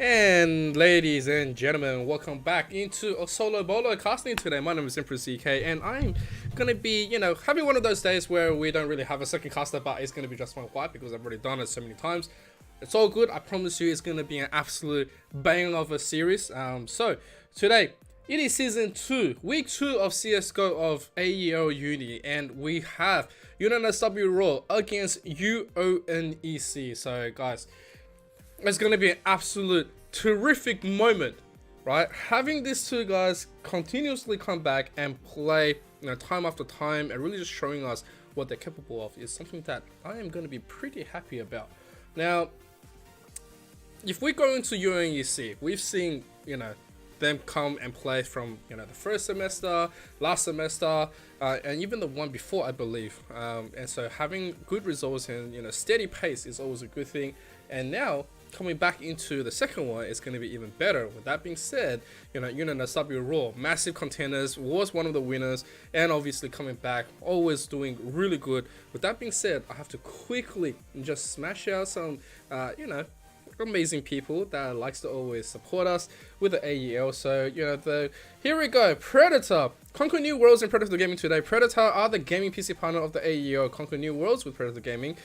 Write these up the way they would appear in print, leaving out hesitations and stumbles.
And ladies and gentlemen, welcome back into a solo bolo casting today. My name is Empress CK, and I'm gonna be, having one of those days where we don't really have a second caster, but it's gonna be just fine. Why? Because I've already done it so many times. It's all good. I promise you, it's gonna be an absolute bang of a series. So today it is season 2, week 2 of CSGO of AEL Uni, and we have UNSW Rawr against UoN-EC. So guys, it's going to be an absolute terrific moment, right? Having these two guys continuously come back and play, time after time, and really just showing us what they're capable of is something that I am going to be pretty happy about. Now, if we go into UoN-EC, we've seen, them come and play from, the first semester, last semester, and even the one before, I believe. And so having good results and, steady pace is always a good thing. And now, coming back into the second one, it's going to be even better. With that being said, UNSW Rawr, massive contenders, was one of the winners, and obviously coming back, always doing really good. With that being said, I have to quickly just smash out some, amazing people that likes to always support us with the AEL. So, here we go. Predator. Conquer New Worlds and Predator Gaming today. Predator are the gaming PC partner of the AEL. Conquer New Worlds with Predator Gaming.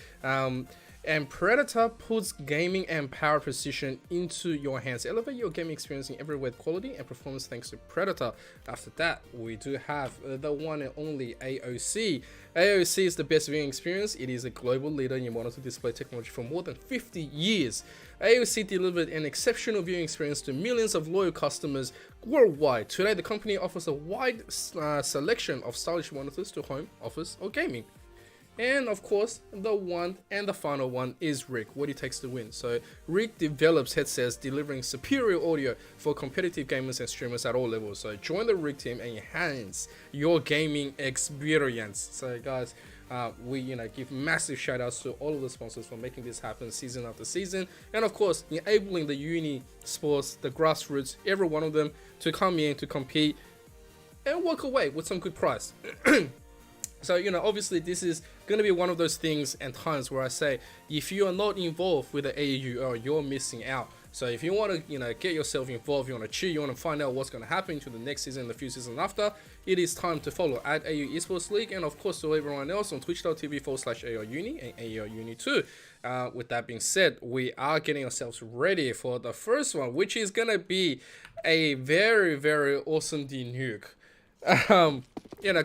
And Predator puts gaming and power precision into your hands. Elevate your gaming experience in every way, quality and performance thanks to Predator. After that, we do have the one and only AOC. AOC is the best viewing experience. It is a global leader in monitor display technology for more than 50 years. AOC delivered an exceptional viewing experience to millions of loyal customers worldwide. Today, the company offers a wide selection of stylish monitors to home, office, or gaming. And of course, the one and the final one is Rig, what it takes to win. So Rig develops headsets delivering superior audio for competitive gamers and streamers at all levels. So join the Rig team and enhance your gaming experience. So guys, we give massive shout outs to all of the sponsors for making this happen season after season, and of course enabling the uni sports, the grassroots, every one of them to come in to compete and walk away with some good prize. So, obviously this is going to be one of those things and times where I say, if you are not involved with the AEL, you're missing out. So if you want to, get yourself involved, you want to cheer, you want to find out what's going to happen to the next season and the few seasons after, it is time to follow at AEL Esports League, and of course to everyone else on twitch.tv/AEL Uni and AEL Uni 2. With that being said, we are getting ourselves ready for the first one, which is going to be a very, very awesome denuke.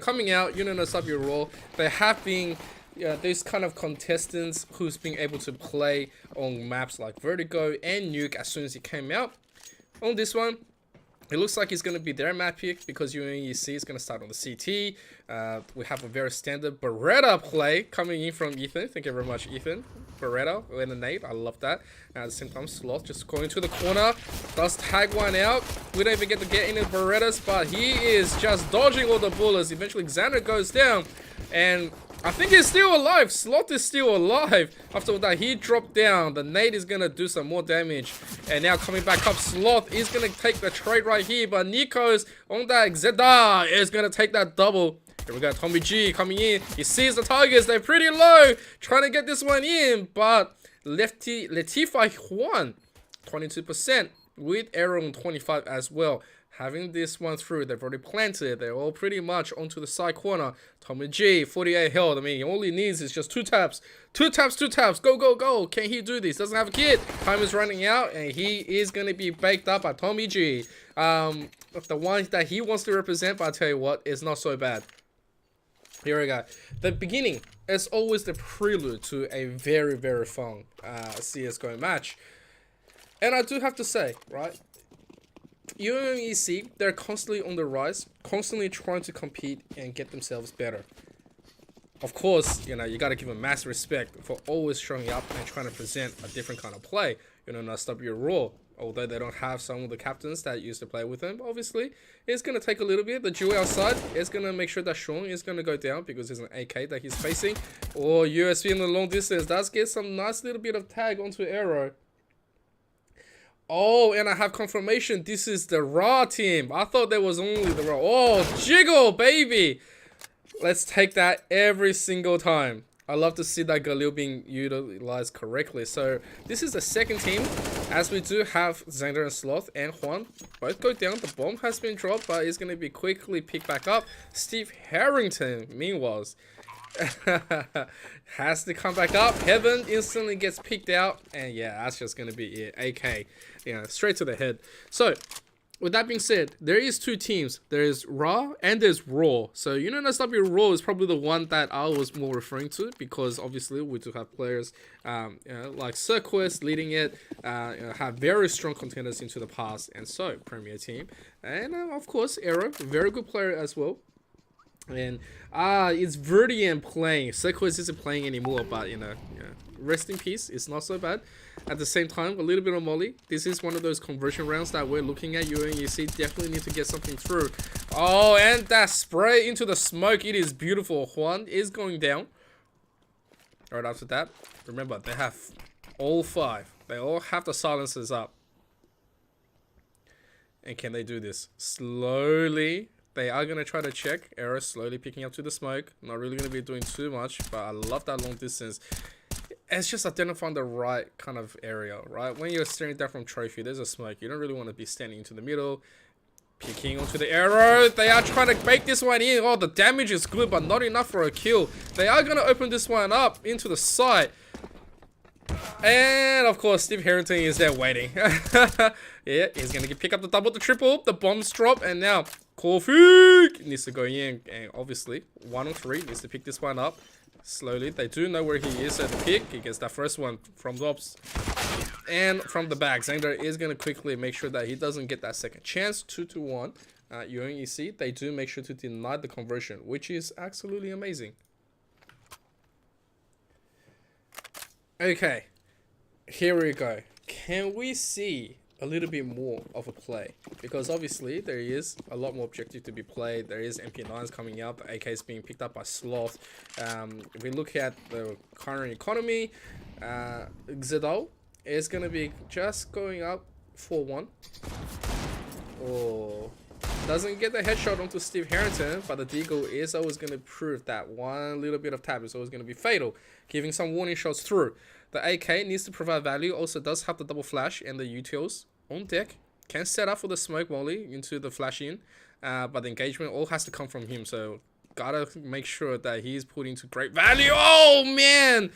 Coming out, UNSW Rawr, there have been these kind of contestants who's been able to play on maps like Vertigo and Nuke as soon as it came out. On this one, it looks like it's going to be their map pick because UoN-EC is going to start on the CT. We have a very standard Beretta play coming in from Ethan. Thank you very much, Ethan. Beretta and a nade. I love that. At the same time, Sloth just going to the corner. Does tag one out. We don't even get to get any Berettas, but he is just dodging all the bullets. Eventually, Xander goes down. And I think he's still alive. Sloth is still alive. After that, he dropped down. The nade is going to do some more damage. And now coming back up, Sloth is going to take the trade right here. But Nico's on that Zeda is going to take that double. Here we go, Tommy G coming in. He sees the targets. They're pretty low. Trying to get this one in. But Latifa Juan, 22% with Arrow on 25 as well. Having this one through, they've already planted. They're all pretty much onto the side corner. Tommy G, 48 health. I mean, all he needs is just 2 taps. 2 taps, 2 taps. Go, go, go. Can he do this? Doesn't have a kit. Time is running out, and he is going to be baked up by Tommy G. The one that he wants to represent, but I'll tell you what, it's not so bad. Here we go. The beginning is always the prelude to a very, very fun CSGO match. And I do have to say, right, UoN-EC, they're constantly on the rise, constantly trying to compete and get themselves better. Of course, you got to give them massive respect for always showing up and trying to present a different kind of play. UNSW Rawr, although they don't have some of the captains that used to play with them, obviously, it's going to take a little bit. The duel outside is going to make sure that Sean is going to go down because there's an AK that he's facing. Or USV in the long distance does get some nice little bit of tag onto Arrow. Oh, and I have confirmation. This is the Rawr team. I thought there was only the Rawr. Oh, Jiggle, baby. Let's take that every single time. I love to see that Galil being utilized correctly. So this is the second team, as we do have Xander and Sloth and Juan both go down. The bomb has been dropped, but it's going to be quickly picked back up. Steve Harrington, meanwhile, has to come back up. Heaven instantly gets picked out, and yeah, that's just going to be it. AK, straight to the head. So with that being said, there is two teams. There's Rawr and there's Rawr. So UNSW Rawr is probably the one that I was more referring to, because obviously we do have players like Cirquus leading it, have very strong contenders into the past, and so Premier Team, and of course Arrow, very good player as well. And it's Verdian playing. Cirquus isn't playing anymore, but rest in peace. It's not so bad. At the same time, a little bit of Molly. This is one of those conversion rounds that we're looking at. UoN-EC definitely need to get something through. Oh, and that spray into the smoke. It is beautiful. Juan is going down. Right after that, remember, they have all 5. They all have the silencers up. And can they do this? Slowly. They are going to try to check. Arrow slowly picking up to the smoke. Not really going to be doing too much, but I love that long distance. It's just identifying the right kind of area, right? When you're staring down from trophy, there's a smoke. You don't really want to be standing into the middle. Picking onto the arrow. They are trying to bake this one in. Oh, the damage is good, but not enough for a kill. They are going to open this one up into the side. And of course, Steve Harrington is there waiting. Yeah, he's going to pick up the double, the triple. The bombs drop, and now Coffee needs to go in. And obviously, 1 on 3 needs to pick this one up. Slowly, they do know where he is at the pick. He gets that first one from the ops and from the back. Xander is going to quickly make sure that he doesn't get that second chance. 2-1. UoN-EC, they do make sure to deny the conversion, which is absolutely amazing. Okay, here we go. Can we see a little bit more of a play? Because obviously there is a lot more objective to be played. There is MP9s coming out. The AK is being picked up by Sloth. If we look at the current economy, Xidol is going to be just going up 4-1. Oh, doesn't get the headshot onto Steve Harrington, but the Deagle is always going to prove that one little bit of tap is always going to be fatal, giving some warning shots through. The AK needs to provide value. Also does have the double flash and the utils on deck. Can set up for the smoke volley into the flash in, but the engagement all has to come from him. So gotta make sure that he's put into great value. Oh man,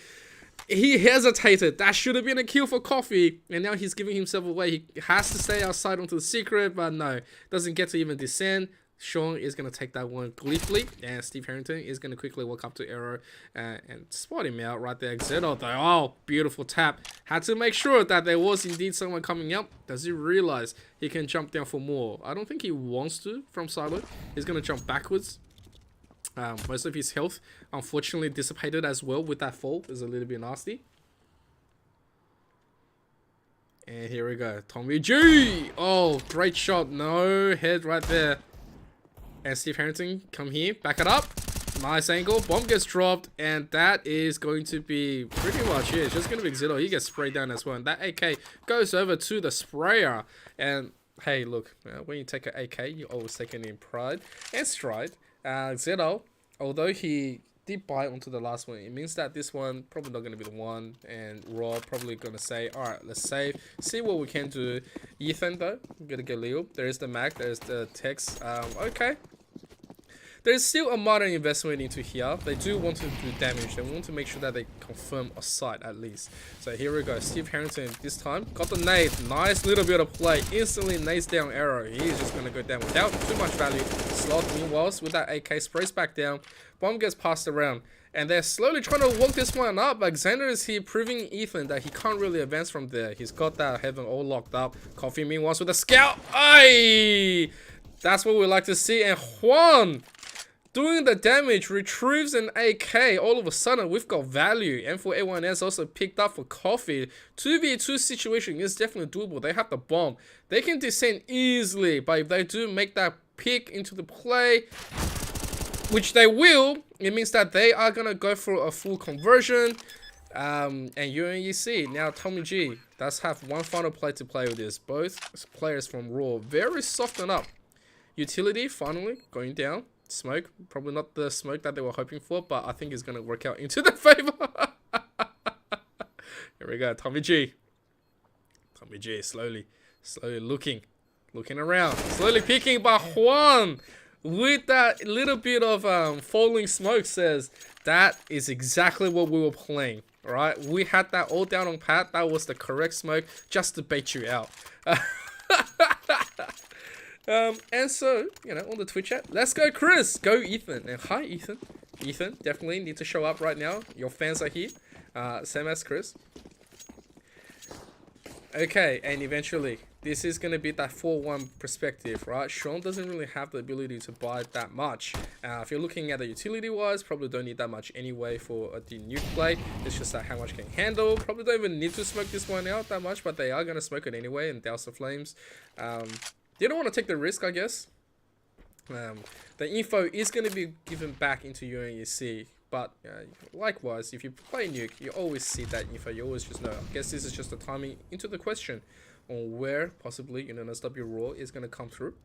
he hesitated. That should have been a kill for Coffee, and now he's giving himself away. He has to stay outside onto the secret, but no, doesn't get to even descend. Sean is going to take that one gleefully, and Steve Harrington is going to quickly walk up to Arrow and spot him out right there. Xedo though, oh, beautiful tap. Had to make sure that there was indeed someone coming up. Does he realize he can jump down for more? I don't think he wants to from silo. He's going to jump backwards. Most of his health unfortunately dissipated as well with that fall. Is a little bit nasty. And here we go, Tommy G. Oh, great shot. No head right there. And Steve Harrington, come here, back it up. Nice angle, bomb gets dropped, and that is going to be pretty much it. It's just going to be Xedo. He gets sprayed down as well. And that AK goes over to the sprayer. And hey, look, when you take an AK, you always take it in pride and stride. Xedo, although he did buy onto the last one, it means that this one probably not going to be the one. And Rawr probably going to say, all right, let's save, see what we can do. Ethan though, I'm going to get Leo. There's the Mac, there's the text. Okay. There's still a modern investment into here. They do want to do damage. They want to make sure that they confirm a site at least. So here we go. Steve Harrington this time got the nade. Nice little bit of play. Instantly nades down Arrow. He's just going to go down without too much value. Sloth meanwhile with that AK sprays back down. Bomb gets passed around. And they're slowly trying to walk this one up. But Xander is here proving Ethan that he can't really advance from there. He's got that heaven all locked up. Coffee meanwhile with a scout. Aye! That's what we like to see. And Juan doing the damage, retrieves an AK. All of a sudden, we've got value. And for A1S also picked up for Coffee. 2v2 situation is definitely doable. They have the bomb. They can descend easily. But if they do make that pick into the play, which they will, it means that they are going to go for a full conversion. And UoN-EC, now Tommy G, does have one final play to play with this. Both players from Rawr very softened up. Utility finally going down. Smoke. Probably not the smoke that they were hoping for, but I think it's going to work out into their favor. Here we go. Tommy G. Tommy G slowly looking around. Slowly peeking, but Juan, with that little bit of falling smoke, says that is exactly what we were playing. Alright, we had that all down on pat. That was the correct smoke just to bait you out. And so, you know, on the Twitch chat, let's go Chris, go Ethan, and hi Ethan. Ethan, definitely need to show up right now. Your fans are here. Same as Chris. Okay, and eventually, this is going to be that 4-1 perspective, right? Sean doesn't really have the ability to buy that much. If you're looking at the utility-wise, probably don't need that much anyway for the nuke play. It's just that how much can handle. Probably don't even need to smoke this one out that much, but they are going to smoke it anyway and douse the flames. They don't want to take the risk, I guess. The info is going to be given back into UoN-EC. But likewise, if you play nuke, you always see that info. You always just know. I guess this is just the timing into the question on where possibly UNSW Rawr is going to come through.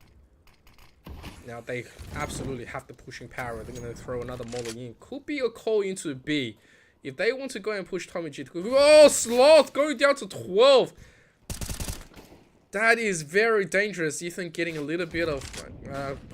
Now they absolutely have the pushing power. They're going to throw another molly in. Could be a call into B. If they want to go and push Tommy G. Oh, Sloth going down to 12. That is very dangerous. Ethan getting a little bit of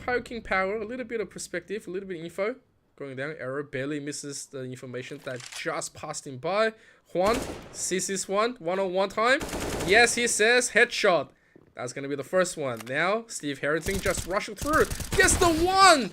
poking power, a little bit of perspective, a little bit of info. Going down, error, barely misses the information that just passed him by. Juan sees this one on time. Yes, he says headshot. That's going to be the first one. Now, Steve Harrington just rushing through. Gets the one!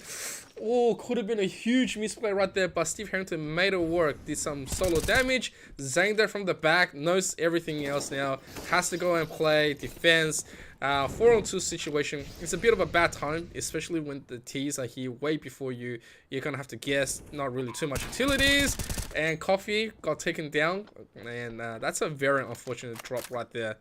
Oh, could have been a huge misplay right there, but Steve Harrington made it work. Did some solo damage. Zhang there from the back. Knows everything else now. Has to go and play defense. 4-on-2 situation. It's a bit of a bad time, especially when the T's are here way before you. You're going to have to guess. Not really too much utilities. And Coffee got taken down. And that's a very unfortunate drop right there.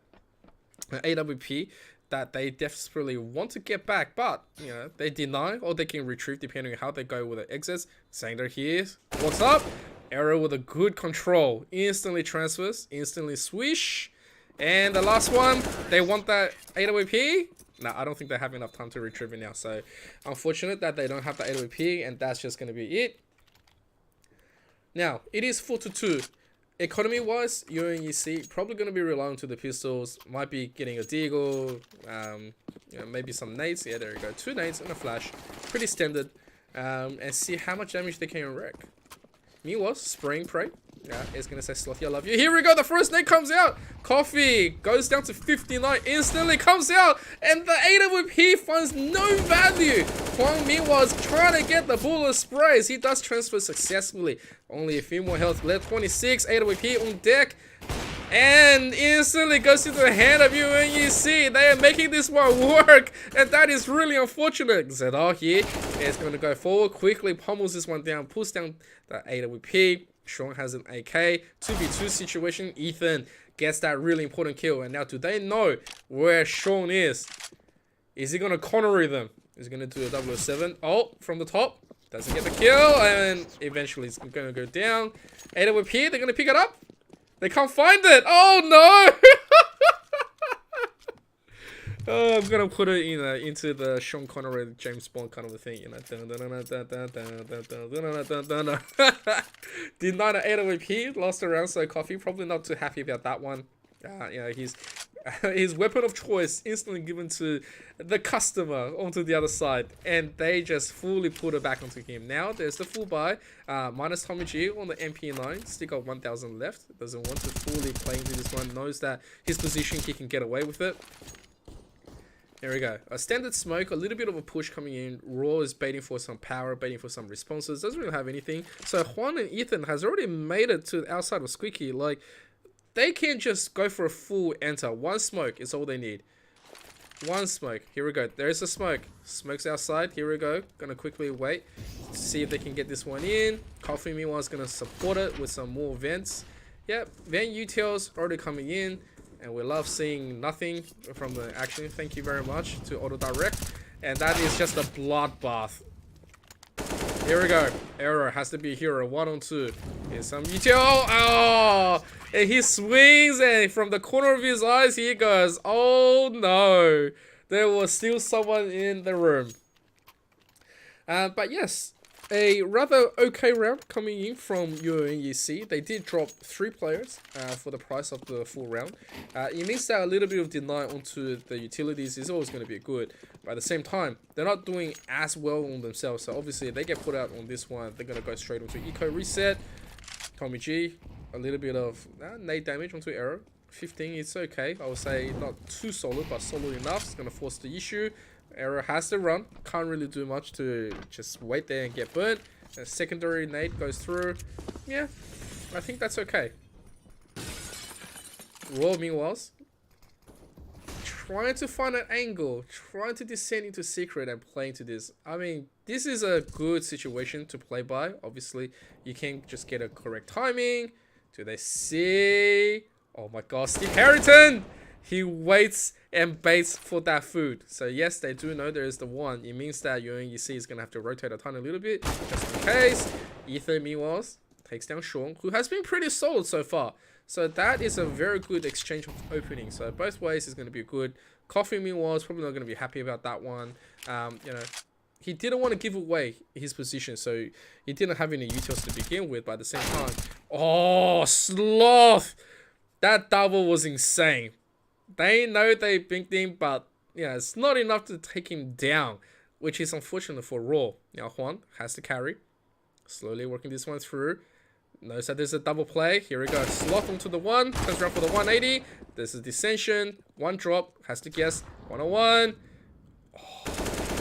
AWP that they desperately want to get back, but you know, they deny or they can retrieve depending on how they go with the exits. Sanger here. What's up? Arrow with a good control. Instantly transfers. Instantly swish. And the last one, they want that AWP. No, I don't think they have enough time to retrieve it now. So, unfortunate that they don't have the AWP, and that's just going to be it. Now, it is 4-2. Economy-wise, UoN-EC probably going to be relying to the pistols. Might be getting a deagle, you know, maybe some nades. Yeah, there you go. 2 nades and a flash. Pretty standard. And see how much damage they can wreck. Meanwhile, spraying prey. Yeah, it's going to say, Slothy, I love you. Here we go. The first nade comes out. Coffee goes down to 59. Instantly comes out. And the AWP finds no value. Huang, meanwhile, is trying to get the bullet sprays. He does transfer successfully. Only a few more health left. 26. AWP on deck. And instantly goes into the hand of UoN-EC. They are making this one work. And that is really unfortunate. Zedar here is going to go forward. Quickly pummels this one down. Pulls down the AWP. Sean has an AK. 2v2 situation. Ethan gets that really important kill. And now do they know where Sean is? Is he going to corner them? Is he going to do a 007? Oh, from the top. Doesn't get the kill. And eventually it's going to go down. AWP, they're going to pick it up. They can't find it. Oh, no. Oh, I'm going to put it into the Sean Connery, James Bond kind of a thing. You know. Did 9 at AWP. Lost a round, so Coffee probably not too happy about that one. You know, his weapon of choice instantly given to the customer onto the other side, and they just fully put it back onto him. Now there's the full buy, minus Tommy G on the MP9. Still got 1,000 left. Doesn't want to fully play into this one. Knows that his position, he can get away with it. There we go. A standard smoke, a little bit of a push coming in. Rawr is baiting for some power, baiting for some responses. Doesn't really have anything. So Juan and Ethan has already made it to the outside of Squeaky. Like, they can't just go for a full enter. One smoke is all they need. One smoke. Here we go. There's a smoke. Smoke's outside. Here we go. Gonna quickly wait to see if they can get this one in. Coffee, meanwhile, is gonna support it with some more vents. Yep, vent utils already coming in. And we love seeing nothing from the action. Thank you very much to Auto Direct. And that is just a bloodbath. Here we go. Error has to be hero. 1-on-2. Here's some util. Oh! And he swings, and from the corner of his eyes, he goes, oh no. There was still someone in the room. But yes, a rather okay round coming in from UoN-EC. They did drop 3 players for the price of the full round. It means that a little bit of deny onto the utilities is always going to be good. But at the same time, they're not doing as well on themselves. So obviously, if they get put out on this one, they're going to go straight onto Eco Reset. Tommy G, a little bit of nade damage onto Arrow. 15, it's okay. I would say not too solid, but solid enough. It's going to force the issue. Arrow has to run. Can't really do much to just wait there and get burnt. A secondary nade goes through. Yeah, I think that's okay. Rawr, meanwhile, trying to find an angle, trying to descend into secret and play into this. I mean, this is a good situation to play by. Obviously, you can just get a correct timing. Do they see? Oh my god, Steve Harrington! He waits and baits for that food. So yes, they do know there is the one. It means that UoN-EC is going to have to rotate a ton a little bit, just in case. Ether, meanwhile, takes down Sean, who has been pretty solid so far. So that is a very good exchange of opening. So both ways is going to be good. Coffee, meanwhile, is probably not going to be happy about that one. You know, he didn't want to give away his position, so he didn't have any utils to begin with. But at the same time, oh, Sloth! That double was insane. They know they binked him, but yeah, it's not enough to take him down, which is unfortunate for Rawr. Now Juan has to carry. Slowly working this one through. Knows that there's a double play. Here we go. Sloth onto the one. Comes around for the 180. There's a dissension. One drop. Has to guess. 101.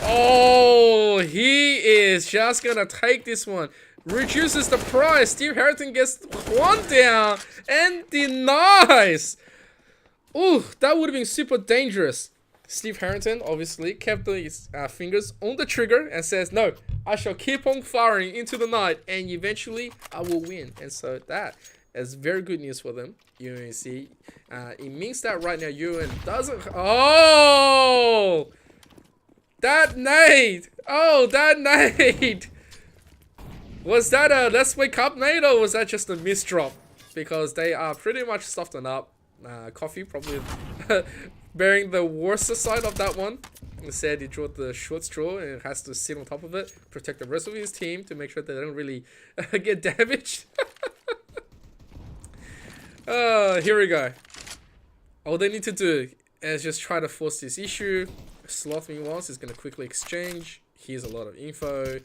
Oh, he is just going to take this one. Reduces the price. Steve Harrington gets one down and denies. Ooh, that would have been super dangerous. Steve Harrington obviously kept his fingers on the trigger and says, no, I shall keep on firing into the night and eventually I will win. And so that is very good news for them, UoN-EC. It means that right now UoN doesn't... Oh! That nade! Oh, that nade! Was that a let's wake up nade or was that just a miss drop? Because they are pretty much softened up. Coffee probably bearing the worst side of that one. Instead, he drew the short straw and has to sit on top of it, protect the rest of his team to make sure they don't really get damaged. Here we go. All they need to do is just try to force this issue. Sloth, meanwhile, is going to quickly exchange. Here's a lot of info.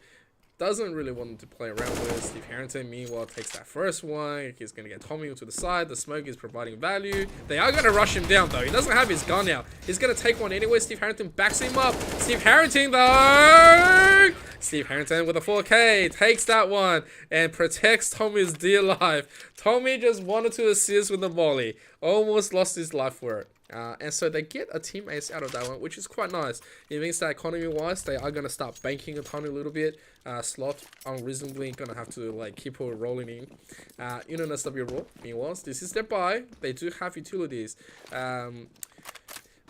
Doesn't really want to play around with. Steve Harrington, meanwhile, takes that first one. He's going to get Tommy to the side. The smoke is providing value. They are going to rush him down, though. He doesn't have his gun now. He's going to take one anyway. Steve Harrington backs him up. Steve Harrington, though. Steve Harrington with a 4K takes that one and protects Tommy's dear life. Tommy just wanted to assist with the molly. Almost lost his life for it. And so they get a team ace out of that one, which is quite nice. It means that economy-wise, they are going to start banking a ton a little bit. Sloth unreasonably going to have to like keep her rolling in. UNSW Rawr, meanwhile, this is their buy. They do have utilities.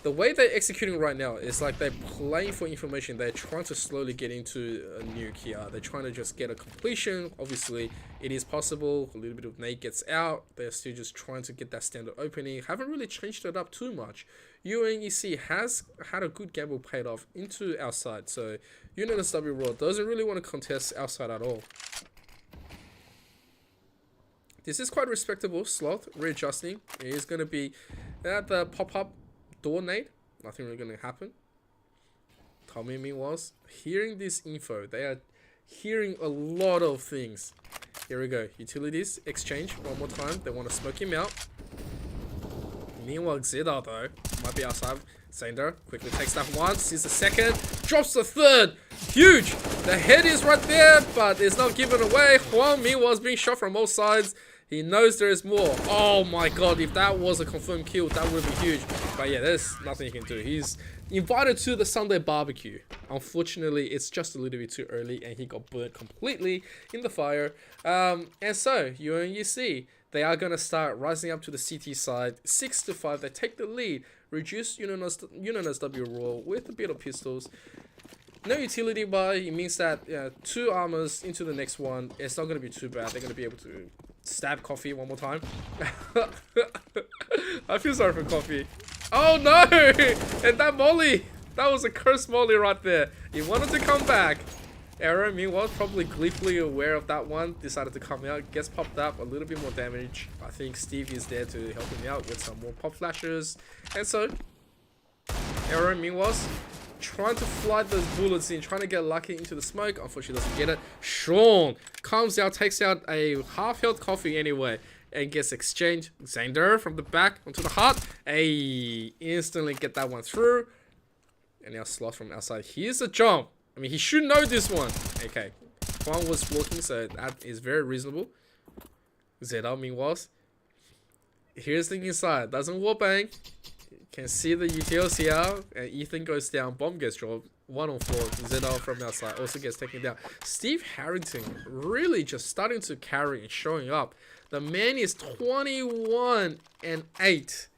The way they're executing right now is like they're playing for information. They're trying to slowly get into a nuke here. They're trying to just get a completion. Obviously, it is possible. A little bit of nade gets out. They're still just trying to get that standard opening. Haven't really changed it up too much. UoN-EC has had a good gamble paid off into outside. So UNSW Rawr doesn't really want to contest outside at all. This is quite respectable. Sloth readjusting. It is going to be at the pop-up door nade. Nothing really going to happen. Tommy, meanwhile, hearing this info, they are hearing a lot of things. Here we go. Utilities exchange one more time. They want to smoke him out. Meanwhile, Zidar, though, might be outside. Sander quickly takes that one, sees the second, drops the third. Huge. The head is right there, but it's not given away. Juan, meanwhile, is being shot from all sides. He knows there is more. Oh my god, if that was a confirmed kill, that would be huge. But yeah, there's nothing he can do. He's invited to the Sunday barbecue. Unfortunately, it's just a little bit too early and he got burnt completely in the fire. And so, UoN-EC, they are going to start rising up to the CT side. 6-5, they take the lead. Reduce UNSW Rawr with a bit of pistols. No utility buy, it means that 2 armors into the next one. It's not going to be too bad. They're going to be able to stab Coffee one more time. I feel sorry for Coffee. Oh no! And that molly! That was a cursed molly right there. He wanted to come back. Arrow, meanwhile, probably gleefully aware of that one, decided to come out, gets popped up, a little bit more damage. I think Steve is there to help him out with some more pop flashes. And so, Arrow, meanwhile, trying to fly those bullets in, trying to get lucky into the smoke. Unfortunately, doesn't get it. Sean comes out, takes out a half-health Coffee anyway, and gets exchanged. Xander from the back onto the heart. Instantly get that one through. And now Sloth from outside. Here's a jump. I mean, he should know this one. Okay. Juan was walking, so that is very reasonable. Zeta, meanwhile. Here's the inside. Doesn't wallbang. Can see the UTLs here. And Ethan goes down. Bomb gets dropped. 1 on 4. Zeta from outside also gets taken down. Steve Harrington really just starting to carry and showing up. The man is 21 and 8.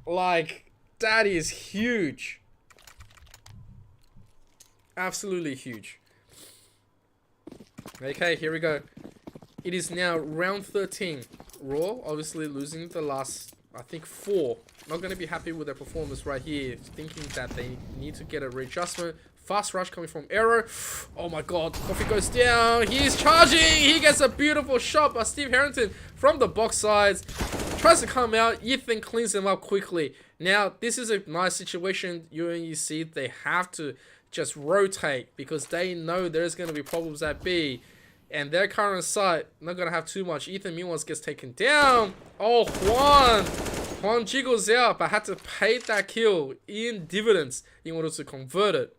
Like, that is huge. Absolutely huge. Okay, here we go. It is now round 13. Rawr obviously losing the last, I think, 4. Not going to be happy with their performance right here. Thinking that they need to get a readjustment. Fast rush coming from Arrow. Oh my god. Coffee goes down. He's charging. He gets a beautiful shot by Steve Harrington from the box sides. Tries to come out. Ethan cleans him up quickly. Now, this is a nice situation. UoN-EC, they have to just rotate because they know there's going to be problems at B. And their current site, not going to have too much. Ethan meanwhile gets taken down. Oh, Juan jiggles out, but had to pay that kill in dividends in order to convert it.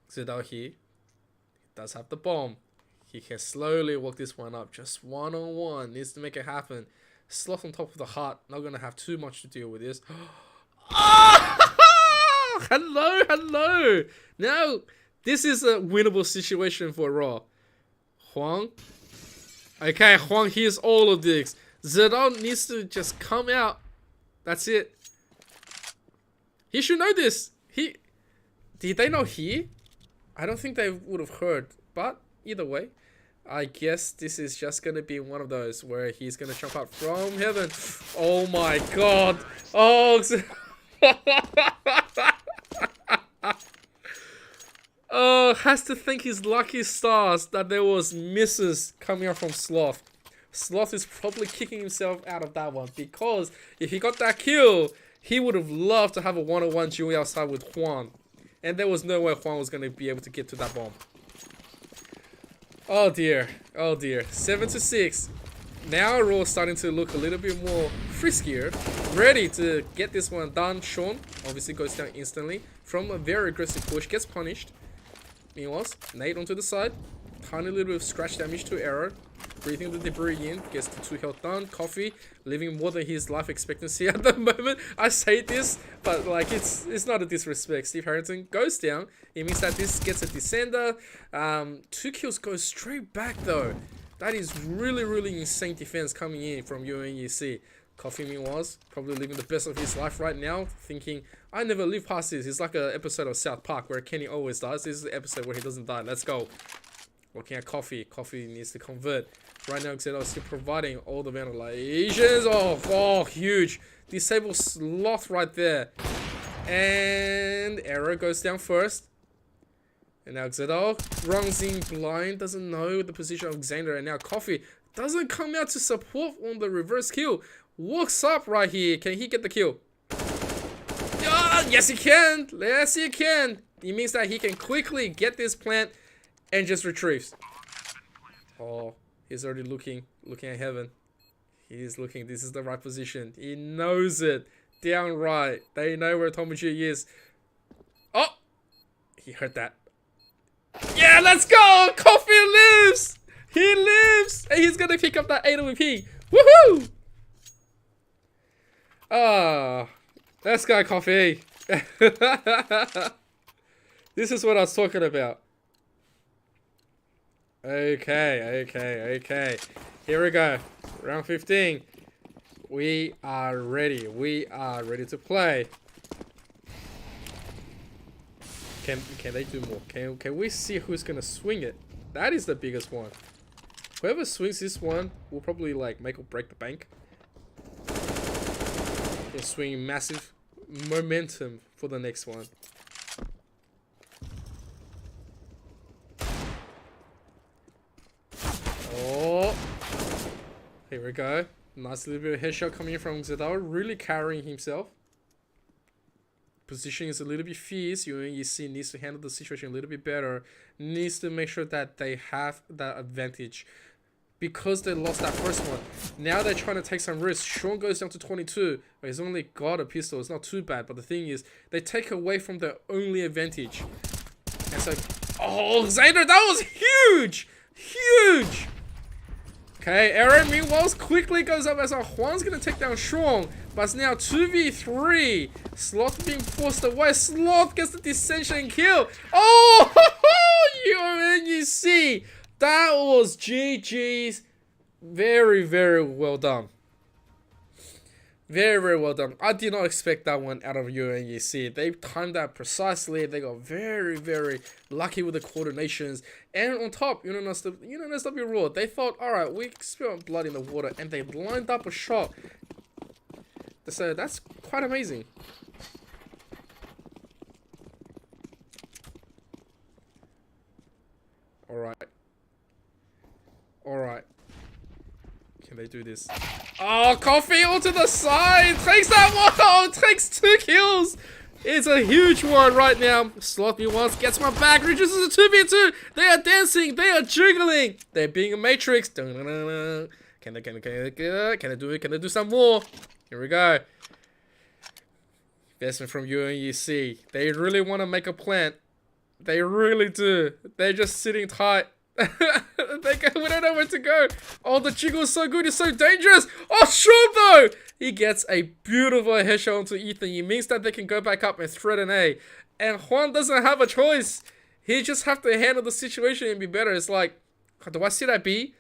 Zidao here does have the bomb. He can slowly walk this one up. Just 1-on-1. Needs to make it happen. Sloth on top of the heart. Not going to have too much to deal with this. Oh! Hello. Now, this is a winnable situation for Rawr. Huang. Okay, Huang hears all of this. Zidao needs to just come out. That's it. He should know this. Did they not hear? I don't think they would have heard. But either way, I guess this is just going to be one of those where he's going to jump out from heaven. Oh my god. Oh, oh, has to thank his lucky stars that there was misses coming out from Sloth. Sloth is probably kicking himself out of that one because if he got that kill, he would have loved to have a 1-on-1 duel outside with Juan. And there was no way Juan was going to be able to get to that bomb. Oh dear. 7-6. Now Rawr starting to look a little bit more friskier. Ready to get this one done. Sean obviously goes down instantly from a very aggressive push. Gets punished. Meanwhile, Nate onto the side. Tiny little bit of scratch damage to Arrow. Breathing the debris in. Gets the 2 health done. Coffee living more than his life expectancy at the moment. I say this, but like it's not a disrespect. Steve Harrington goes down. It means that this gets a descender. 2 kills go straight back though. That is really insane defense coming in from UoN-EC. Coffee meanwhile probably living the best of his life right now, thinking, I never live past this. It's like an episode of South Park where Kenny always dies. This is the episode where he doesn't die. Let's go. Looking at Coffee. Coffee needs to convert. Right now, Xenos still providing all the ventilations. Oh, huge. Disable Sloth right there. And Arrow goes down first. And now Xenos runs in blind. Doesn't know the position of Xander. And now Coffee doesn't come out to support on the reverse kill. Walks up right here. Can he get the kill? Yes, he can. Yes, he can. It means that he can quickly get this plant and just retrieves. Oh, he's already looking at heaven. He's looking. This is the right position. He knows it. Down right. They know where Tomoji is. Oh, he heard that. Yeah, let's go. Coffee lives. He lives. And he's going to pick up that AWP. Woohoo. Let's go, Coffee. This is what I was talking about. Okay. Here we go. Round 15. We are ready. We are ready to play. Can they do more? Can we see who's gonna swing it? That is the biggest one. Whoever swings this one will probably like make or break the bank. They're swinging massive momentum for the next one. Oh, here we go. Nice little bit of headshot coming in from Zadar, really carrying himself. Position is a little bit fierce. UoN-EC needs to handle the situation a little bit better. Needs to make sure that they have that advantage. Because they lost that first one. Now they're trying to take some risks. Sean goes down to 22. He's only got a pistol. It's not too bad. But the thing is, they take away from their only advantage. And so, oh, Xander, that was huge! Huge! Okay, Aaron meanwhile quickly goes up as Juan's gonna take down Sean. But it's now 2v3. Sloth being forced away. Sloth gets the dissension kill. Oh, UoN-EC. That was GG's. Very, very well done. Very, very well done. I did not expect that one out of UoN-EC. They timed that precisely. They got very, very lucky with the coordinations. And on top, UNSW Rawr, they thought, alright, we spilled blood in the water. And they lined up a shot. So that's quite amazing. Alright. Alright. Can they do this? Oh, Coffee onto the side! Takes that one! Oh, takes 2 kills! It's a huge one right now. Sloth once gets my back, reduces a 2v2! They are dancing! They are jiggling! They're being a matrix. Can they do it? Can they do some more? Here we go. Investment from UoN-EC. They really want to make a plant. They really do. They're just sitting tight. We don't know where to go. Oh, the jiggle is so good. It's so dangerous. Oh, sure though. He gets a beautiful headshot onto Ethan. It means that they can go back up and thread an A. And Juan doesn't have a choice. He just have to handle the situation and be better. It's like, do I sit at B?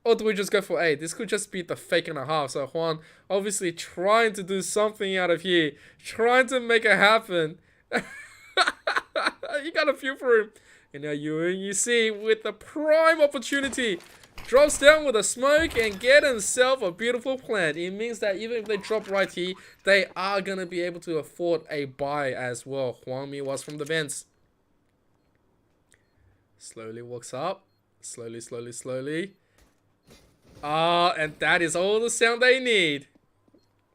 Or do we just go for A? This could just be the fake and a half. So Juan obviously trying to do something out of here. Trying to make it happen. You gotta feel for him. And now UoN-EC with the prime opportunity. Drops down with a smoke and get himself a beautiful plant. It means that even if they drop right here, they are going to be able to afford a buy as well. Huangmi was from the vents. Slowly walks up. Slowly, slowly, slowly. And that is all the sound they need.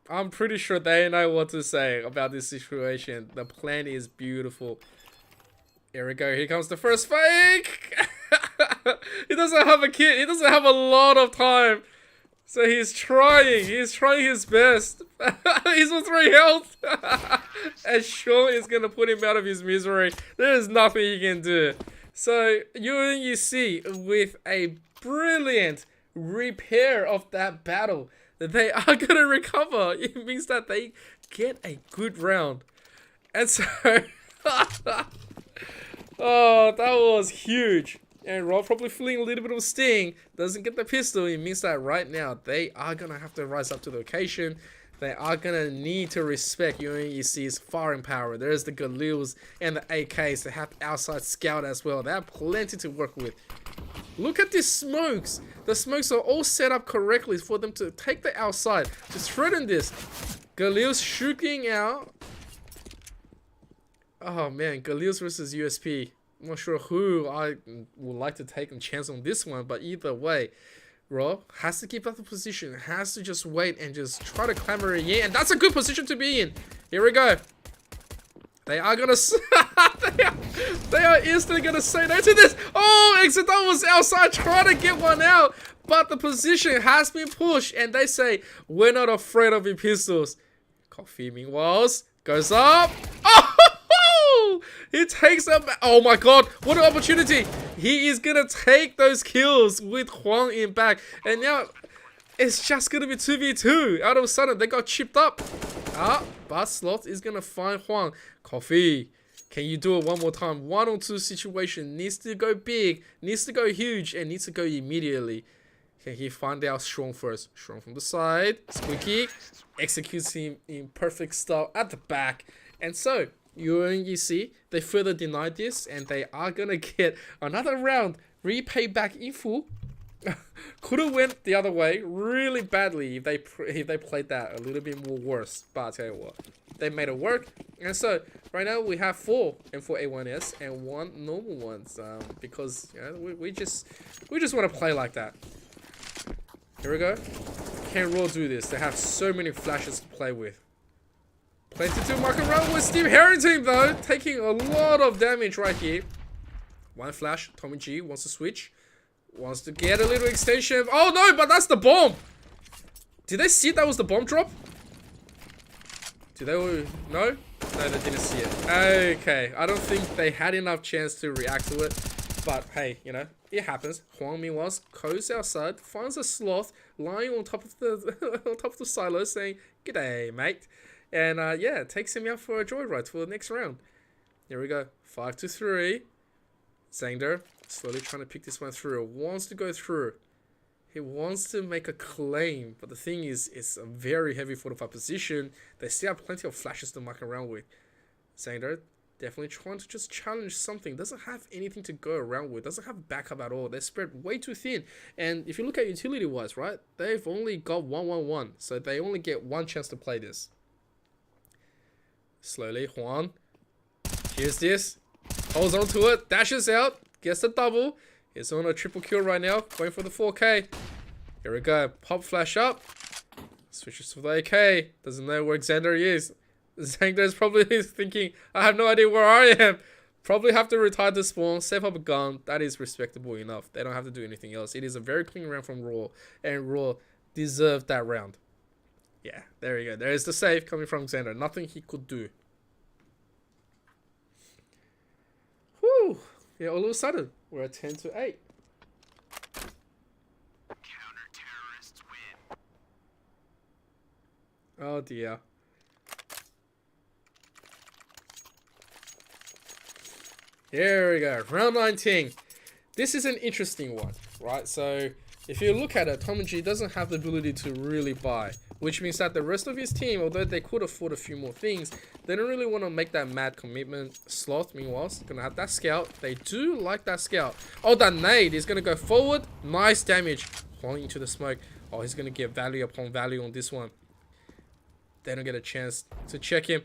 I'm pretty sure they know what to say about this situation. The plant is beautiful. Here we go. Here comes the first fake. He doesn't have a kit. He doesn't have a lot of time. So he's trying. He's trying his best. He's on 3 health. And Sean is going to put him out of his misery. There is nothing he can do. So UoN-EC with a brilliant repair of that battle. They are going to recover. It means that they get a good round. And so... Oh, that was huge. And Rawr probably feeling a little bit of a sting. Doesn't get the pistol. It means that right now they are going to have to rise up to the occasion. They are going to need to respect UoN-EC's firing power. There's the Galils and the AKs. They have outside scout as well. They have plenty to work with. Look at these smokes. The smokes are all set up correctly for them to take the outside. To threaten this. Galils shooting out. Oh man, Galils versus USP. I'm not sure who I would like to take a chance on this one, but either way, Rawr has to keep up the position, has to just wait and just try to clamber in, and that's a good position to be in. Here we go. They are gonna, they are instantly gonna say no to this. Oh, Exodus was outside trying to get one out, but the position has been pushed, and they say we're not afraid of your pistols. Coffee meanwhile goes up. Oh! He takes them. Oh my god, what an opportunity. He is gonna take those kills with Huang in back. And now it's just gonna be 2v2. Out of a sudden, they got chipped up. But Sloth is gonna find Huang. Coffee, can you do it one more time? 1-on-2 situation. Needs to go big, needs to go huge, and needs to go immediately. Can he find out Strong first? Strong from the side. Squeaky executes him in perfect style at the back. And so UoN-EC, they further denied this, and they are gonna get another round repay back in full. Could have went the other way really badly if they played that a little bit more worse. But I tell you what, they made it work. And so right now we have 4 M4 A1S and 1 normal ones, because you know, we just want to play like that. Here we go. Can Rawr do this? They have so many flashes to play with. Plenty to mark around with Steve Harrington though, taking a lot of damage right here. One flash, Tommy G wants to switch. Wants to get a little extension. Oh no, but that's the bomb! Did they see that was the bomb drop? Did they? No? No, they didn't see it. Okay, I don't think they had enough chance to react to it. But hey, you know, it happens. Huang meanwhile goes outside, finds a sloth lying on top of the on top of the silo, saying, "G'day, mate." And yeah, takes him out for a joyride for the next round. Here we go, 5-3. Zangder slowly trying to pick this one through. Wants to go through. He wants to make a claim, but the thing is, it's a very heavy fortified position. They still have plenty of flashes to muck around with. Zangder definitely trying to just challenge something. Doesn't have anything to go around with. Doesn't have backup at all. They're spread way too thin. And if you look at utility wise, right, they've only got 1-1-1. So they only get one chance to play this. Slowly, Huang. Here's this. Holds on to it. Dashes out. Gets the double. He's on a triple kill right now. Going for the 4K. Here we go. Pop flash up. Switches to the AK. Doesn't know where Xander is. Xander is probably thinking, I have no idea where I am. Probably have to retire to spawn. Save up a gun. That is respectable enough. They don't have to do anything else. It is a very clean round from Rawr. And Rawr deserved that round. Yeah, there you go. There is the save coming from Xander. Nothing he could do. Whew. Yeah, all of a sudden, we're at 10-8. Counter-terrorists win. Oh dear. Here we go. Round 19. This is an interesting one, right? So, if you look at it, Tommy G doesn't have the ability to really buy, which means that the rest of his team, although they could afford a few more things, they don't really want to make that mad commitment. Sloth, meanwhile, is going to have that scout. They do like that scout. Oh, that nade is going to go forward. Nice damage. Falling into the smoke. Oh, he's going to get value upon value on this one. They don't get a chance to check him.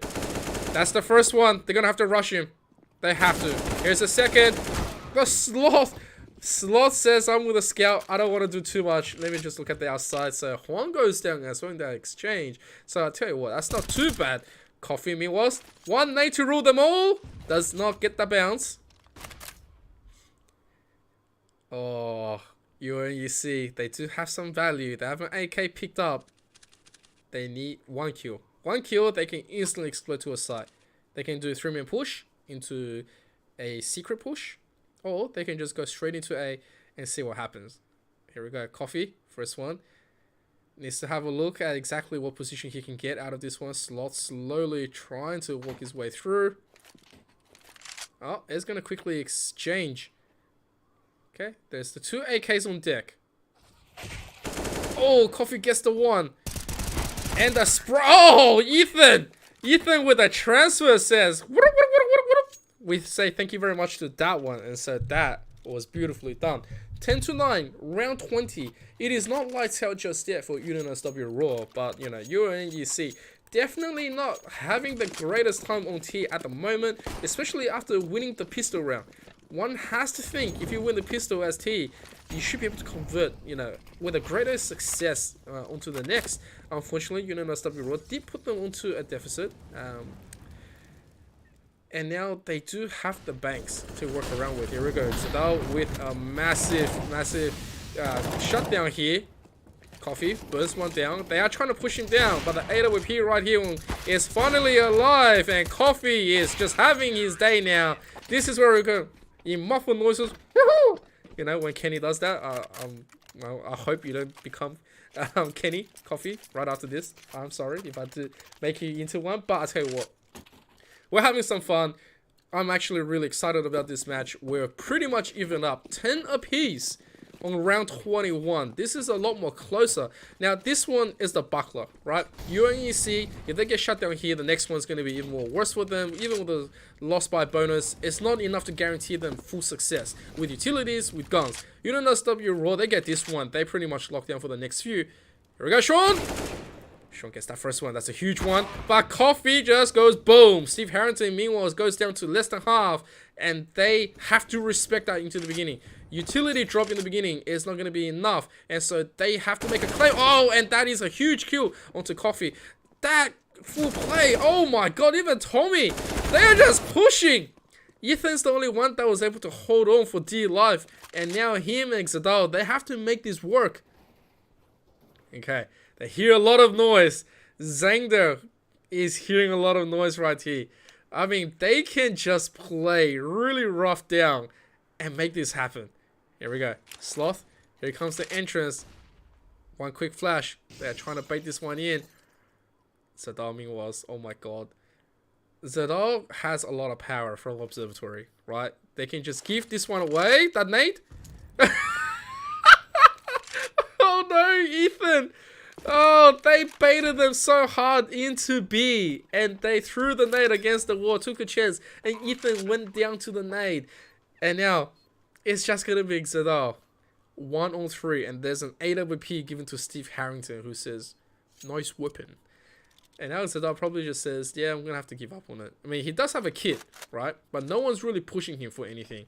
That's the first one. They're going to have to rush him. They have to. Here's the second. The Sloth. Sloth says, I'm with a scout. I don't want to do too much. Let me just look at the outside. So Huang goes down as well in that exchange. So I'll tell you what, that's not too bad. Coffee meanwhile, one nade to rule them all. Does not get the bounce. Oh, UoN-EC, they do have some value. They have an AK picked up. They need one kill. One kill, they can instantly explode to a site. They can do a 3-man push into a secret push. Or they can just go straight into A and see what happens. Here we go. Coffee, first one. Needs to have a look at exactly what position he can get out of this one. Slot slowly trying to walk his way through. Oh, it's going to quickly exchange. Okay, there's the 2 AKs on deck. Oh, Coffee gets the 1. And the spray. Oh, Ethan! Ethan with a transfer says, what up? We say thank you very much to that one, and so that was beautifully done. 10-9, round 20. It is not lights out just yet for UNSW Rawr, but you know, UoN-EC definitely not having the greatest time on T at the moment, especially after winning the pistol round. One has to think, if you win the pistol as T, you should be able to convert, you know, with a greater success onto the next. Unfortunately, UNSW Rawr did put them onto a deficit. And now they do have the banks to work around with. Here we go. Zadal with a massive shutdown here. Coffee bursts one down. They are trying to push him down, but the AWP right here is finally alive. And Coffee is just having his day now. This is where we go. In muffled noises. Woohoo! You know, when Kenny does that, I hope you don't become Kenny Coffee right after this. I'm sorry if I did make you into one, but I'll tell you what. We're having some fun. I'm actually really excited about this match. We're pretty much even up. 10 apiece on round 21. This is a lot more closer. Now, this one is the buckler, right? UoN-EC, if they get shut down here, the next one's going to be even more worse for them. Even with the loss by bonus, it's not enough to guarantee them full success. With utilities, with guns. UNSW Rawr, they get this one. They pretty much lock down for the next few. Here we go, Sean! Sean gets that first one. That's a huge one. But Coffee just goes boom. Steve Harrington, meanwhile, goes down to less than half. And they have to respect that into the beginning. Utility drop in the beginning is not going to be enough. And so they have to make a claim. Oh, and that is a huge kill onto Coffee. That full play. Oh my god, even Tommy. They are just pushing. Ethan's the only one that was able to hold on for dear life. And now him and Zadal, they have to make this work. Okay, they hear a lot of noise. Zangder is hearing a lot of noise right here. I mean, they can just play really rough down and make this happen. Here we go. Sloth. Here comes the entrance. One quick flash. They're trying to bait this one in. Zadal was, oh my god. Zadal has a lot of power from Observatory, right? They can just give this one away. That nade. Oh no, Ethan. Oh, they baited them so hard into B. And they threw the nade against the wall, took a chance. And Ethan went down to the nade. And now, it's just going to be Zadal. 1 on 3. And there's an AWP given to Steve Harrington who says, nice weapon. And now Zadal probably just says, yeah, I'm going to have to give up on it. I mean, he does have a kit, right? But no one's really pushing him for anything.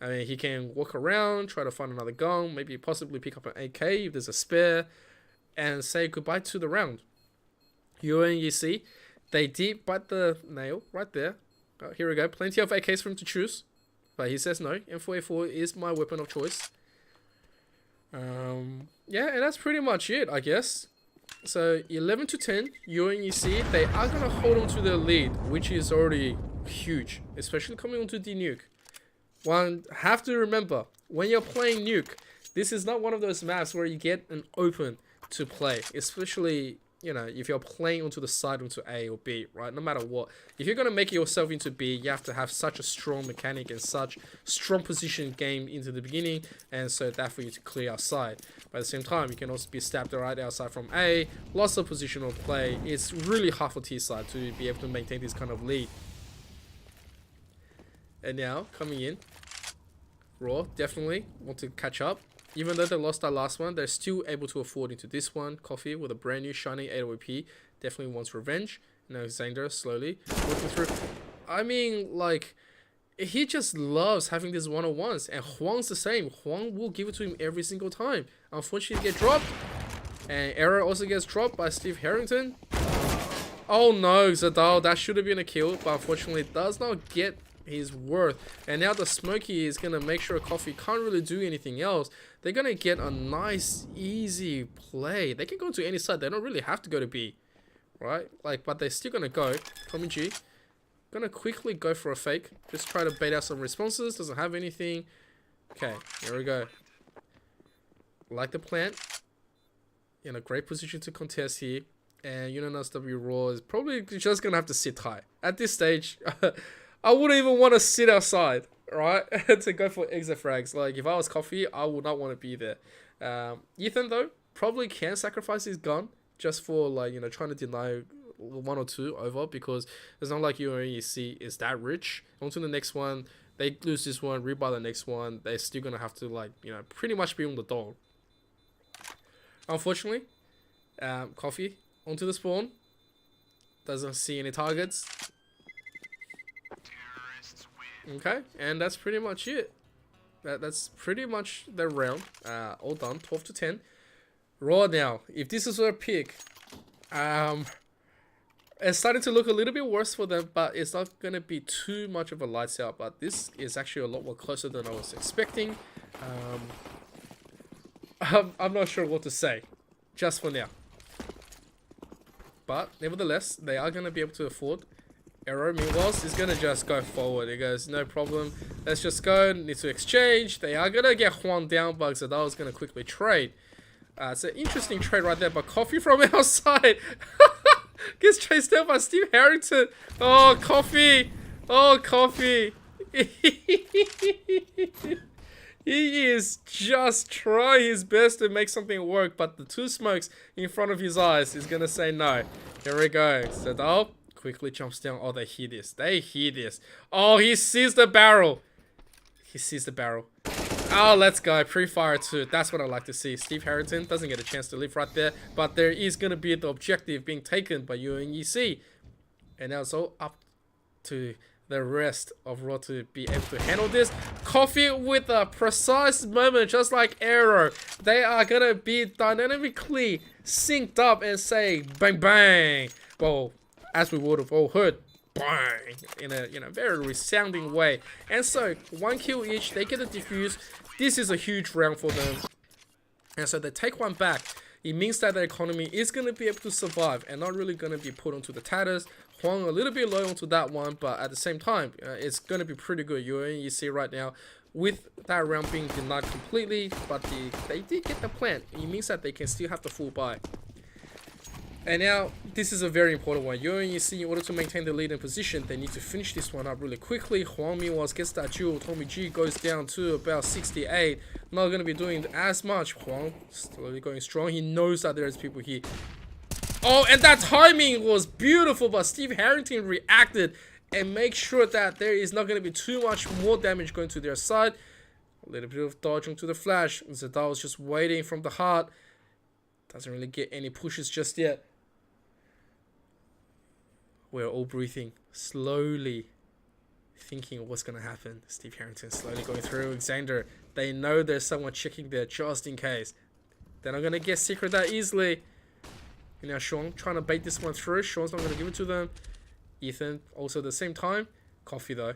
I mean, he can walk around, try to find another gun, maybe possibly pick up an AK if there's a spare, and say goodbye to the round. UoN-EC, they did bite the nail right there. Oh, here we go. Plenty of AKs for him to choose. But he says no. M4A4 is my weapon of choice. Yeah, and that's pretty much it, I guess. So 11 to 10, UoN-EC, they are going to hold on to their lead, which is already huge, especially coming onto D-Nuke. One have to remember, when you're playing Nuke, this is not one of those maps where you get an open to play, especially, you know, if you're playing onto the side onto A or B, right? No matter what. If you're going to make yourself into B, you have to have such a strong mechanic and such strong position game into the beginning, and so that for you to clear outside. But at the same time, you can also be stabbed right outside from A, lots of positional play. It's really hard for T side to be able to maintain this kind of lead. And now, coming in, Rawr definitely want to catch up. Even though they lost that last one, they're still able to afford into this one. Coffee with a brand new shiny AWP definitely wants revenge. Now Xander slowly working through. I mean, like, he just loves having these one-on-ones. And Huang's the same. Huang will give it to him every single time. Unfortunately, he gets dropped. And Error also gets dropped by Steve Harrington. Oh no, Zadal, that should have been a kill. But unfortunately, does not get his worth. And now the Smokey is going to make sure Coffee can't really do anything else. They're going to get a nice, easy play. They can go to any side. They don't really have to go to B. Right? Like, but they're still going to go. Tommy G. Going to quickly go for a fake. Just try to bait out some responses. Doesn't have anything. Okay, here we go. Like the plant. In a great position to contest here. And UNSW Rawr is probably just going to have to sit high. At this stage, I wouldn't even want to sit outside, right? To go for exit frags. Like, if I was Coffee, I would not want to be there. Ethan, though, probably can sacrifice his gun just for, like, you know, trying to deny 1 or 2 over, because it's not like UoN-EC is that rich. On to the next one. They lose this one, rebuy the next one. They're still going to have to, like, you know, pretty much be on the dog. Unfortunately, Coffee onto the spawn. Doesn't see any targets. Okay, and that's pretty much it. That's pretty much the round. All done. 12 to 10. Rawr now. If this is their pick, it's starting to look a little bit worse for them, but it's not going to be too much of a lights out. But this is actually a lot more closer than I was expecting. I'm not sure what to say, just for now. But nevertheless, they are going to be able to afford. Arrow, meanwhile, is going to just go forward. He goes, no problem. Let's just go. Need to exchange. They are going to get Huang down, but Zadal is going to quickly trade. It's an interesting trade right there, but Coffee from outside gets chased down by Steve Harrington. Oh, Coffee. Oh, Coffee. He is just trying his best to make something work, but the 2 smokes in front of his eyes is going to say no. Here we go. Zadal quickly jumps down. Oh, they hear this. They hear this. Oh, he sees the barrel. He sees the barrel. Oh, let's go. Pre-fire 2. That's what I like to see. Steve Harrington doesn't get a chance to live right there, but there is going to be the objective being taken by UoN-EC. And now it's all up to the rest of Rawr to be able to handle this. Coffee with a precise moment, just like Arrow. They are gonna be dynamically synced up and say bang bang. Well, as we would have all heard, bang, in a very resounding way. And so 1 kill each, they get a defuse. This is a huge round for them. And so they take one back. It means that the economy is going to be able to survive and not really going to be put onto the tatters. Huang a little bit low onto that one, but at the same time, it's going to be pretty good. UoN-EC right now, with that round being denied completely, but they did get the plant. It means that they can still have the full buy. And now, this is a very important one. UoN-EC, in order to maintain the lead in position, they need to finish this one up really quickly. Huang meanwhile gets that jewel. Tommy G goes down to about 68. Not going to be doing as much. Huang slowly going strong. He knows that there's people here. Oh, and that timing was beautiful, but Steve Harrington reacted and make sure that there is not going to be too much more damage going to their side. A little bit of dodge onto the flash. Zadal was just waiting from the heart. Doesn't really get any pushes just yet. We're all breathing, slowly thinking of what's going to happen. Steve Harrington slowly going through. Xander, they know there's someone checking there just in case. They're not going to get secret that easily. And now Sean trying to bait this one through. Sean's not going to give it to them. Ethan also at the same time. Coffee though.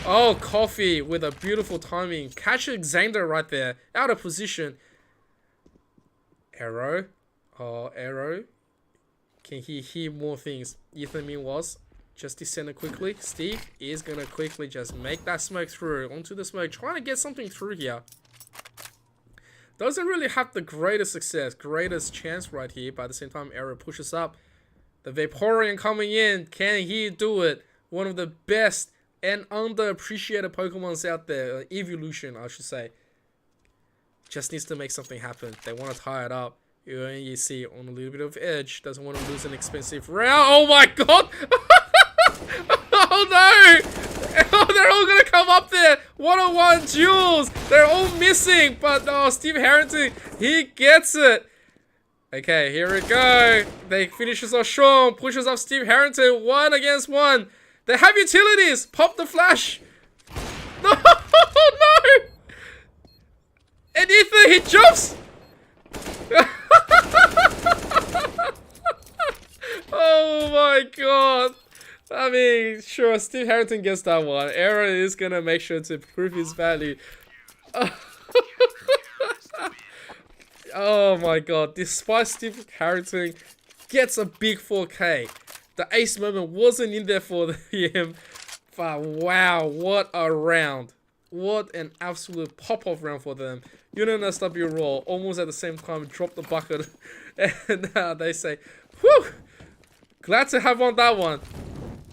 Oh, Coffee with a beautiful timing. Catching Xander right there. Out of position. Arrow. Oh, Arrow. Can he hear more things? Ethan meanwhile just descended quickly. Steve is going to quickly just make that smoke through. Onto the smoke. Trying to get something through here. Doesn't really have the greatest success, greatest chance right here. But at the same time, Arrow pushes up. The Vaporeon coming in. Can he do it? One of the best and underappreciated Pokemons out there. Evolution, I should say. Just needs to make something happen. They want to tie it up. UoN-EC on a little bit of edge. Doesn't want to lose an expensive round. Oh my god! Oh no! Oh, they're all gonna come up there. 101 duels. They're all missing. But oh, Steve Harrington, he gets it. Okay, here we go. They finishes off Sean, pushes up Steve Harrington. 1 against 1. They have utilities. Pop the flash. No, no. And Ethan, he jumps. Oh my god. I mean, sure, Steve Harrington gets that one. Arrow is gonna make sure to prove his value. Oh my god. Despite Steve Harrington gets a big 4K, the ace moment wasn't in there for him. But wow, what a round. What an absolute pop-off round for them. UNSW Rawr almost at the same time dropped the bucket. And now they say, whew, glad to have won that one.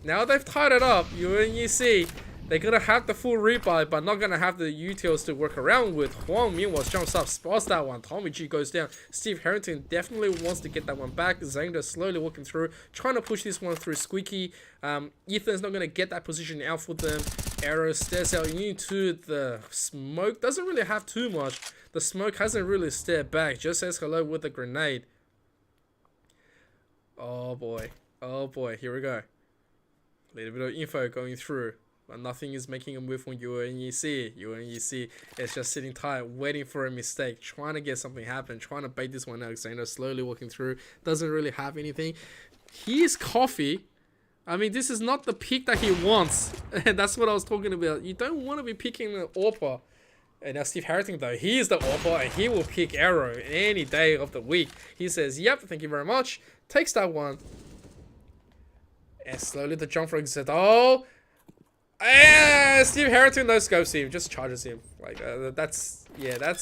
Now they've tied it up. UoN-EC, they're going to have the full rebuy, but not going to have the utils to work around with. Huang meanwhile jumps up, spots that one. Tommy G goes down. Steve Harrington definitely wants to get that one back. Xander slowly walking through, trying to push this one through Squeaky. Ethan's not going to get that position out for them. Arrow stares out into the smoke. Doesn't really have too much. The smoke hasn't really stared back. Just says hello with a grenade. Oh boy. Oh boy. Here we go. A little bit of info going through. But nothing is making a move from UoN-EC. UoN-EC is just sitting tight, waiting for a mistake. Trying to get something happen. Trying to bait this one out. Xander slowly walking through. Doesn't really have anything. He's Coffee. I mean, this is not the pick that he wants. And that's what I was talking about. You don't want to be picking the AWPer. And now Steve Harrington, though, he is the AWPer, and he will pick Arrow any day of the week. He says, yep, thank you very much. Takes that one. And slowly the jump for Zadal. And Steve Harrington, no scopes him. Just charges him. Like, that's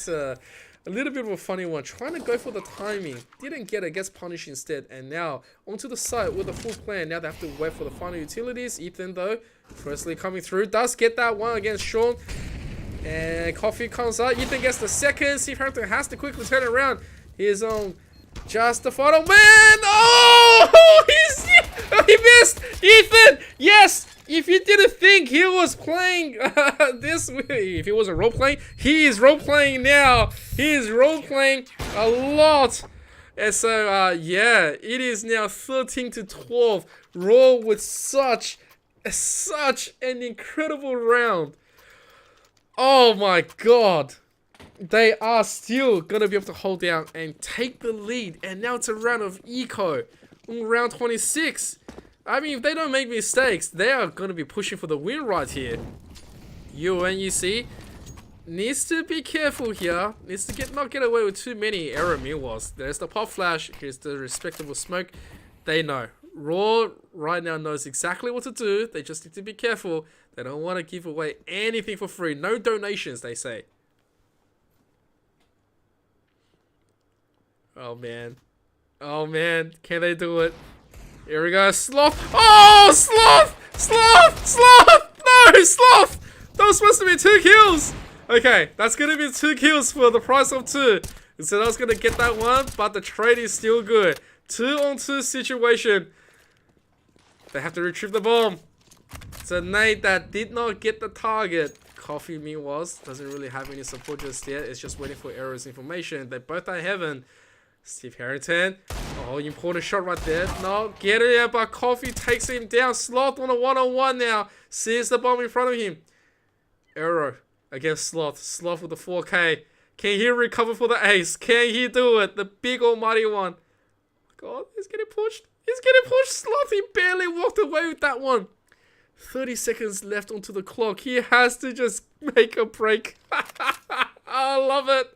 a little bit of a funny one. Trying to go for the timing. Didn't get it. Gets punished instead. And now onto the site with a full plan. Now they have to wait for the final utilities. Ethan, though, firstly coming through. Does get that one against Sean. And Coffee comes out. Ethan gets the second. Steve Harrington has to quickly turn around. He's on just the final man. Oh! He missed. Ethan, yes. If you didn't think he was playing this way, if he wasn't role playing, he is role playing now. He is role playing a lot. And so, yeah, it is now 13-12. Rawr with such Such an incredible round. Oh my god. They are still gonna be able to hold down and take the lead. And now it's a round of eco. Round 26. I mean, if they don't make mistakes, they are gonna be pushing for the win right here. UoN-EC needs to be careful here. Needs to not get away with too many error meanwhiles. There's the pop flash. Here's the respectable smoke. They know. Rawr right now knows exactly what to do. They just need to be careful. They don't want to give away anything for free. No donations, they say. Oh man. Oh man. Can they do it? Here we go. Sloth. Oh, Sloth! Sloth! Sloth! No, Sloth! That was supposed to be 2 kills. Okay, that's gonna be 2 kills for the price of 2. So I was gonna get that one, but the trade is still good. 2-on-2 situation. They have to retrieve the bomb. It's a nade that did not get the target. Coffee meanwhile doesn't really have any support just yet. It's just waiting for errors information. They both are heaven. Steve Harrington. Oh, important shot right there. No, get it out, but Coffee takes him down. Sloth on a 1-on-1 now. Sees the bomb in front of him. Arrow against Sloth. Sloth with the 4K. Can he recover for the ace? Can he do it? The big almighty one. God, he's getting pushed. He's getting pushed. Sloth, he barely walked away with that one. 30 seconds left onto the clock. He has to just make a break. I love it.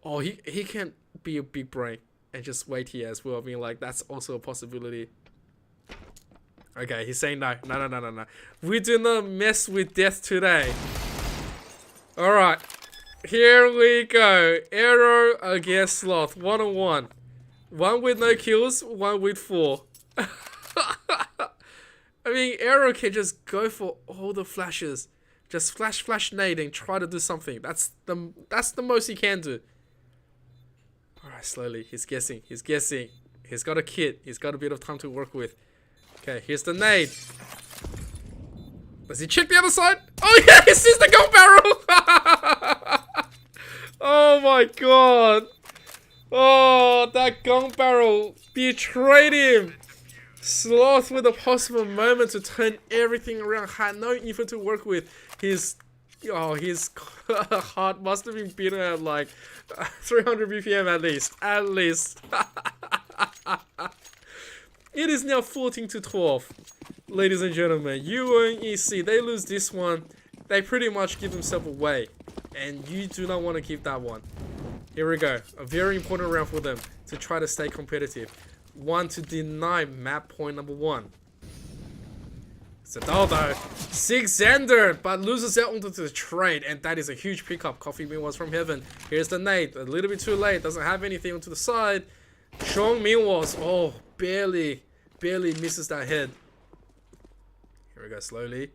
Oh, he can be a big brain and just wait here as well. I mean, like, that's also a possibility. Okay, he's saying no. No. We do not mess with death today. Alright. Here we go. Arrow against Sloth. 1-on-1. One with no kills, one with 4. I mean, Arrow can just go for all the flashes. Just flash, nade and try to do something. That's the most he can do. Alright, slowly. He's guessing. He's got a kit. He's got a bit of time to work with. Okay, here's the nade. Does he check the other side? Oh yeah, he sees the gun barrel! Oh my god. Oh, that gun barrel betrayed him. Sloth with a possible moment to turn everything around. Had no info to work with. His heart must have been beaten at like 300 BPM at least. At least. It is now 14-12. Ladies and gentlemen, UoN-EC, they lose this one. They pretty much give themselves away. And you do not want to give that one. Here we go. A very important round for them to try to stay competitive. One to deny map point number 1. Zedaldo, 6 Xander, but loses out onto the trade, and that is a huge pickup. Coffee meanwhile from heaven. Here's the nade, a little bit too late, doesn't have anything onto the side. Sean meanwhile, oh, barely misses that head. Here we go, slowly.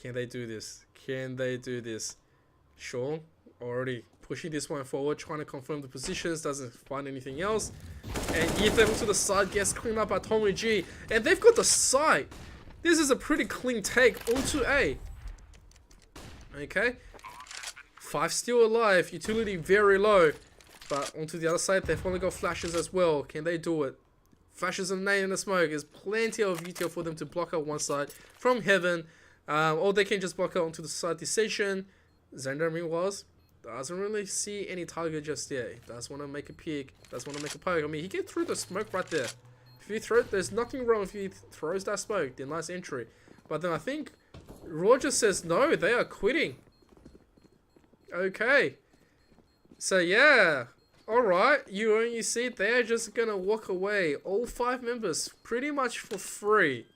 Can they do this? Can they do this? Sean already pushing this one forward, trying to confirm the positions, doesn't find anything else. And Ethan to the side gets cleaned up by Tommy G. And they've got the side. This is a pretty clean take onto A. Okay. 5 still alive. Utility very low. But onto the other side, they've only got flashes as well. Can they do it? Flashes of nade in the smoke. There's plenty of util for them to block out one side from heaven. Or they can just block out onto the side decision. Xander meanwhile doesn't really see any target just yet. He does want to make a peek. Does want to make a poke. I mean, he can throw the smoke right there. If you throw it, there's nothing wrong if he throws that smoke. The nice entry. But then I think Roger says no, they are quitting. Okay. So yeah. Alright, UoN-EC, they're just gonna walk away. All 5 members pretty much for free.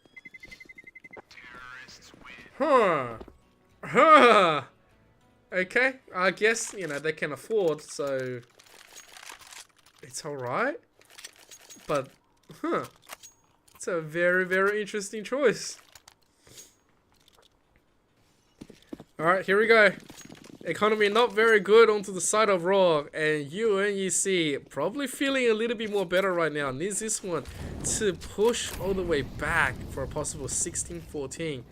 Huh. Okay, I guess, you know, they can afford, so it's alright. But, it's a very interesting choice. Alright, here we go. Economy not very good onto the side of Rawr, and UoN-EC probably feeling a little bit more better right now. Needs this one to push all the way back for a possible 16-14.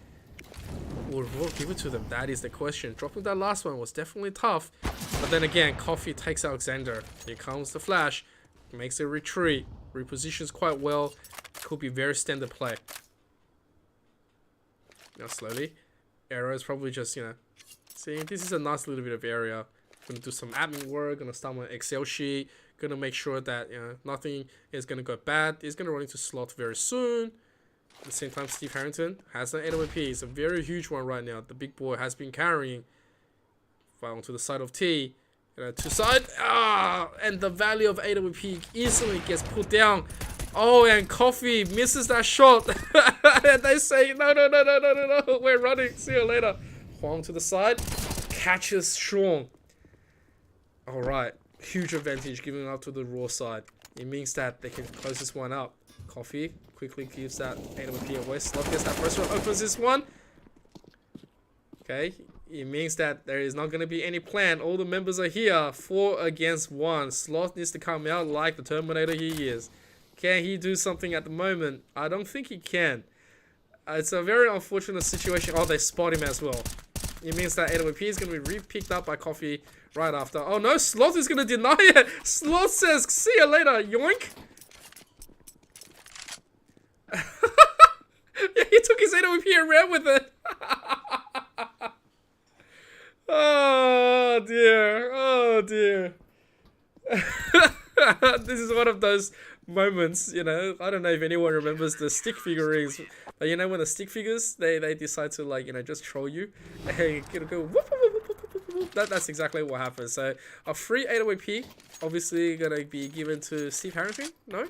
Will Rawr give it to them? That is the question. Dropping that last one was definitely tough, but then again, Coffee takes Alexander. Here comes the flash, makes a retreat, repositions quite well. Could be very standard play. Now slowly. Arrow is probably just, you know, see, this is a nice little bit of area. Gonna do some admin work, gonna start my Excel sheet, gonna make sure that, you know, nothing is gonna go bad. He's gonna run into slot very soon. At the same time, Steve Harrington has an AWP. It's a very huge one right now. The big boy has been carrying. Fire onto the side of T. You know, to side. And the value of AWP easily gets put down. Oh, and Coffee misses that shot. And they say, no, we're running. See you later. Huang to the side. Catches Sean. Alright. Huge advantage giving up to the Rawr side. It means that they can close this one up. Coffee quickly gives that AWP away. Slot gets that first one. Opens this one. Okay. It means that there is not going to be any plan. All the members are here. 4 against 1. Slot needs to come out like the Terminator he is. Can he do something at the moment? I don't think he can. It's a very unfortunate situation. Oh, they spot him as well. It means that AWP is going to be re-picked up by Coffee right after. Oh no, Sloth is going to deny it. Sloth says, see you later, yoink. Yeah, he took his AWP and ran with it. Oh dear. Oh dear. This is one of those moments, you know. I don't know if anyone remembers the stick figurines, but you know, when the stick figures they decide to, like, you know, just troll you and go whoop, whoop, whoop, whoop, whoop. That's exactly what happens. So a free AWP obviously gonna be given to Steve Harrington. No,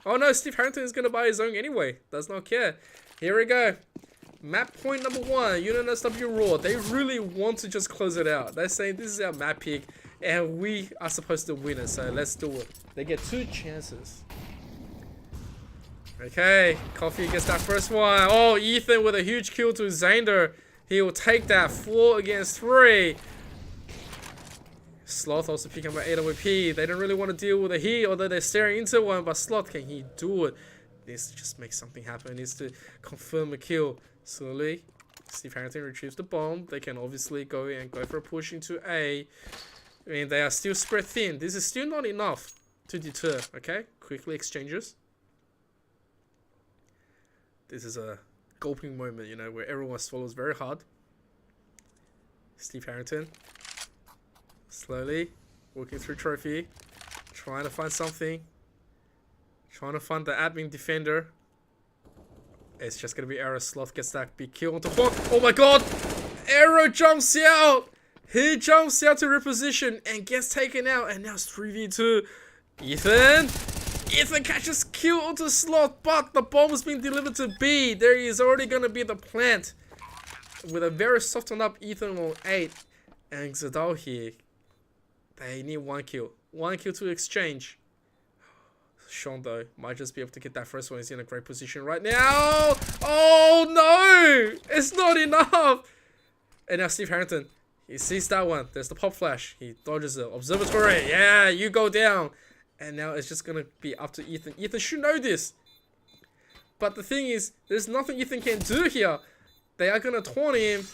oh no, Steve Harrington is gonna buy his own anyway, does not care. Here we go. Map point number 1, UNSW Rawr. They really want to just close it out. They're saying this is our map pick and we are supposed to win it, so let's do it. They get 2 chances. Okay, Coffee gets that first one. Oh, Ethan with a huge kill to Zander. He will take that. 4 against 3. Sloth also picking up an AWP. They don't really want to deal with a hit, although they're staring into one, but Sloth, can he do it? Needs to just make something happen. Needs to confirm a kill. Slowly, Steve Harrington retrieves the bomb. They can obviously go for a push into A. I mean, they are still spread thin. This is still not enough to deter. Okay, quickly exchanges. This is a gulping moment, you know, where everyone swallows very hard. Steve Harrington, slowly working through trophy, trying to find something, trying to find the admin defender. It's just gonna be Arrow. Sloth gets that big kill onto Huang. Oh my god! Arrow jumps out! He jumps out to reposition and gets taken out, and now it's 3v2. Ethan catches kill onto Sloth, but the bomb has been delivered to B. There is already gonna be the plant. With a very softened up Ethan on 8. And Zadal here. They need 1 kill. 1 kill to exchange. Sean though might just be able to get that first one. He's in a great position right now. Oh no! It's not enough! And now Steve Harrington, he sees that one. There's the pop flash. He dodges it. Observatory. Yeah, you go down. And now it's just gonna be up to Ethan. Ethan should know this. But the thing is, there's nothing Ethan can do here. They are gonna taunt him.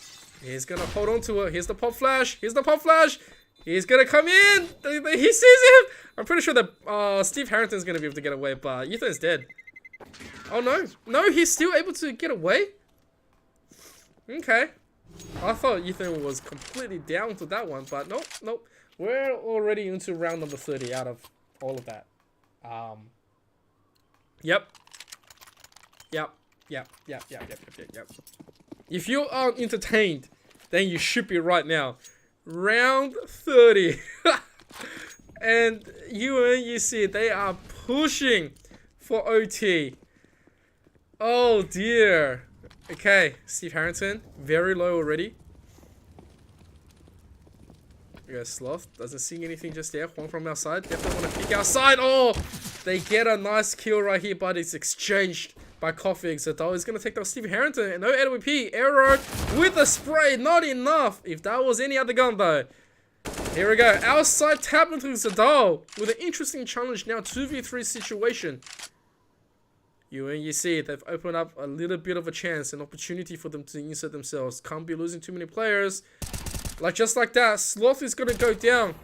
He's gonna hold on to it. Here's the pop flash. Here's the pop flash. He's gonna come in. He sees him. I'm pretty sure that Steve Harrington's gonna be able to get away, but Ethan's dead. Oh no. No, he's still able to get away? Okay. I thought Ethan was completely down to that one, but nope. We're already into round number 30 out of all of that. Yep. If you aren't entertained, then you should be right now. Round 30. And UoN-EC, they are pushing for OT. Oh dear. Okay, Steve Harrington, very low already. We got Sloth, doesn't see anything just there. Huang from outside, definitely want to peek outside. Oh, they get a nice kill right here, but it's exchanged by Coffee. Zadal is going to take down Steve Harrington. No AWP, Arrow with a spray, not enough. If that was any other gun though. Here we go, outside tap into Zadal with an interesting challenge now, 2v3 situation. UoN-EC, they've opened up a little bit of a chance, an opportunity for them to insert themselves. Can't be losing too many players. Like, just like that, Sloth is going to go down.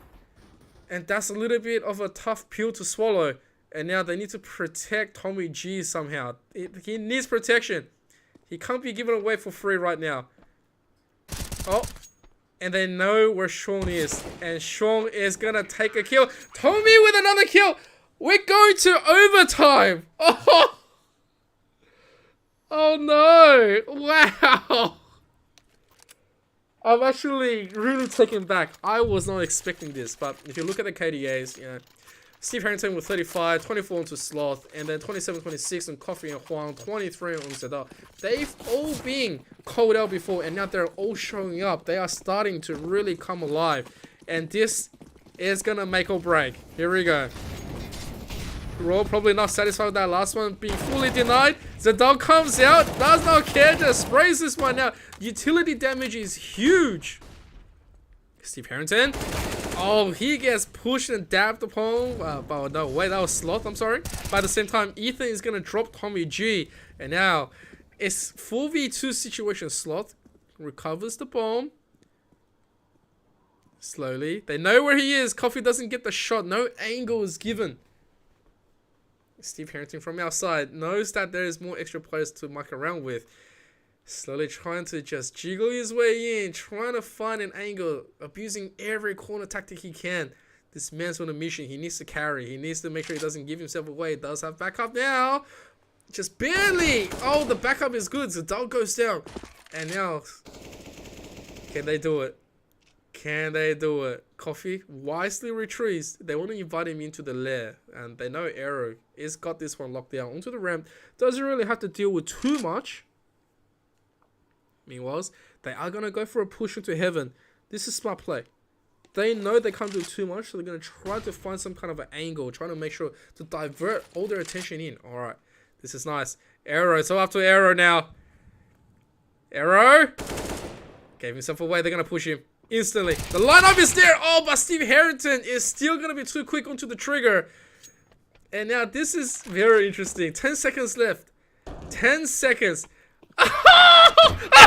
And that's a little bit of a tough pill to swallow. And now they need to protect Tommy G somehow. He needs protection. He can't be given away for free right now. Oh, and they know where Sean is. And Sean is going to take a kill. Tommy with another kill. We're going to overtime. Oh, oh no. Wow. I'm actually really taken back. I was not expecting this. But if you look at the KDAs, you know, Steve Harrington with 35, 24 onto Sloth, and then 27, 26 on Coffee and Huang, 23 on Zedar. They've all been called out before, and now they're all showing up. They are starting to really come alive. And this is going to make or break. Here we go. Rawr probably not satisfied with that last one being fully denied. Zedar comes out, does not care, just sprays this one out. Utility damage is huge. Steve Harrington. Oh, he gets pushed and dabbed upon. But no, wait, that was Sloth, I'm sorry. But at the same time, Ethan is going to drop Tommy G. And now, it's 4v2 situation. Sloth recovers the bomb. Slowly. They know where he is. Coffee doesn't get the shot. No angle is given. Steve Harrington from outside knows that there is more extra players to muck around with. Slowly trying to just jiggle his way in, trying to find an angle, abusing every corner tactic he can. This man's on a mission. He needs to carry. He needs to make sure he doesn't give himself away. He does have backup now. Just barely. Oh, the backup is good. The dog goes down. And now, can they do it? Can they do it? Coffee wisely retreats. They want to invite him into the lair. And they know Arrow has got this one locked down onto the ramp. Doesn't really have to deal with too much. Meanwhile, they are going to go for a push into heaven. This is smart play. They know they can't do too much, so they're going to try to find some kind of an angle, trying to make sure to divert all their attention in. Alright, this is nice. Arrow, it's all up to Arrow now. Arrow! Gave himself away, they're going to push him instantly. The lineup is there! Oh, but Steve Harrington is still going to be too quick onto the trigger. And now this is very interesting. 10 seconds left. 10 seconds. Oh no!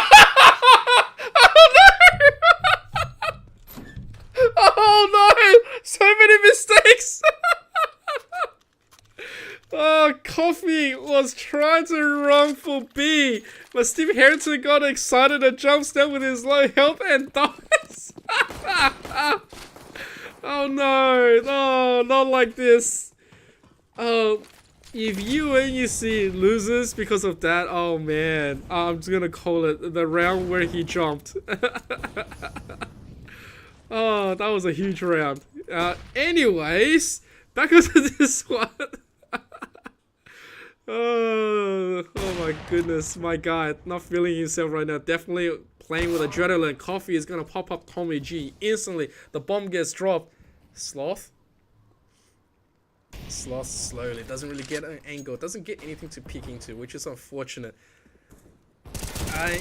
Oh no! So many mistakes! Oh, Coffee was trying to run for B, but Steve Harrington got excited and jumps down with his low health and dies. Oh no! No, not like this. Oh. If UoN-EC loses because of that, oh man, I'm just gonna call it the round where he jumped. Oh, that was a huge round. Anyways, back into this one. Oh my goodness, my guy, not feeling himself right now. Definitely playing with adrenaline. Coffee is gonna pop up Tommy G instantly. The bomb gets dropped. Sloth. Sloth slowly, doesn't really get an angle, doesn't get anything to peek into, which is unfortunate.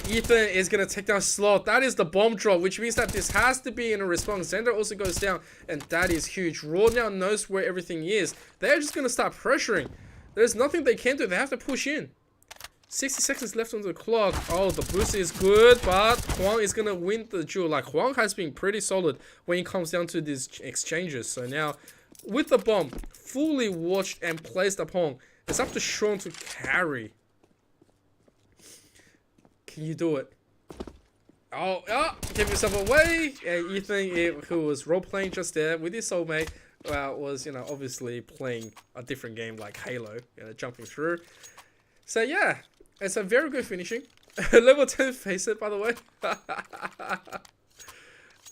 Ethan is going to take down Sloth. That is the bomb drop, which means that this has to be in a response. Xander also goes down, and that is huge. Rawr now knows where everything is. They're just going to start pressuring. There's nothing they can do. They have to push in. 60 seconds left on the clock. Oh, the boost is good, but Huang is going to win the duel. Like, Huang has been pretty solid when it comes down to these exchanges. So now, with the bomb fully watched and placed upon, it's up to Sean to carry. Can you do it? Oh, give yourself away. And Ethan, who was role-playing just there with his soulmate, was, you know, obviously playing a different game like Halo, you know, jumping through. So yeah, it's a very good finishing. Level 10 face it, by the way.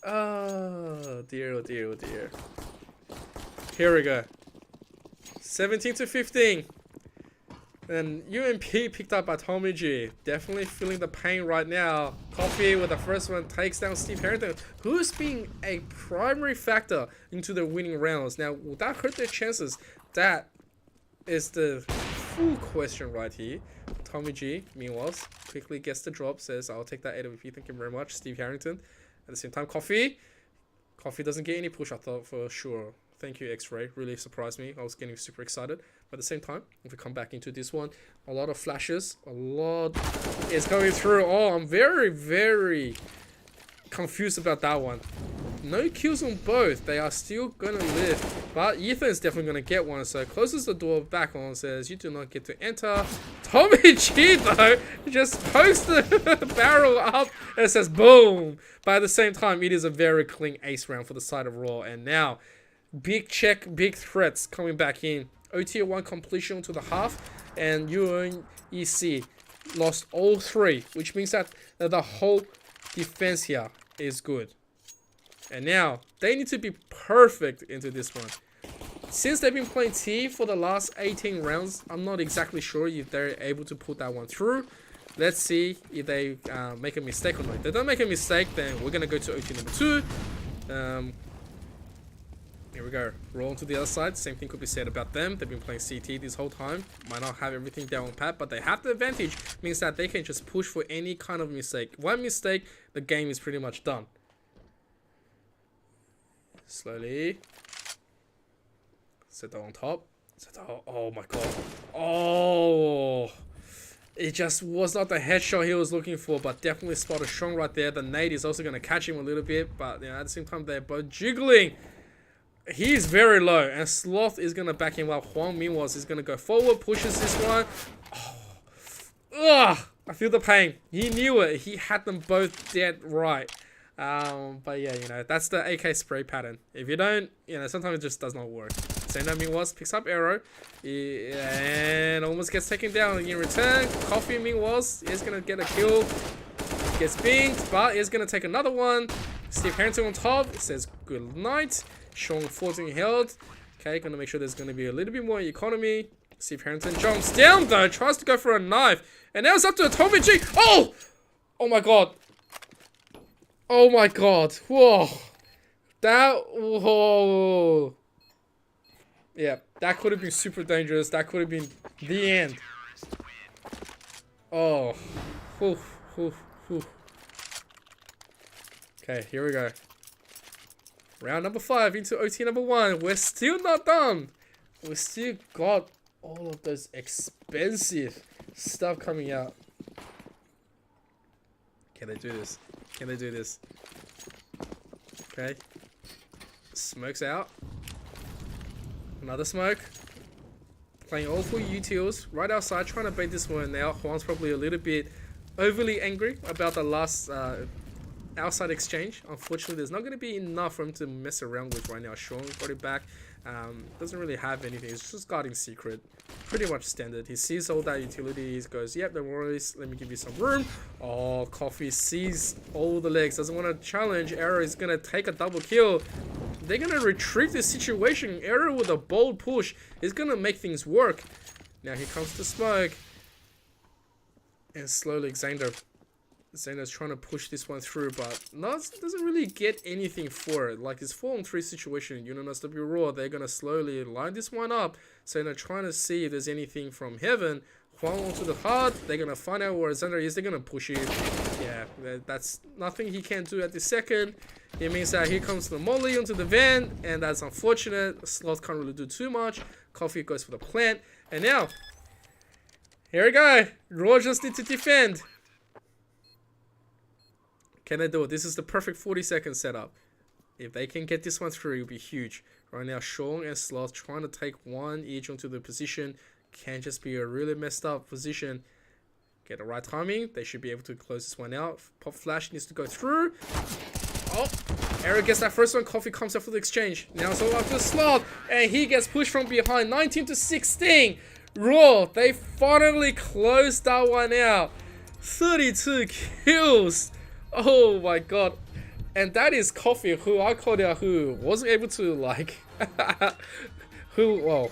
Oh dear, oh dear, oh dear. Here we go. 17 to 15. And UMP picked up by Tommy G. Definitely feeling the pain right now. Coffee with the first one takes down Steve Harrington, who's been a primary factor into the winning rounds. Now, will that hurt their chances? That is the full question right here. Tommy G, meanwhile, quickly gets the drop, says, I'll take that AWP, thank you very much. Steve Harrington. At the same time, Coffee doesn't get any push, I thought, for sure. Thank you, X-Ray. Really surprised me. I was getting super excited. But at the same time, if we come back into this one, a lot of flashes. A lot is going through. Oh, I'm very, very confused about that one. No kills on both. They are still gonna live, but Ethan's definitely gonna get one. So closes the door back on, says you do not get to enter. Tommy G though just pokes the barrel up and says boom. But at the same time, it is a very clean ace round for the side of Rawr. And now, big check, big threats coming back in. OT1 completion to the half, and UoN-EC lost all three, which means that the whole defense here is good. And now they need to be perfect into this one. Since they've been playing T for the last 18 rounds, I'm not exactly sure if they're able to put that one through. Let's see if they make a mistake or not. If they don't make a mistake, then we're gonna go to OT number 2. Here we go. Roll to the other side. Same thing could be said about them. They've been playing CT this whole time. Might not have everything down on pat, but they have the advantage. Means that they can just push for any kind of mistake. One mistake, the game is pretty much done. Slowly. Set that on top. Set that on. Oh my god. Oh. It just was not the headshot he was looking for, but definitely spotted strong right there. The nade is also going to catch him a little bit, but you know, at the same time, they're both jiggling. He's very low, and Sloth is going to back him up. Huang, meanwhile, is going to go forward, pushes this one. Oh. Ugh, I feel the pain. He knew it. He had them both dead right. But yeah, you know, that's the AK spray pattern. If you don't, you know, sometimes it just does not work. Same time meanwhile, picks up arrow, and almost gets taken down in return. Coffee meanwhile is going to get a kill. Gets binged, but is going to take another one. Steve Harrington on top. It says good night. Showing 14 health. Okay, gonna make sure there's gonna be a little bit more economy. Steve Harrington jumps down though, tries to go for a knife, and now it's up to Tommy G. Oh! Oh my god. Oh my god. Whoa. That. Whoa. Yeah, that could have been super dangerous. That could have been the end. Oh. Whew, whew, whew. Okay, here we go. Round number 5 into OT number 1. We're still not done. We still got all of those expensive stuff coming out. Can they do this? Can they do this? Okay. Smoke's out. Another smoke. Playing all 4 utils right outside, trying to bait this one now. Huang's probably a little bit overly angry about the last outside exchange. Unfortunately, there's not going to be enough for him to mess around with right now. Sean got it back. Doesn't really have anything. It's just guarding secret. Pretty much standard. He sees all that utility. He goes, yep, don't worry. Let me give you some room. Oh, Coffee sees all the legs. Doesn't want to challenge. Arrow is going to take a double kill. They're going to retrieve the situation. Arrow with a bold push is going to make things work. Now here comes the smoke. And slowly Xander's trying to push this one through, but doesn't really get anything for it. Like, it's 4-on-3 situation in UNSW Rawr. They're going to slowly line this one up. So they're trying to see if there's anything from heaven. Huang onto the heart. They're going to find out where Xander is. They're going to push it. Yeah, that's nothing he can do at this second. It means that here comes the molly onto the van, and that's unfortunate. Sloth can't really do too much. Coffee goes for the plant. And now, here we go. Rawr just need to defend. Can they do it? This is the perfect 40-second setup. If they can get this one through, it'll be huge. Right now, Sean and Sloth trying to take one each onto the position. Can just be a really messed up position. Get the right timing. They should be able to close this one out. Pop Flash needs to go through. Oh, Eric gets that first one. Coffee comes up for the exchange. Now it's all up to Sloth. And he gets pushed from behind. 19-16. Rawr, they finally closed that one out. 32 kills. Oh my god. And that is Coffee, who I called out, who wasn't able to, like, who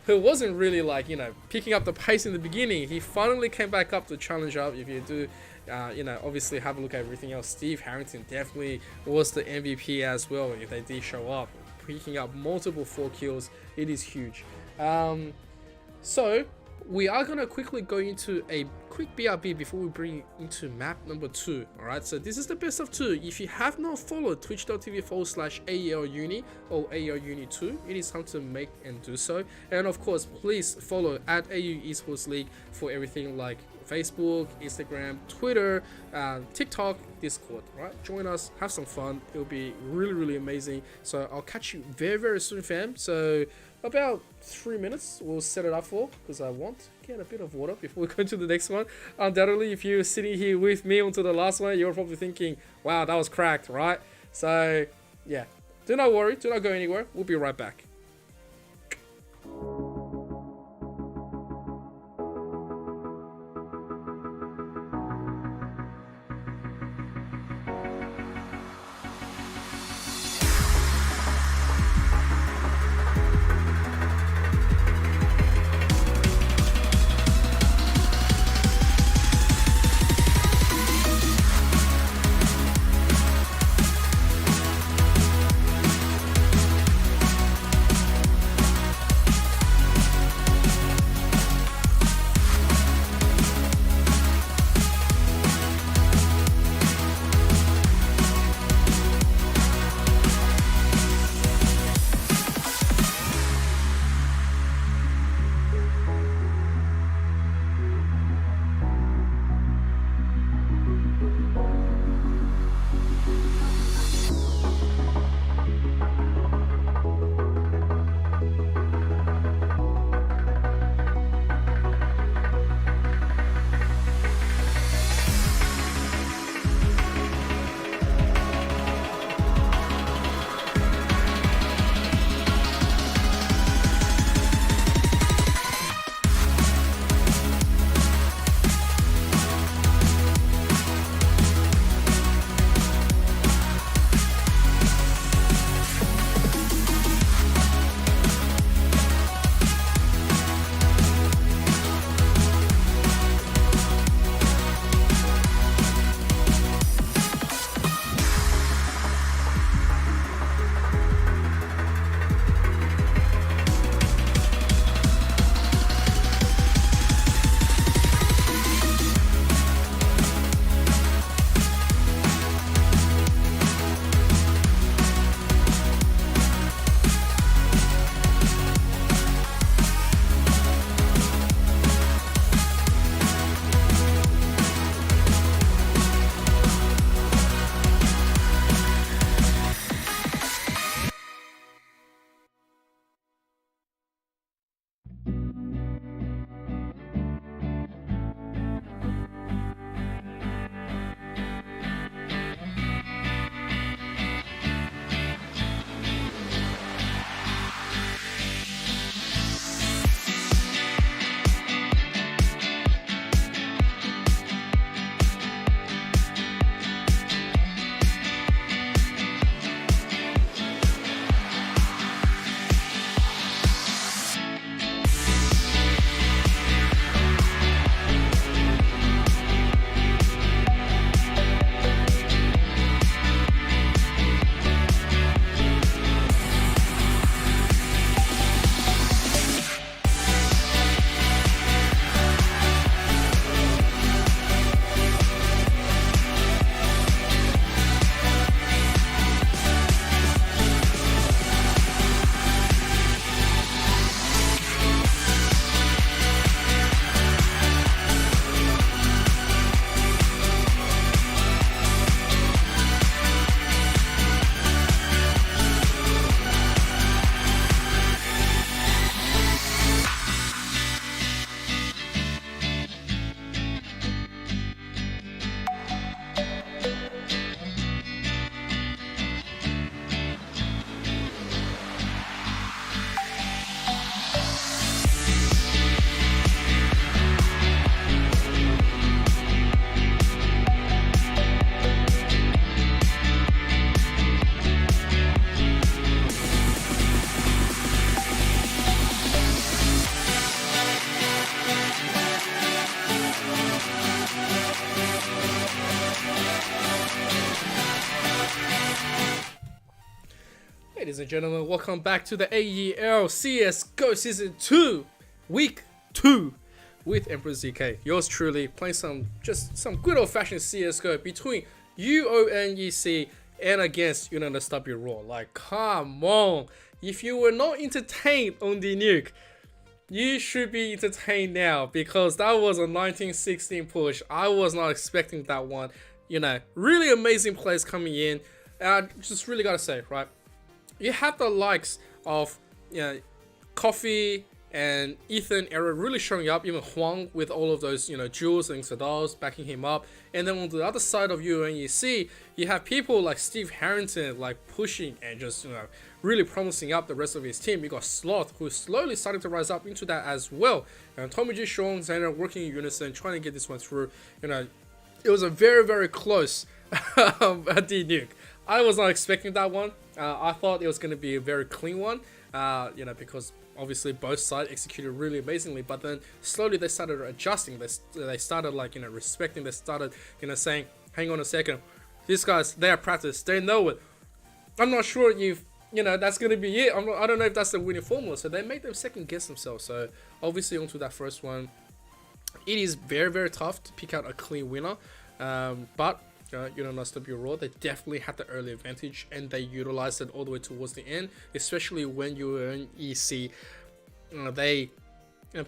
wasn't really, like, you know, picking up the pace in the beginning. He finally came back up to challenge up. If you do, you know, obviously have a look at everything else. Steve Harrington definitely was the MVP as well. If they did show up, picking up multiple 4 kills, it is huge. So we are going to quickly go into a quick BRB before we bring into map number 2. Alright, so this is the best of 2. If you have not followed twitch.tv/AEL Uni or AEL Uni 2, it is time to make and do so. And of course, please follow at AU Esports League for everything like Facebook, Instagram, Twitter, TikTok, Discord, right? Join us, have some fun. It'll be really, really amazing. So I'll catch you very, very soon, fam. So about 3 minutes we'll set it up for, because I want to get a bit of water before we go to the next one. Undoubtedly, if you're sitting here with me onto the last one, you're probably thinking, wow, that was cracked, right? So yeah, do not worry, do not go anywhere. We'll be right back. Ladies and gentlemen, welcome back to the AEL CSGO Season 2, Week 2 with Empress ZK. Yours truly playing some good old-fashioned CSGO between UoN-EC and against UNSW Rawr. Like, come on. If you were not entertained on the nuke, you should be entertained now because that was a 1916 push. I was not expecting that one. You know, really amazing plays coming in. Just really gotta say, right? You have the likes of, you know, Coffee and Ethan era really showing up, even Huang with all of those, you know, Jules and Sadals backing him up. And then on the other side of UoN-EC, you have people like Steve Harrington like pushing and just, you know, really promising up the rest of his team. You got Sloth, who's slowly starting to rise up into that as well. And Tommy G, Sean, Xander working in unison, trying to get this one through. You know, it was a very, very close D-Nuke. I was not expecting that one. I thought it was going to be a very clean one, you know, because obviously both sides executed really amazingly, but then slowly they started adjusting. They started like, you know, respecting. They started, you know, saying, hang on a second, these guys, they are practiced, they know it. I'm not sure you know, that's going to be it. I don't know if that's the winning formula. So they made them second guess themselves. So obviously onto that first one, it is very, very tough to pick out a clean winner. But UNSW Rawr, they definitely had the early advantage and they utilized it all the way towards the end, especially when UoN-EC, they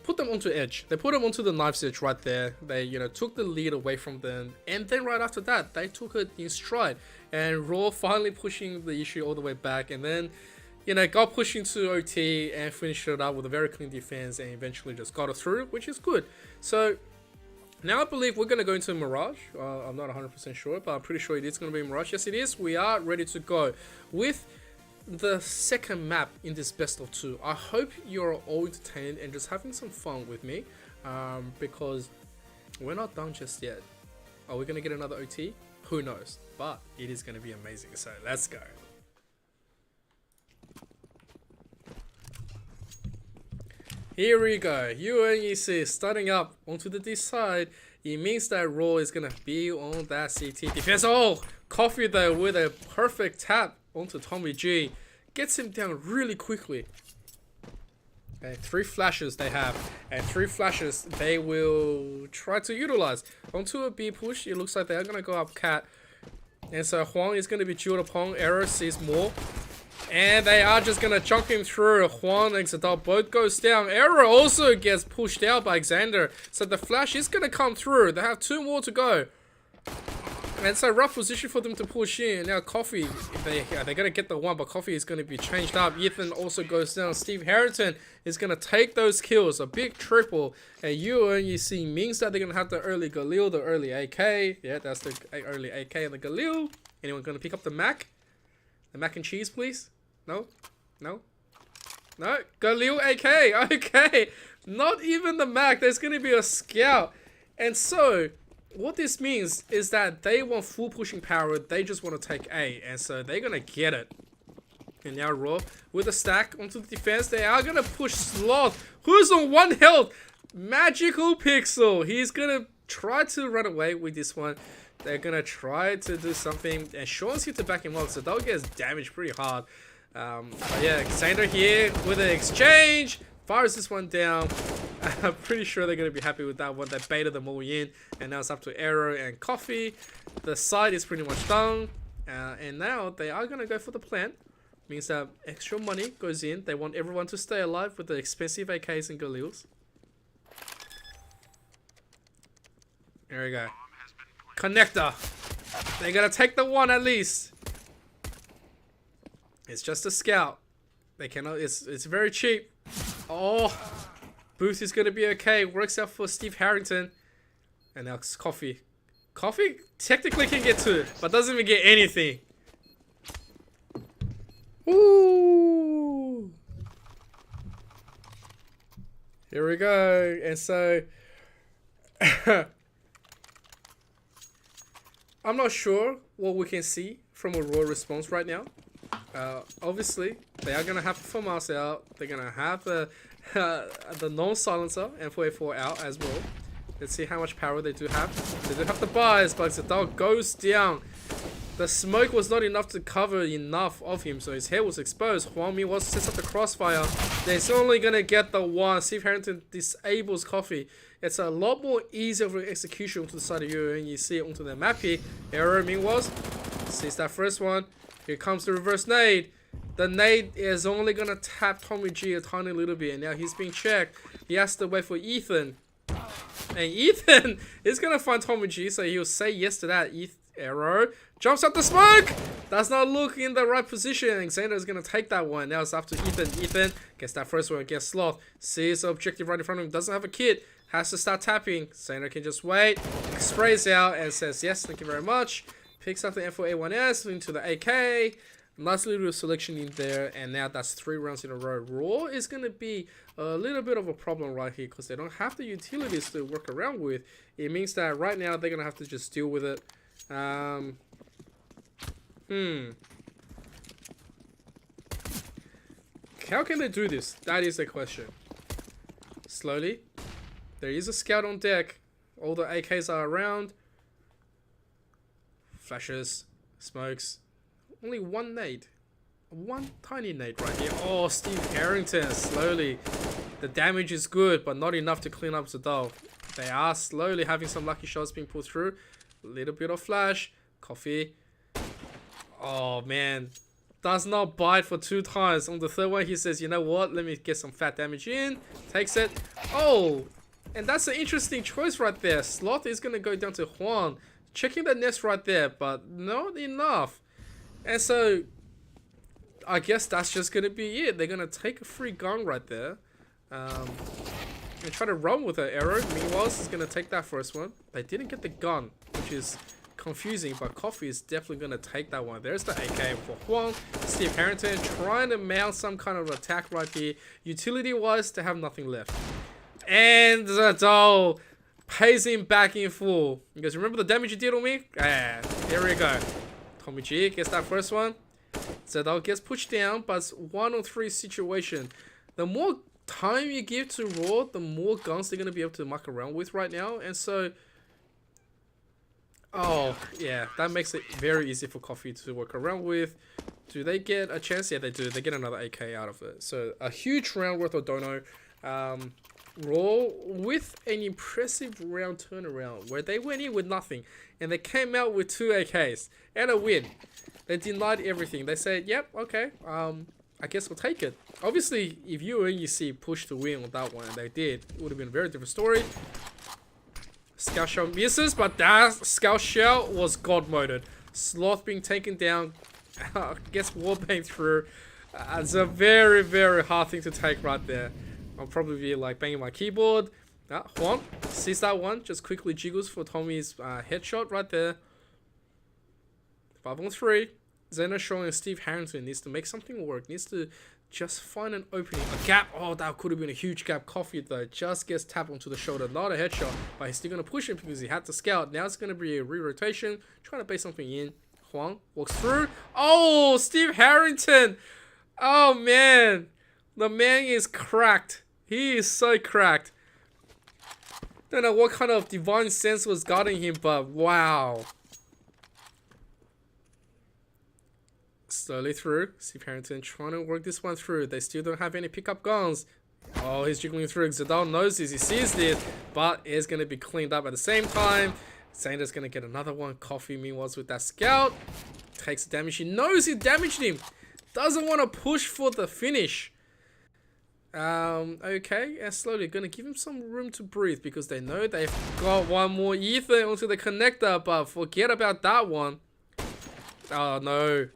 put them onto edge. They put them onto the knife's edge right there. They, you know, took the lead away from them, and then right after that, they took it in stride. And Rawr finally pushing the issue all the way back, and then, you know, got pushed into OT and finished it up with a very clean defense, and eventually just got it through, which is good. So now I believe we're going to go into Mirage. I'm not 100% sure, but I'm pretty sure it is going to be Mirage. Yes, it is. We are ready to go with the second map in this best of 2. I hope you're all entertained and just having some fun with me, because we're not done just yet. Are we going to get another OT? Who knows? But it is going to be amazing. So let's go. Here we go. UoN-EC starting up onto the D side. It means that Rawr is going to be on that CT defense. Oh, Coffee though with a perfect tap onto Tommy G. Gets him down really quickly. Okay, 3 flashes they have. And 3 flashes they will try to utilize. Onto a B push. It looks like they are going to go up cat. And so Huang is going to be chewed upon. Arrow sees more. And they are just going to chunk him through. Huang and Zadal both goes down. Arrow also gets pushed out by Xander. So the flash is going to come through. They have 2 more to go. And it's a rough position for them to push in. Now Coffee, they're going to get the one, but Coffee is going to be changed up. Ethan also goes down. Steve Harrington is going to take those kills. A big triple. And UoN-EC means that they're going to have the early Galil, the early AK. Yeah, that's the early AK and the Galil. Anyone going to pick up the Mac? The mac and cheese, please? No? No? No? Galil AK. Okay. Not even the Mac. There's going to be a scout. And so what this means is that they want full pushing power. They just want to take A. And so they're going to get it. And now Rawr with a stack onto the defense. They are going to push Sloth, who's on 1 health. Magical Pixel. He's going to try to run away with this one. They're going to try to do something. And Sean's here to back him up. So they'll get damaged pretty hard. But yeah, Xander here with an exchange. Fires this one down. I'm pretty sure they're going to be happy with that one. They baited them all in. And now it's up to Arrow and Coffee. The side is pretty much done. And now they are going to go for the plant. Means that extra money goes in. They want everyone to stay alive with the expensive AKs and Galils. There we go. Connector. They're going to take the one at least. It's just a scout. They cannot. It's very cheap. Oh. Booth is going to be okay. Works out for Steve Harrington. And now it's Coffee. Coffee technically can get to it, but doesn't even get anything. Ooh. Here we go. And so I'm not sure what we can see from a Rawr response right now. Obviously, they are going to have the FAMAS out. They're going to have the non-silencer and 484 out as well. Let's see how much power they do have. They do have the buys, but the dog goes down. The smoke was not enough to cover enough of him, so his head was exposed. Huang Mi was sets up the crossfire. They're only going to get the one. Steve Harrington disables Coffee. It's a lot more easier for execution to the side of UoN-EC onto the map here. Arrow meanwhile sees that first one. Here comes the reverse nade. The nade is only gonna tap Tommy G a tiny little bit, and now he's being checked. He has to wait for Ethan. And Ethan is gonna find Tommy G, so he'll say yes to that. Arrow jumps out the smoke. Does not look in the right position. Xander is gonna take that one. Now it's up to Ethan. Ethan gets that first one against Sloth. Sees the objective right in front of him. Doesn't have a kit. Has to start tapping. Xander can just wait. Sprays out and says yes, thank you very much. Picks up the M4A1S into the AK. Nice little selection in there, and now that's 3 rounds in a row. Rawr is going to be a little bit of a problem right here because they don't have the utilities to work around with. It means that right now they're going to have to just deal with it. How can they do this? That is the question. Slowly. There is a scout on deck. All the AKs are around. Flashes. Smokes. Only one nade. One tiny nade right here. Oh, Steve Harrington. Slowly. The damage is good, but not enough to clean up Zadal. They are slowly having some lucky shots being put through. A little bit of flash. Coffee. Oh, man. Does not bite for 2 times. On the third one, he says, you know what? Let me get some fat damage in. Takes it. Oh, and that's an interesting choice right there. Sloth is going to go down to Juan. Checking the nest right there, but not enough. And so, I guess that's just going to be it. They're going to take a free gun right there. And try to run with an arrow. Meanwhile, is going to take that first one. They didn't get the gun, which is confusing, but Coffee is definitely going to take that one. There's the AK for Juan. Steve Harrington trying to mount some kind of attack right here. Utility-wise, they have nothing left. And Zadal pays him back in full. Because remember the damage you did on me? Ah, here we go. Tommy G gets that first one. Zadal gets pushed down, but it's 1-on-3 situation. The more time you give to Rawr, the more guns they're going to be able to muck around with right now. And so, oh, yeah, that makes it very easy for Coffee to work around with. Do they get a chance? Yeah, they do. They get another AK out of it. So, a huge round worth of dono. Rawr with an impressive round turnaround where they went in with nothing and they came out with 2 AKs and a win. They denied everything. They said, yep, okay, I guess we'll take it. Obviously, if UoN-EC pushed to win on that one, and they did, it would have been a very different story. Scout shell misses, but that scout shell was god moded. Sloth being taken down, gets warbang through. It's a very, very hard thing to take right there. I'll probably be like banging my keyboard. Juan sees that one, just quickly jiggles for Tommy's headshot right there. 5-on-3. Xena showing Steve Harrington needs to make something work, needs to just find an opening, a gap. Oh, that could have been a huge gap. Coffee though just gets tapped onto the shoulder, not a headshot, but he's still going to push him because he had to scout. Now it's going to be a re-rotation, trying to base something in. Juan walks through. Oh, Steve Harrington. Oh man, the man is cracked. He is so cracked. Don't know what kind of divine sense was guarding him, but wow. Slowly through. Steve Harrington trying to work this one through. They still don't have any pickup guns. Oh, he's jiggling through. Zadal knows this. He sees this, but it's going to be cleaned up at the same time. Sander's going to get another one. Coffee, meanwhile, with that scout. Takes the damage. He knows he damaged him. Doesn't want to push for the finish. Okay, and slowly gonna give him some room to breathe because they know they've got one more ether onto the connector, but forget about that one. Oh no.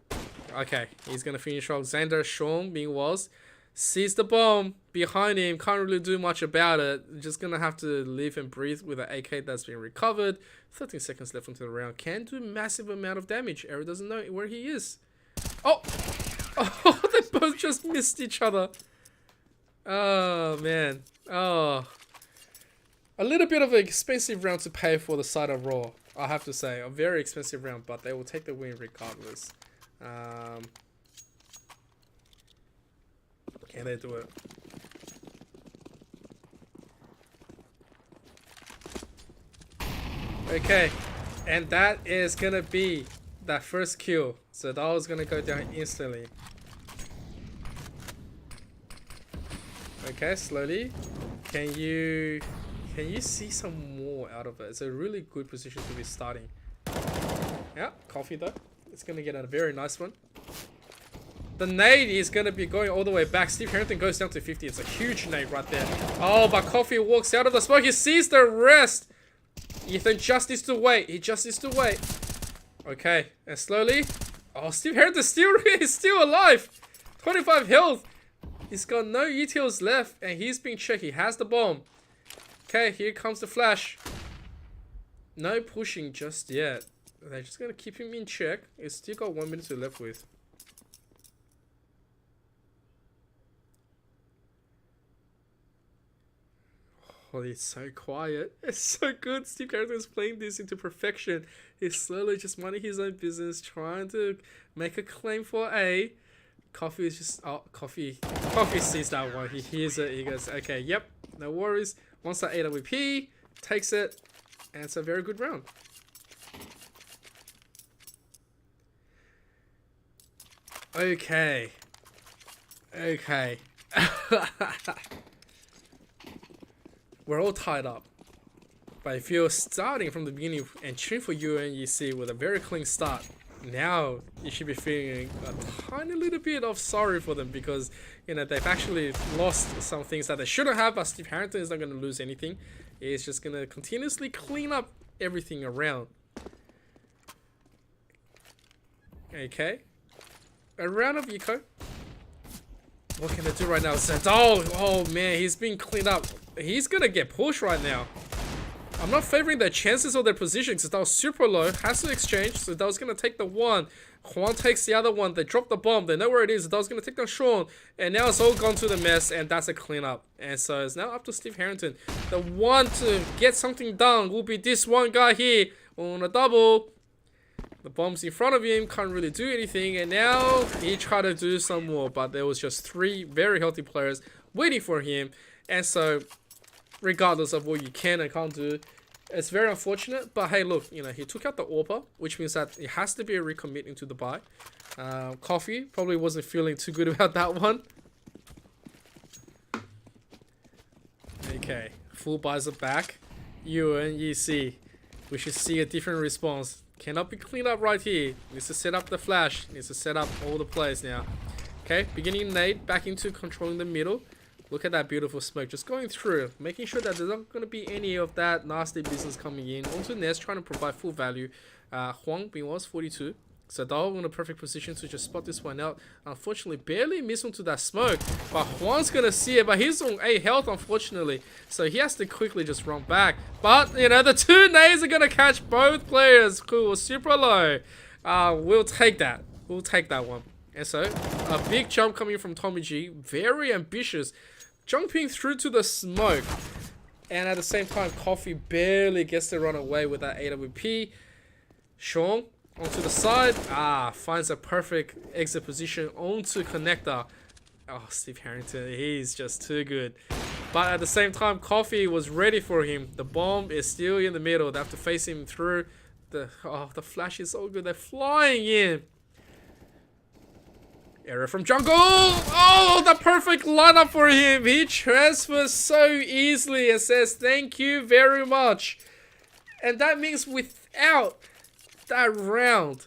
Okay, he's gonna finish off Xander. Sean, meanwhile, sees the bomb behind him, can't really do much about it. Just gonna have to live and breathe with an AK that's been recovered. 13 seconds left into the round. Can do massive amount of damage. Arrow doesn't know where he is. Oh! Oh, they both just missed each other. Oh man, oh, a little bit of an expensive round to pay for the side of Rawr, I have to say. A very expensive round, but they will take the win regardless. Can they do it? Okay, and that is gonna be that first kill, so that was gonna go down instantly. Okay, slowly. Can you see some more out of it? It's a really good position to be starting. Yeah, Coffee though. It's gonna get a very nice one. The nade is going to be going all the way back. Steve Harrington goes down to 50. It's a huge nade right there. Oh, but Coffee walks out of the smoke. He sees the rest. Ethan just needs to wait. He just needs to wait. Okay, and slowly. Oh, Steve Harrington is still alive. 25 health. He's got no utils left, and he's being checked. He has the bomb. Okay, here comes the flash. No pushing just yet. They're just gonna keep him in check. He's still got 1 minute to left with. Oh, it's so quiet. It's so good. Steve Harrington is playing this into perfection. He's slowly just minding his own business, trying to make a claim for A. Coffee is just... Oh, Coffee sees that one. He hears it. He goes, okay, yep, no worries. Wants that AWP, takes it, and it's a very good round. Okay. Okay. We're all tied up. But if you're starting from the beginning and cheering for UoN-EC with a very clean start, now you should be feeling a tiny little bit of sorry for them because, you know, they've actually lost some things that they shouldn't have, but Steve Harrington is not going to lose anything. He's just going to continuously clean up everything around. Okay. A round of eco. What can they do right now? Oh man, he's being cleaned up. He's going to get pushed right now. I'm not favoring their chances or their position because that was super low. Has to exchange. So that was going to take the one. Juan takes the other one. They drop the bomb. They know where it is. That was going to take down Sean. And now it's all gone to the mess. And that's a cleanup. And so it's now up to Steve Harrington. The one to get something done will be this one guy here on a double. The bomb's in front of him. Can't really do anything. And now he tried to do some more. But there was just 3 very healthy players waiting for him. And so... regardless of what you can and can't do, it's very unfortunate. But hey, look, you know, he took out the AWP, which means that it has to be a recommit into the buy. Coffee probably wasn't feeling too good about that one. Okay, full buys are back. UoN-EC, we should see a different response. Cannot be cleaned up right here. Needs to set up the flash. Needs to set up all the plays now. Okay, beginning nade, back into controlling the middle. Look at that beautiful smoke just going through, making sure that there's not going to be any of that nasty business coming in. Onto Nest, trying to provide full value. Huang being was 42. So Dao in a perfect position to just spot this one out. Unfortunately, barely missed onto that smoke. But Huang's going to see it, but he's on 8 health, unfortunately. So he has to quickly just run back. But, you know, the 2 nades are going to catch both players who were super low. We'll take that. We'll take that one. And so, a big jump coming from Tommy G. Very ambitious. Jumping through to the smoke. And at the same time, Coffee barely gets to run away with that AWP. Sean onto the side. Finds a perfect exit position onto connector. Oh, Steve Harrington, he's just too good. But at the same time, Coffee was ready for him. The bomb is still in the middle. They have to face him through. The flash is so good. They're flying in. Error from jungle. Oh, the perfect lineup for him. He transfers so easily and says thank you very much. And that means without that round,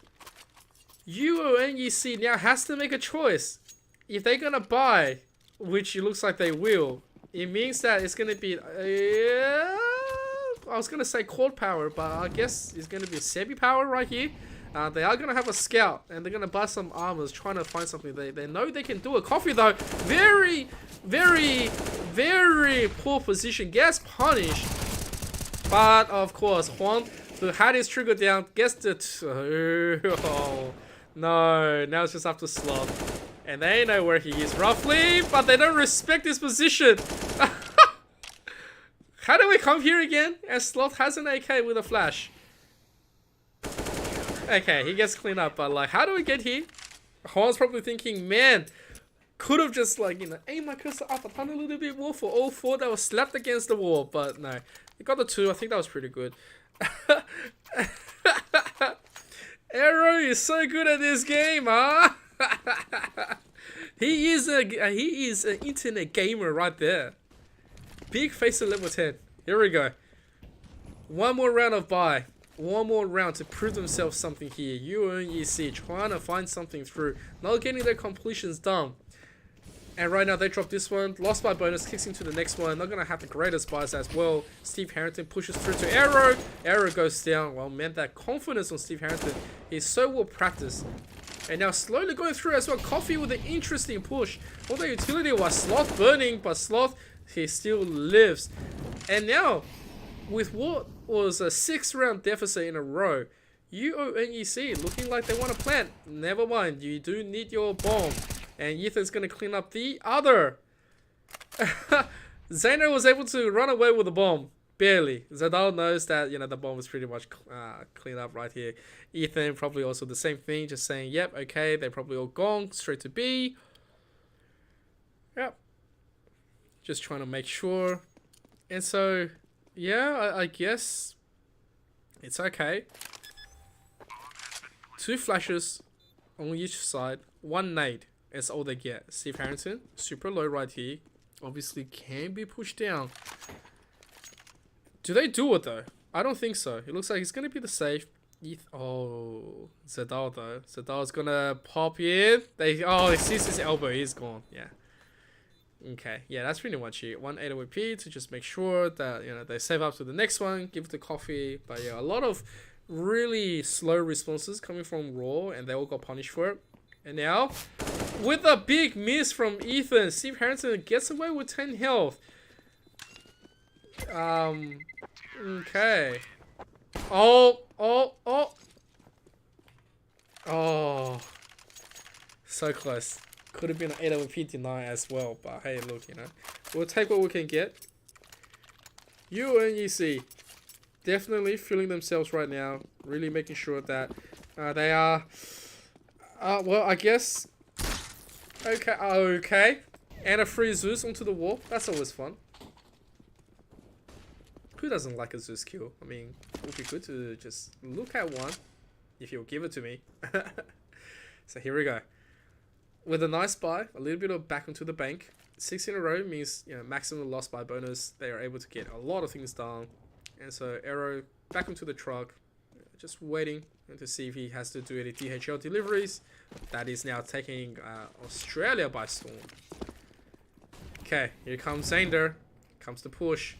UoN-EC now has to make a choice. If they're going to buy, which it looks like they will, it means that it's going to be... I was going to say cold power, but I guess it's going to be semi power right here. They are going to have a scout, and they're going to buy some armors, trying to find something. They know they can do it. Coffee, though, very, very, very poor position. Gets punished. But, of course, Juan, who had his trigger down, gets the... Oh, no. Now it's just up to Sloth. And they know where he is, roughly, but they don't respect his position. How do we come here again? And Sloth has an AK with a flash. Okay, he gets cleaned up, but like, how do we get here? Juan's probably thinking, man, could have just like, you know, aimed my cursor up a tiny little bit more for all 4 that was slapped against the wall, but no. He got the 2, I think that was pretty good. Arrow is so good at this game, huh? He is an internet gamer right there. Big face of level 10. Here we go. One more round of buy. one more round to prove themselves something here. UoN-EC trying to find something through, not getting their completions done. And right now they drop this one, lost by bonus, kicks into the next one. Not gonna have the greatest buys as well. Steve Harrington pushes through to Arrow. Arrow goes down. Well, man, that confidence on Steve Harrington is so well practiced. And now slowly going through as well. Coffee with an interesting push. Although utility was Sloth burning, but Sloth, he still lives. And now, with what was a 6-round deficit in a row, UoN-EC looking like they want to plant. Never mind, you do need your bomb. And Ethan's going to clean up the other. Zainer was able to run away with the bomb. Barely. Zadal knows that, you know, the bomb was pretty much cleaned up right here. Ethan probably also the same thing. Just saying, yep, okay, they're probably all gone. Straight to B. Yep. Just trying to make sure. And so, yeah, I guess it's okay. 2 flashes on each side. 1 nade. That's all they get. Steve Harrington, super low right here. Obviously can be pushed down. Do they do it though? I don't think so. It looks like it's going to be the safe. Oh, Zadal though. Zadal's going to pop in. Oh, he sees his elbow. He's gone. Yeah. Okay. Yeah, that's pretty much it. 1 AOP to just make sure that, you know, they save up to the next one. Give it to Coffee. But yeah, a lot of really slow responses coming from Rawr, and they all got punished for it. And now, with a big miss from Ethan, Steve Harrington gets away with 10 health. Okay. Oh. So close. Could have been an 8 deny as well, but hey, look, you know, we'll take what we can get. UoN-EC definitely feeling themselves right now, really making sure that they are, well, I guess, okay, and a free Zeus onto the wall. That's always fun. Who doesn't like a Zeus kill? I mean, it would be good to just look at one, if you'll give it to me. So here we go. With a nice buy, a little bit of back into the bank. 6 in a row means, you know, maximum loss by bonus. They are able to get a lot of things done. And so Arrow back into the truck, just waiting to see if he has to do any DHL deliveries. That is now taking Australia by storm. Okay, here comes Zander. Comes the push.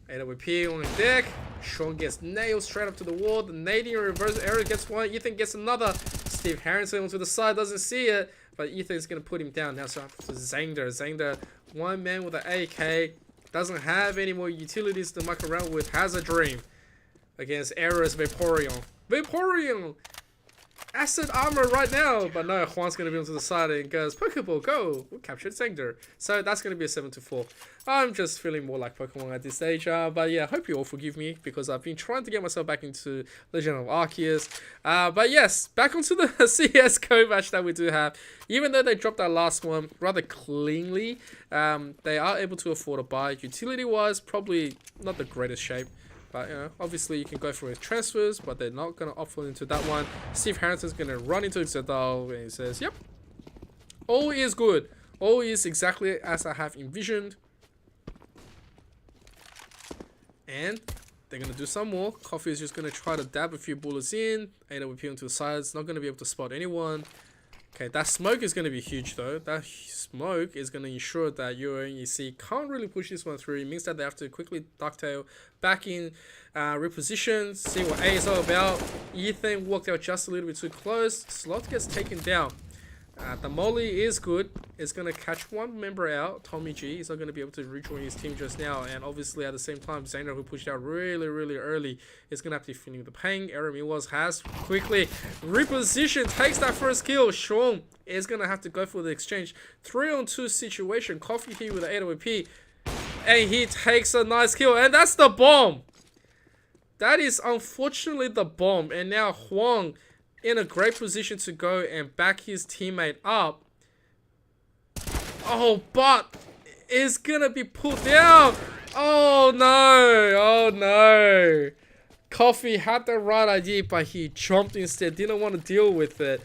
AWP on the deck. Sean gets nailed straight up to the wall. The nading reverse. Arrow gets one. Ethan gets another. Steve Harrington onto the side, doesn't see it. But Ethan's going to put him down. Now so to Zander. Zander, one man with an AK. Doesn't have any more utilities to muck around with. Has a dream. Against Arrow's Vaporeon. Vaporeon! Acid armor right now. But no, Juan's going to be onto the side and goes, Pokeball, go! We captured Zander. So that's going to be a 7-4. I'm just feeling more like Pokemon at this stage. But yeah, I hope you all forgive me because I've been trying to get myself back into Legend of Arceus. But yes, back onto the CSGO match that we do have. Even though they dropped that last one rather cleanly, they are able to afford a buy. Utility-wise, probably not the greatest shape. But, you know, obviously you can go for his transfers, but they're not going to opt into that one. Steve Harrington's going to run into Zadal and he says, yep, all is good. All is exactly as I have envisioned. And they're going to do some more. Coffee is just going to try to dab a few bullets in. AWP onto the sides. Not going to be able to spot anyone. Okay, that smoke is going to be huge though. That smoke is going to ensure that UoN-EC can't really push this one through. It means that they have to quickly ducktail back in, reposition, see what A is all about. Ethan walked out just a little bit too close. Slot gets taken down. The molly is good. It's going to catch one member out. Tommy G is not going to be able to rejoin his team just now. And obviously at the same time, Zander, who pushed out really early, is going to have to be feeling the pain. Aaron Milwas has quickly repositioned, takes that first kill. Sean is going to have to go for the exchange. 3-on-2 situation. Coffee here with the AWP. And he takes a nice kill. And that's the bomb. That is unfortunately the bomb. And now Huang in a great position to go and back his teammate up. Oh, but it's gonna be pulled down. Oh no, oh no. Coffee had the right idea, but he jumped instead, didn't want to deal with it.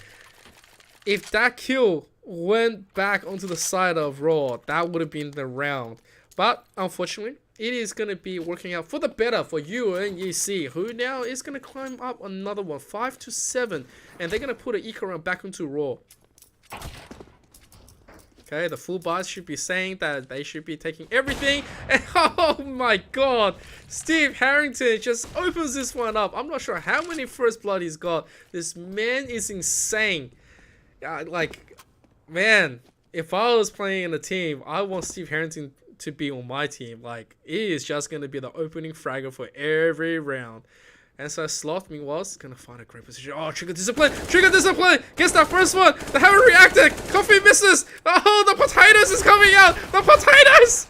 If that kill went back onto the side of Rawr, that would have been the round. But unfortunately, it is going to be working out for the better for UoN-EC, who now is going to climb up another one, 5 to 7, and they're going to put an eco round back into Rawr. Okay, the full buys should be saying that they should be taking everything. And oh my god, Steve Harrington just opens this one up. I'm not sure how many first blood he's got. This man is insane. Like, man, if I was playing in a team, I want Steve Harrington to be on my team. Like, it is just going to be the opening fragger for every round. And so Sloth, meanwhile, is going to find a great position. Oh, Trigger Discipline! Trigger Discipline! Gets that first one! They haven't reacted! Coffee misses! Oh, the potatoes is coming out! The potatoes!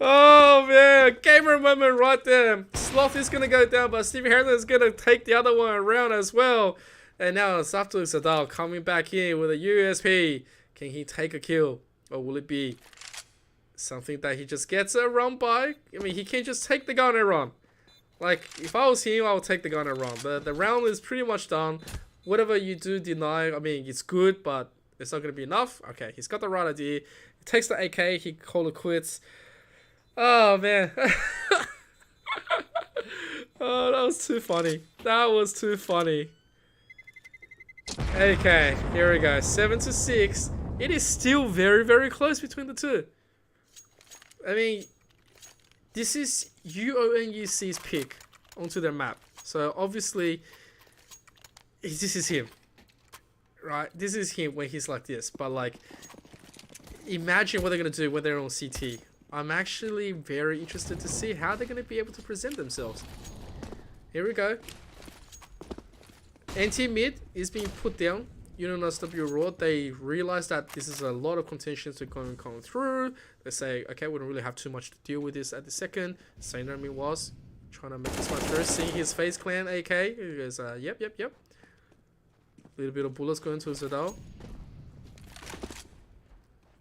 Oh, man. Gamer moment right there. Sloth is going to go down, but Steve Harrington is going to take the other one around as well. And now it's Abdul Sadal coming back in with a USP. Can he take a kill? Or will it be something that he just gets a run by? I mean, he can't just take the gun and run. Like, if I was him, I would take the gun and run. The round is pretty much done. Whatever you do deny, I mean, it's good, but it's not going to be enough. Okay, he's got the right idea. He takes the AK, he call it quits. Oh, man. Oh, that was too funny. That was too funny. Okay, here we go. 7 to 6. It is still very, very close between the two. I mean, this is UoN-EC's pick onto their map. So obviously, this is him. Right? This is him when he's like this. But like, imagine what they're going to do when they're on CT. I'm actually very interested to see how they're going to be able to present themselves. Here we go. NT-mid is being put down. UNSW Rawr, they realize that this is a lot of contentions to come through. They say, okay, we don't really have too much to deal with this at the second. Sainer was trying to make this one first. Seeing his face clan AK. He goes, yep. A little bit of bullets going to Zadal.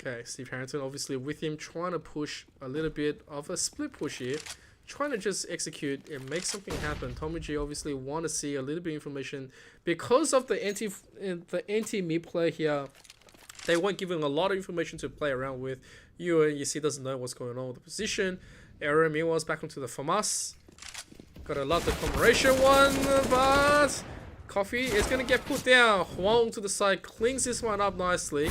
Okay, Steve Harrington obviously with him, trying to push a little bit of a split push here. Trying to just execute and make something happen. Tommy G obviously want to see a little bit of information because of the anti-mid play here. They weren't given a lot of information to play around with. UoN-EC doesn't know what's going on with the position. Error meanwhile back onto the FAMAS. Gotta love the combination one, but Coffee is gonna get put down. Huang to the side cleans this one up nicely.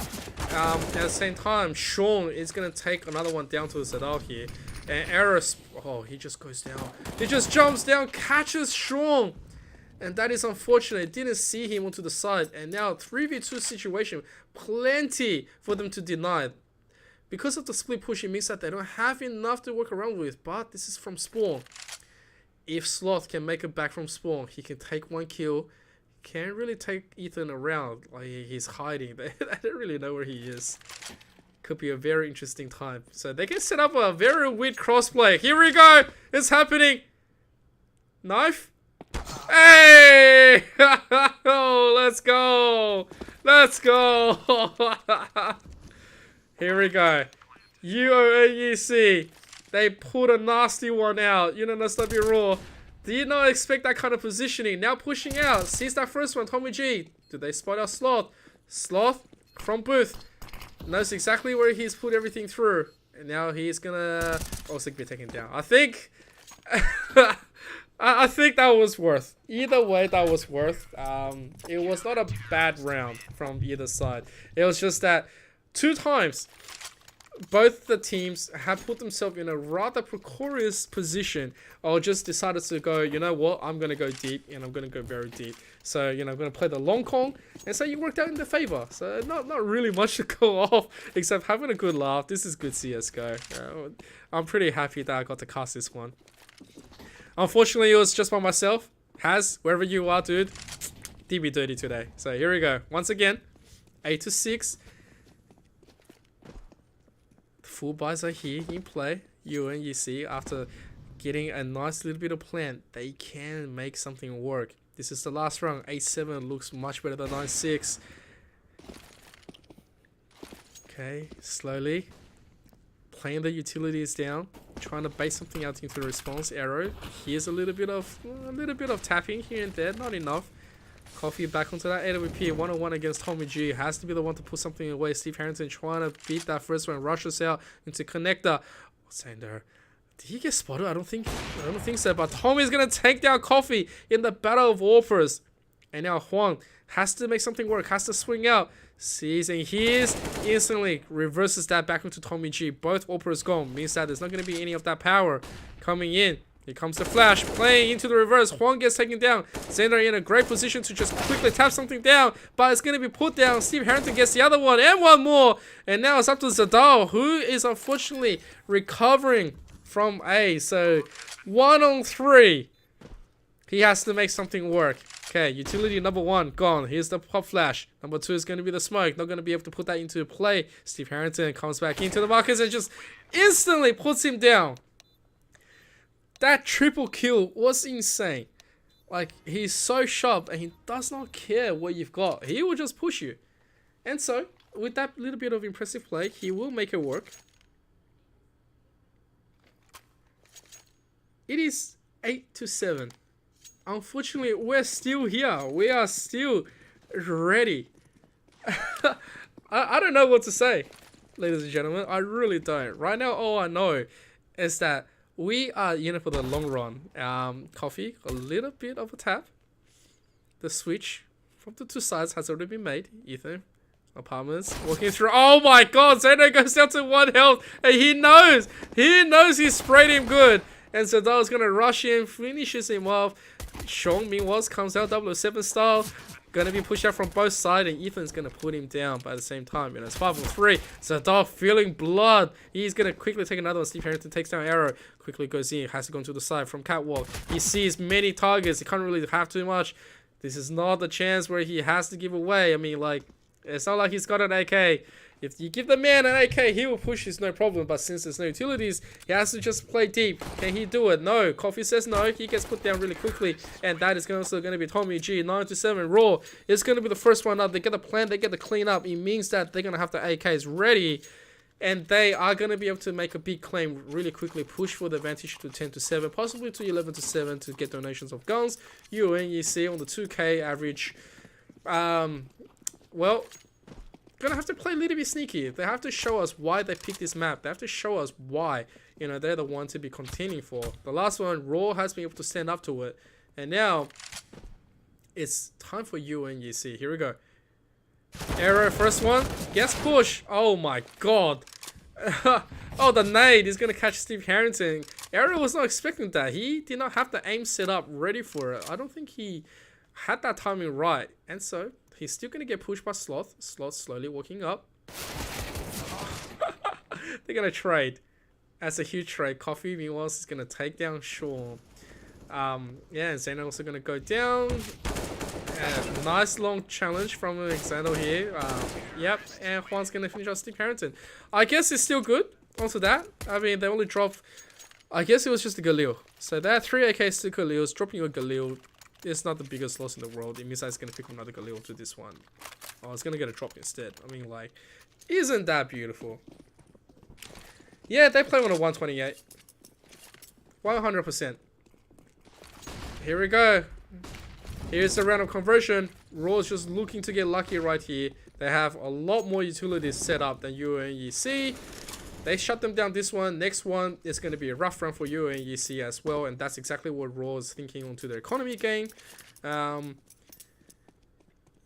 At the same time, Sean is gonna take another one down to the Zadal here. And Eris, oh, he just goes down. He just jumps down, catches Sean. And that is unfortunate. Didn't see him onto the side. And now 3v2 situation. Plenty for them to deny. Because of the split push, it means that they don't have enough to work around with. But this is from spawn. If Sloth can make it back from spawn, he can take one kill. Can't really take Ethan around. Like, he's hiding. They don't really know where he is. Could be a very interesting time. So they can set up a very weird crossplay. Here we go. It's happening. Knife. Hey! Oh, let's go. Let's go. Here we go. UoN-EC. They pulled a nasty one out. UNSW Rawr. Did not expect that kind of positioning. Now pushing out. Sees that first one. Tommy G. Do they spot out Sloth? Sloth from booth. Knows exactly where he's put everything through. And now he's gonna also be taken down. I think I think that was worth. Either way, that was worth. It was not a bad round from either side. It was just that 2 times both the teams have put themselves in a rather precarious position, or just decided to go, you know what, I'm going to go deep, and I'm going to go very deep. So, you know, I'm going to play the long con, and so you worked out in their favor. So, not really much to go off, except having a good laugh. This is good CSGO. I'm pretty happy that I got to cast this one. Unfortunately, it was just by myself. Has, wherever you are, dude, DB dirty today. So, here we go. Once again, 8 to 6. Full buys are here in play. UoN-EC, after getting a nice little bit of plan, they can make something work. This is the last round. 8-7 looks much better than 9-6. Okay, slowly playing the utilities down, trying to bait something out into the response arrow. Here's a little bit of tapping here and there, not enough. Coffee back onto that AWP, 1-on-1 against Tommy G. Has to be the one to put something away. Steve Harrington trying to beat that first one. Rushes out into connector. Sander, did he get spotted? I don't think so. But Tommy's gonna take down Coffee in the battle of Warpers. And now Huang has to make something work. Has to swing out. Sees and hears. Instantly reverses that back into Tommy G. Both Warpers gone. Means that there's not gonna be any of that power coming in. Here comes the flash, playing into the reverse. Huang gets taken down. Xander in a great position to just quickly tap something down, but it's going to be put down. Steve Harrington gets the other one, and one more. And now it's up to Zadal, who is unfortunately recovering from A. So, 1-on-3. He has to make something work. Okay, utility number 1, gone. Here's the pop flash. Number 2 is going to be the smoke. Not going to be able to put that into play. Steve Harrington comes back into the markers and just instantly puts him down. That triple kill was insane. Like, he's so sharp and he does not care what you've got. He will just push you. And so, with that little bit of impressive play, he will make it work. It is 8-7. Unfortunately, we're still here. We are still ready. I don't know what to say, ladies and gentlemen. I really don't. Right now, all I know is that we are in it for the long run. Coffee, a little bit of a tap. The switch from the two sides has already been made. Ethan, apartments, walking through. Oh my god, Zeno goes down to 1 health. And he knows he sprayed him good. And Zadal's going to rush in, finishes him off. Sean, meanwhile, comes out 007 style. Gonna be pushed out from both sides, and Ethan's gonna put him down by the same time. You know, it's 5-on-3. Zadal feeling blood. He's gonna quickly take another one. Steve Harrington takes down Arrow. Quickly goes in. Has to go to the side from Catwalk. He sees many targets. He can't really have too much. This is not the chance where he has to give away. I mean, like, it's not like he's got an AK. If you give the man an AK, he will push his no problem. But since there's no utilities, he has to just play deep. Can he do it? No. Coffee says no. He gets put down really quickly. And that is also going to be Tommy G. 9-7. Rawr is going to be the first one up. They get the plan. They get the clean up. It means that they're going to have the AKs ready. And they are going to be able to make a big claim really quickly. Push for the advantage to 10-7. Possibly to 11-7 to get donations of guns. UoN-EC on the 2K average. Well, gonna have to play a little bit sneaky. They have to show us why they picked this map. They have to show us why, you know, they're the one to be contending for. The last one, Rawr has been able to stand up to it. And now, it's time for UoN-EC. Here we go. Arrow, first one. Gets push. Oh my god. Oh, the nade is gonna catch Steve Harrington. Arrow was not expecting that. He did not have the aim set up ready for it. I don't think he had that timing right. And so, he's still going to get pushed by Sloth. Sloth slowly walking up. They're going to trade. That's a huge trade. Coffee, meanwhile, is going to take down Sean. Yeah, and Xander also going to go down. Nice long challenge from Xander here. Yep, and Juan's going to finish off Steve Harrington. I guess it's still good. Also that. I mean, they only dropped... I guess it was just a Galil. So they had 3 AKs to Galils. Dropping a Galil. It's not the biggest loss in the world. It means it's going to pick another Galil to this one. Oh, it's going to get a drop instead. I mean, like, isn't that beautiful? Yeah, they play on a 128. 100%. Here we go. Here's the round of conversion. Raw's just looking to get lucky right here. They have a lot more utilities set up than UoN-EC. They shut them down this one. Next one is going to be a rough run for UoN-EC as well. And that's exactly what Rawr is thinking onto their economy game.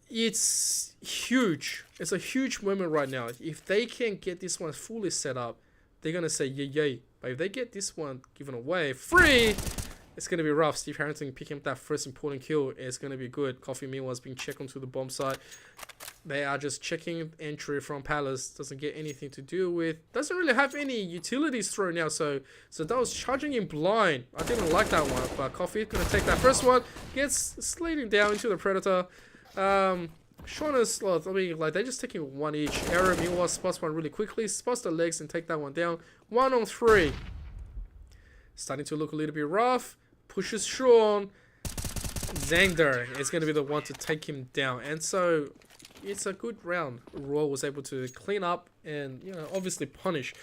It's huge. It's a huge moment right now. If they can get this one fully set up, they're going to say yay, yay. But if they get this one given away free, it's going to be rough. Steve Harrington picking up that first important kill is going to be good. Coffee meanwhile is being checked onto the bomb site. They are just checking entry from Palace. Doesn't get anything to do with. Doesn't really have any utilities thrown out. So that was charging him blind. I didn't like that one. But Coffee is going to take that first one. Gets sliding down into the Predator. Sean and Sloth, I mean, like, they're just taking one each. Arrow meanwhile spots one really quickly. Spots the legs and take that one down. 1-on-3. Starting to look a little bit rough. Pushes Sean. Xander is going to be the one to take him down. And so... it's a good round. Rawr was able to clean up and, you know, obviously punish.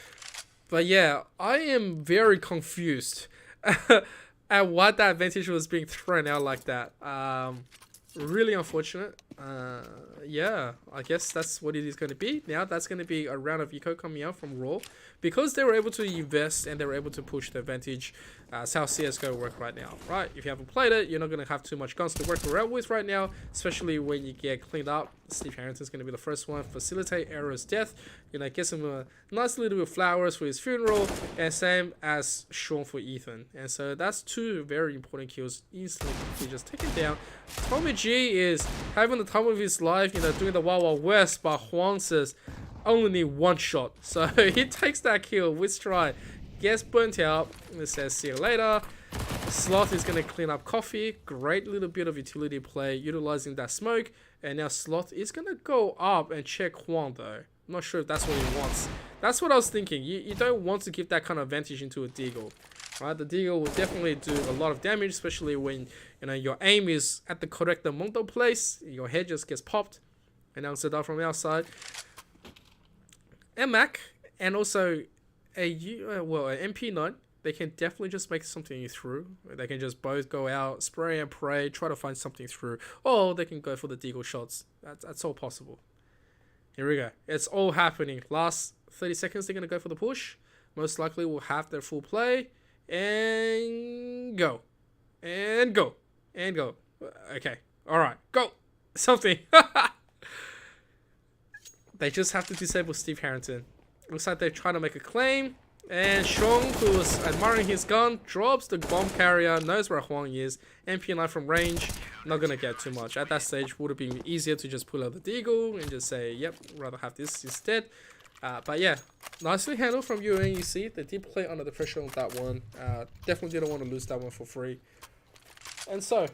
But yeah, I am very confused at what that advantage was being thrown out like that. Really unfortunate. Yeah, I guess that's what it is going to be. Now that's going to be a round of eco coming out from Rawr because they were able to invest and they were able to push the advantage. That's how CSGO work right now, right? If you haven't played it, you're not going to have too much guns to work around with right now, especially when you get cleaned up. Steve Harrington's going to be the first one. Facilitate Arrow's death. You know, get him a nice little bit of flowers for his funeral, and same as Sean for Ethan. And so that's two very important kills instantly just taken down. Tommy G is having the time of his life, you know, doing the Wild Wild West, but Huang says only need one shot. So he takes that kill with stride, gets burnt out, and it says see you later. Sloth is going to clean up Coffee. Great little bit of utility play utilizing that smoke. And now Sloth is going to go up and check Huang though. I'm not sure if that's what he wants. That's what I was thinking. You don't want to give that kind of advantage into a Deagle. Right? The Deagle will definitely do a lot of damage, especially when you know your aim is at the correct Mondo place. Your head just gets popped. And now it's a dart from outside. And Mac and also an MP9. They can definitely just make something through. They can just both go out, spray and pray, try to find something through. Or they can go for the Deagle shots. That's all possible. Here we go. It's all happening. Last 30 seconds, they're going to go for the push. Most likely we'll have their full play. And go. And go. And go. Okay. Alright. Go. Something. They just have to disable Steve Harrington. Looks like they're trying to make a claim. And Sean, who's admiring his gun, drops the bomb carrier, knows where Huang is. MP9 from range, not going to get too much. At that stage, would have been easier to just pull out the Deagle and just say, yep, rather have this instead. But yeah, nicely handled from UoN-EC. They did play under the pressure on that one. Definitely didn't want to lose that one for free. And so,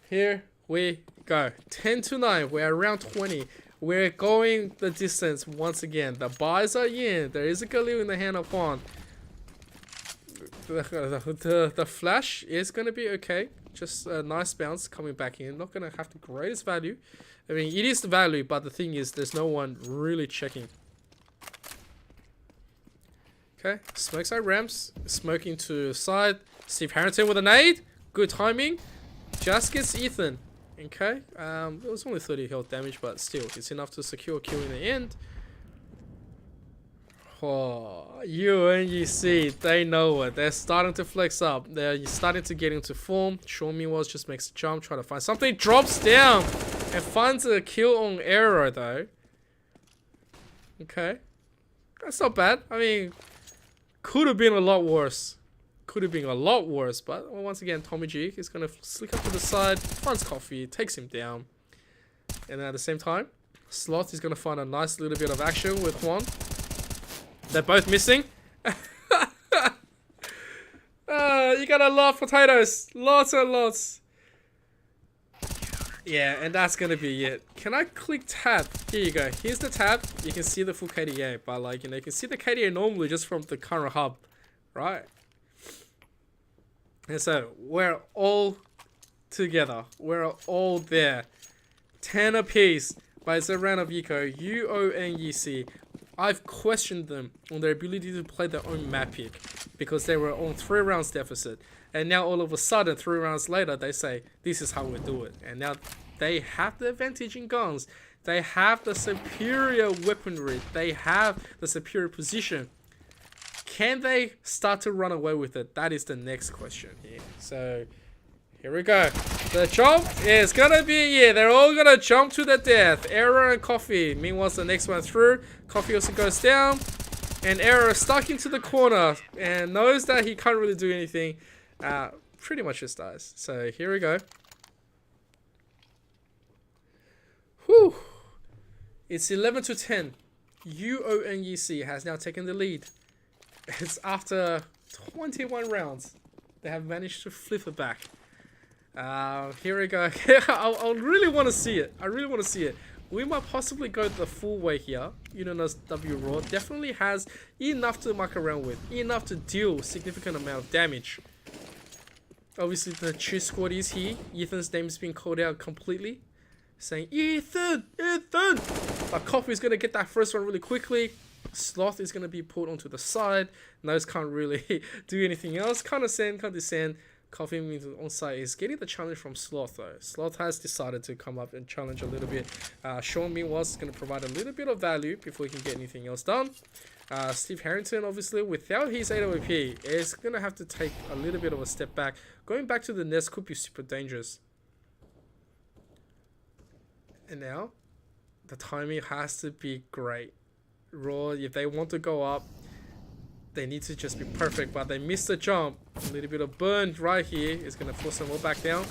here we go. 10-9, we're at round 20. We're going the distance once again. The buys are in. There is a Galil in the hand of Juan. The flash is going to be okay. Just a nice bounce coming back in. Not going to have the greatest value. I mean, it is the value, but the thing is, there's no one really checking. Okay, smoke side ramps. Smoking to side. Steve Harrington with a nade. Good timing. Just gets Ethan. Okay, it was only 30 health damage, but still, it's enough to secure a kill in the end. Oh, UoN-EC, they know it. They're starting to flex up. They're starting to get into form. Sean meanwhile just makes a jump, try to find something, drops down, and finds a kill on arrow though. Okay, that's not bad. I mean, could have been a lot worse. Could have been a lot worse, but once again, Tommy G is going to slick up to the side, finds Coffee, takes him down. And at the same time, Sloth is going to find a nice little bit of action with Juan. They're both missing. You gotta love potatoes. Lots and lots. Yeah, and that's going to be it. Can I click tab? Here you go. Here's the tab. You can see the full KDA, but like, you know, you can see the KDA normally just from the current hub, right? And so, we're all together. We're all there. 10 apiece. But it's a round of eco. UoN-EC. I've questioned them on their ability to play their own map pick. Because they were on 3 rounds deficit. And now all of a sudden, 3 rounds later, they say, this is how we do it. And now they have the advantage in guns. They have the superior weaponry. They have the superior position. Can they start to run away with it? That is the next question here. So, here we go. The jump is gonna be, yeah, they're all gonna jump to the death. Arrow and Coffee. Meanwhile, the next one through. Coffee also goes down. And Arrow is stuck into the corner and knows that he can't really do anything. Pretty much just dies. So, here we go. Whew. It's 11-10. UoN-EC has now taken the lead. It's after 21 rounds. They have managed to flip it back. Here we go. I really want to see it. I really want to see it. We might possibly go the full way here. UNSW Rawr definitely has enough to muck around with. Enough to deal significant amount of damage. Obviously, the cheer squad is here. Ethan's name is being called out completely. Saying, Ethan! Ethan! But Coffee is going to get that first one really quickly. Sloth is going to be pulled onto the side. Nose can't really do anything else. Can't ascend, can't descend. Coffee means on site is getting the challenge from Sloth though. Sloth has decided to come up and challenge a little bit. Sean meanwhile is going to provide a little bit of value before he can get anything else done. Steve Harrington, obviously, without his AWP, is going to have to take a little bit of a step back. Going back to the nest could be super dangerous. And now, the timing has to be great. Rawr, if they want to go up, they need to just be perfect, but they missed the jump. A little bit of burn right here is going to force them all back down.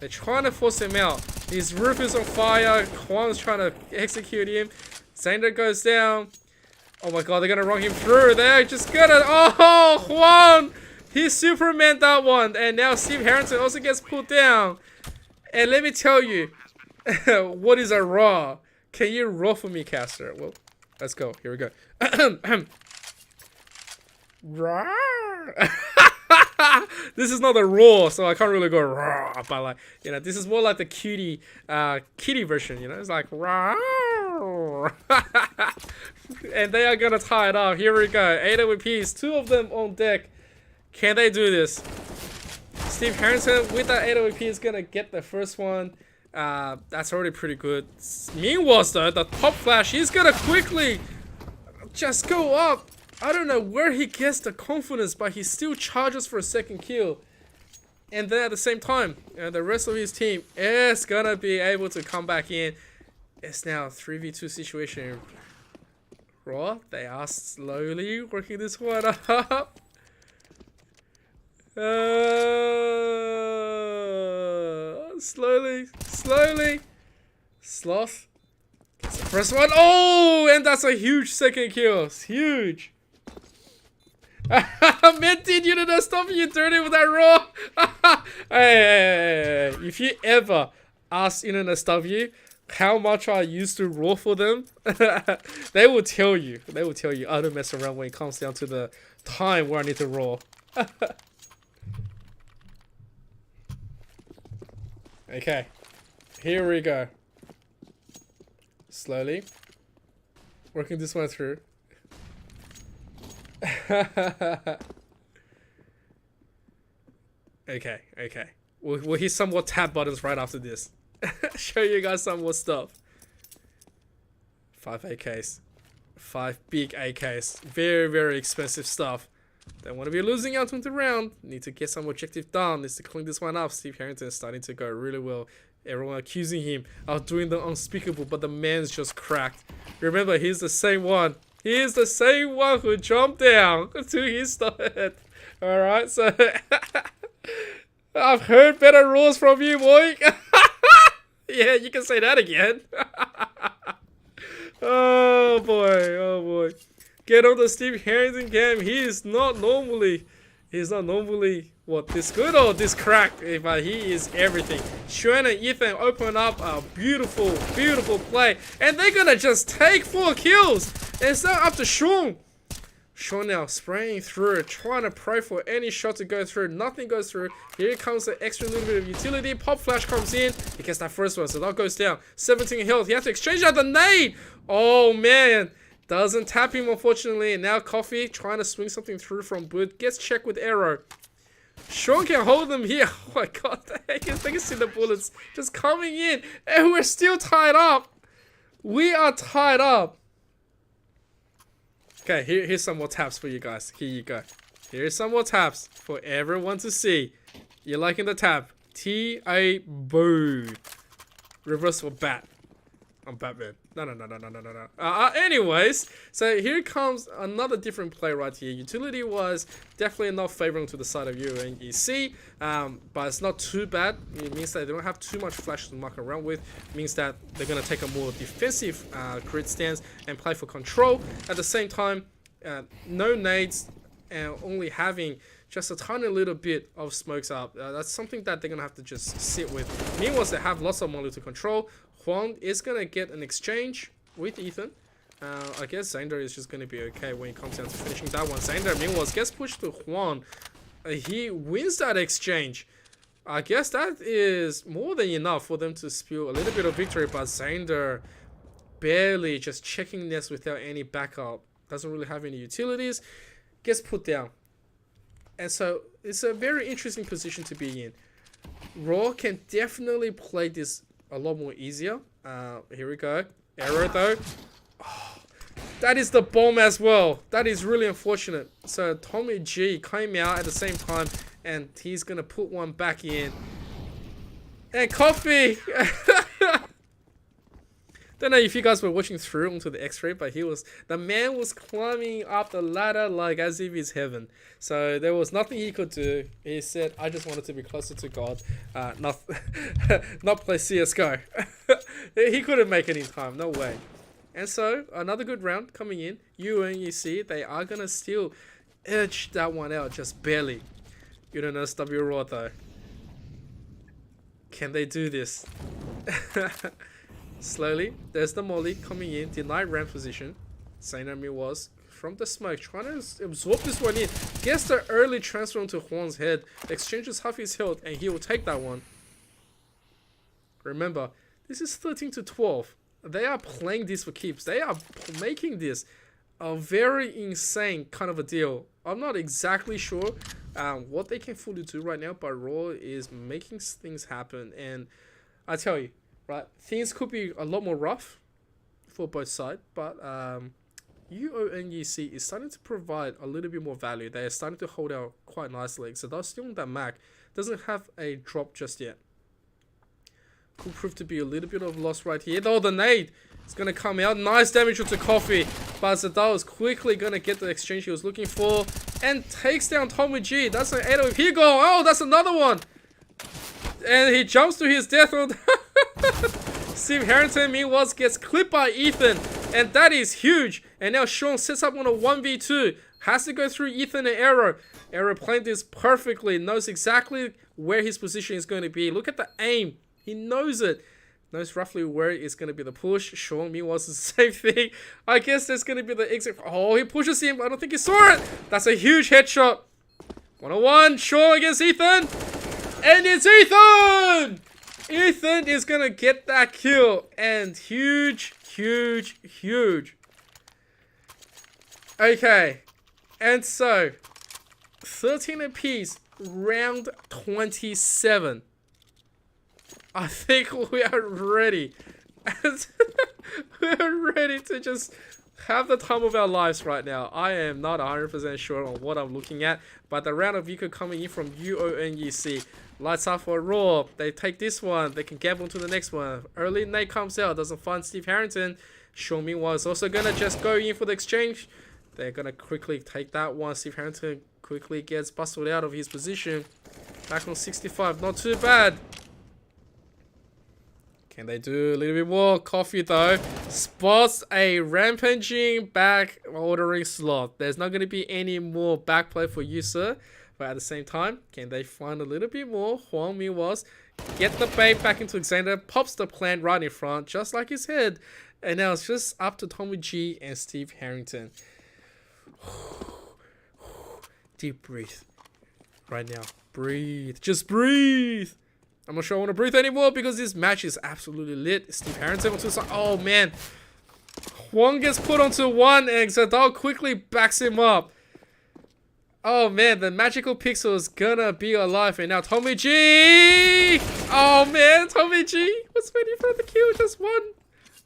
They're trying to force him out. His roof is on fire. Juan's trying to execute him. Xander goes down. Oh my god, they're going to run him through. They're just going to... Oh, Juan! He Superman that one. And now Steve Harrington also gets pulled down. And let me tell you, what is a Rawr? Can you roar for me, caster? Well, let's go. Here we go. This is not a roar, so I can't really go roar, but like, you know, this is more like the cutie kitty version, you know. It's like roar. And they are gonna tie it up. Here we go. 8 AWPs, 2 of them on deck. Can they do this? Steve Harrington with that 8 AWP is gonna get the first one. That's already pretty good. Meanwhile though, the top flash, he's gonna quickly just go up. I don't know where he gets the confidence, but he still charges for a second kill. And then at the same time, the rest of his team is gonna be able to come back in. It's now a 3v2 situation. Rawr, they are slowly working this one up. Slowly. Sloth gets the first one. Oh, and that's a huge second kill. It's huge. Mented, you didn't stop you dirty with that Rawr. Hey, if you ever ask UoN-SW how much I used to Rawr for them, they will tell you. They will tell you I don't mess around when it comes down to the time where I need to Rawr. Okay, here we go. Slowly working this one through. Okay. We'll hit some more tab buttons right after this. Show you guys some more stuff. 5 AKs. 5 big AKs. Very, very expensive stuff. Don't want to be losing out on the round. Need to get some objective done. Needs to clean this one up. Steve Harrington is starting to go really well. Everyone accusing him of doing the unspeakable, but the man's just cracked. Remember, he's the same one. He is the same one who jumped down to his head. Alright, so... I've heard better rules from you, boy. Yeah, you can say that again. Oh boy. Get on the Steve Harrington game. He's not normally what, this good or this cracked, but he is everything. Sean and Ethan open up a beautiful play, and they're gonna just take 4 kills. And it's now up to Sean. Sean now spraying through, trying to pray for any shot to go through. Nothing goes through. Here comes the extra little bit of utility. Pop flash comes in. He gets that first one, so that goes down. 17 health. He has to exchange out the nade. Oh man. Doesn't tap him, unfortunately. And now Coffee trying to swing something through from Boot. Gets checked with arrow. Sean can hold them here. Oh my god. They can see the bullets just coming in. And we're still tied up. We are tied up. Okay, here's some more taps for you guys. Here you go. Here's some more taps for everyone to see. You're liking the tap. T.A. Boo. Reverse for bat. I'm Batman. No. Anyways, so here comes another different play right here. Utility was definitely not favoring to the side of UoN-EC, but it's not too bad. It means that they don't have too much flash to muck around with. It means that they're going to take a more defensive grid stance and play for control. At the same time, no nades and only having just a tiny little bit of smokes up. That's something that they're going to have to just sit with. Meanwhile, they have lots of money to control. Juan is going to get an exchange with Ethan. I guess Xander is just going to be okay when it comes down to finishing that one. Xander, meanwhile, gets pushed to Juan. He wins that exchange. I guess that is more than enough for them to spill a little bit of victory, but Xander barely just checking this without any backup. Doesn't really have any utilities. Gets put down. And so it's a very interesting position to be in. Rawr can definitely play this a lot more easier. Here we go. Arrow though. Oh, that is the bomb as well. That is really unfortunate. So Tommy G came out at the same time and he's going to put one back in. And Coffee! Don't know if you guys were watching through onto the X-ray, but the man was climbing up the ladder like as if it's heaven. So there was nothing he could do. He said, I just wanted to be closer to God, not play CSGO. He couldn't make it in time, no way. And so another good round coming in. UoN-EC, they are gonna still edge that one out just barely. UNSW Rawr though. Can they do this? Slowly, there's the molly coming in, denied ramp position. Sainami was from the smoke, trying to absorb this one in. Gets the early transfer onto Juan's head, exchanges half his health, and he will take that one. Remember, this is 13-12. They are playing this for keeps. They are making this a very insane kind of a deal. I'm not exactly sure what they can fully do right now, but Rawr is making things happen. And I tell you, right, things could be a lot more rough for both sides, but UoN-EC is starting to provide a little bit more value. They are starting to hold out quite nicely. So they're still on that Mac. Doesn't have a drop just yet. Could prove to be a little bit of loss right here. Though the nade is going to come out. Nice damage onto Coffee. But Zadal is quickly going to get the exchange he was looking for. And takes down Tommy G. That's an 8-0. Here go. Oh, that's another one. And he jumps to his death on Steve Harrington, meanwhile, gets clipped by Ethan. And that is huge. And now Sean sets up on a 1v2. Has to go through Ethan and Arrow. Arrow playing this perfectly. Knows exactly where his position is going to be. Look at the aim. He knows it. Knows roughly where it's going to be the push. Sean, meanwhile, is the same thing. I guess there's going to be the exit. Oh, he pushes him. I don't think he saw it. That's a huge headshot. 1-on-1. Sean against Ethan. And it's Ethan! Ethan is going to get that kill. And huge, huge, huge. Okay. And so, 13 apiece. Round 27. I think we are ready. We are ready to just have the time of our lives right now. I am not 100% sure on what I'm looking at, but the round of Vico coming in from UoN-EC. Lights out for Rawr. They take this one. They can gamble to the next one. Early Nate comes out. Doesn't find Steve Harrington. Sean meanwhile is also going to just go in for the exchange. They're going to quickly take that one. Steve Harrington quickly gets bustled out of his position. Back on 65. Not too bad. Can they do a little bit more? Coffee though spots a rampaging back ordering slot. There's not going to be any more back play for you, sir. But at the same time, can they find a little bit more? Huang Mi was get the bait back into Alexander, pops the plant right in front, just like his head. And now it's just up to Tommy G and Steve Harrington. Deep breathe. Right now. Breathe. Just breathe. I'm not sure I want to breathe anymore because this match is absolutely lit. Steve Harrington onto the side. Oh, man. Huang gets put onto one and Zadal quickly backs him up. Oh, man. The magical pixel is gonna be alive. And now Tommy G. Oh, man. Tommy G was waiting for the kill. Just one.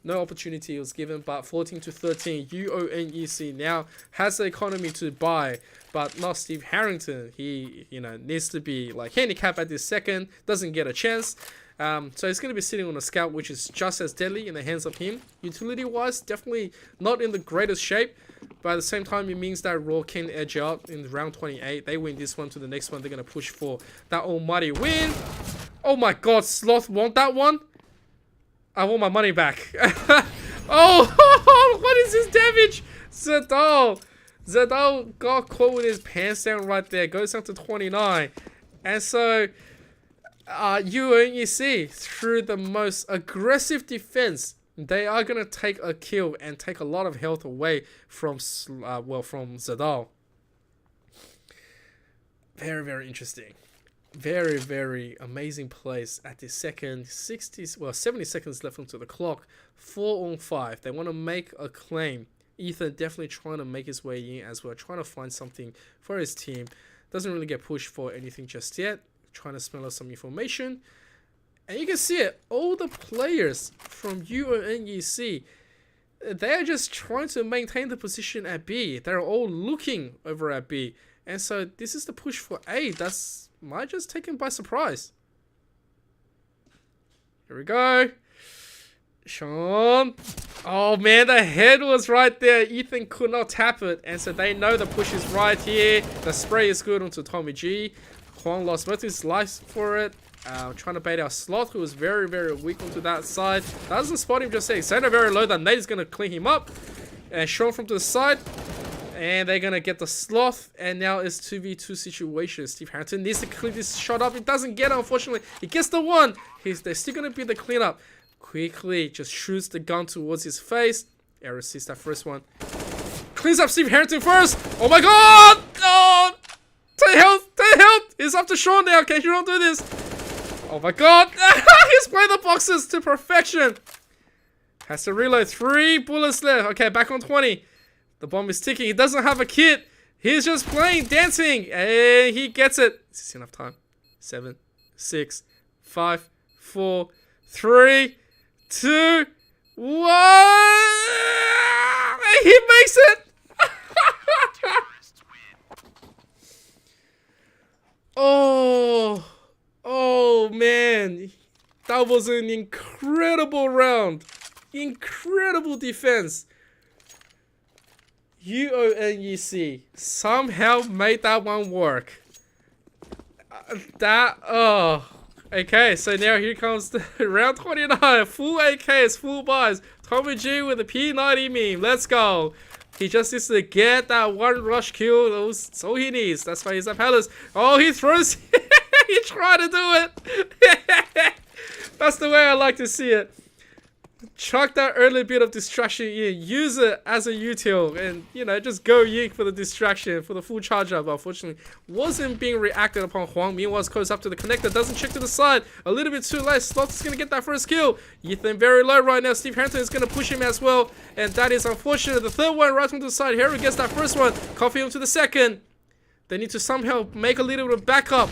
No opportunity was given, but 14-13. UoN-EC now has the economy to buy, but not Steve Harrington. He, needs to be like handicapped at this second. Doesn't get a chance. So he's going to be sitting on a scout, which is just as deadly in the hands of him. Utility-wise, definitely not in the greatest shape, but at the same time, it means that Rawr can edge out in round 28. They win this one to the next one. They're going to push for that almighty win. Oh my God, Sloth want that one? I want my money back. Oh, what is his damage? Zadal got caught with his pants down right there. Goes down to 29. And so, UoN-EC, through the most aggressive defense, they are going to take a kill and take a lot of health away from, from Zadal. Very, very interesting. Very, very amazing plays at the second. 70 seconds left onto the clock. 4-on-5. They want to make a claim. Ethan definitely trying to make his way in as well, trying to find something for his team. Doesn't really get pushed for anything just yet. Trying to smell out some information. And you can see it. All the players from UoN-EC, they're just trying to maintain the position at B. They're all looking over at B. And so this is the push for A. That's might just take him by surprise. Here we go. Sean. Oh man, the head was right there. Ethan could not tap it. And so they know the push is right here. The spray is good onto Tommy G. Huang lost both his lives for it. Trying to bait our Sloth, who was very, very weak onto that side. Doesn't spot him just saying. Center very low. That nade is going to clean him up. And Sean from to the side. And they're going to get the Sloth. And now it's 2v2 situation. Steve Harrington needs to clean this shot up. He doesn't get it, unfortunately. He gets the one. They're still going to be the cleanup. Quickly just shoots the gun towards his face. Arrow sees that first one. Cleans up Steve Harrington first. Oh my god! Oh! Take health! Take health! It's up to Sean now. Can Sean do this? Oh my god! He's playing the boxes to perfection. Has to reload. 3 bullets left. Okay, back on 20. The bomb is ticking. He doesn't have a kit. He's just playing, dancing. And he gets it. Is this enough time? 7, 6, 5, 4, 3, 2, 1. He makes it. Oh man, that was an incredible round. Incredible defense. UoN-EC somehow made that one work. Okay, so now here comes the round 29. Full AKs, full buys. Tommy G with the P90 meme. Let's go. He just needs to get that one rush kill. That's all he needs. That's why he's at Palace. Oh, he throws. He tried to do it. That's the way I like to see it. Chuck that early bit of distraction in. Use it as a util. And, you know, just go yeek for the distraction, for the full charge up. Unfortunately, wasn't being reacted upon. Huang meanwhile is close up to the connector. Doesn't check to the side. A little bit too late. Sloth is going to get that first kill. Ethan very low right now. Steve Harrington is going to push him as well. And that is unfortunate. The third one right onto the side. Harry gets that first one. Coffee onto the second. They need to somehow make a little bit of backup.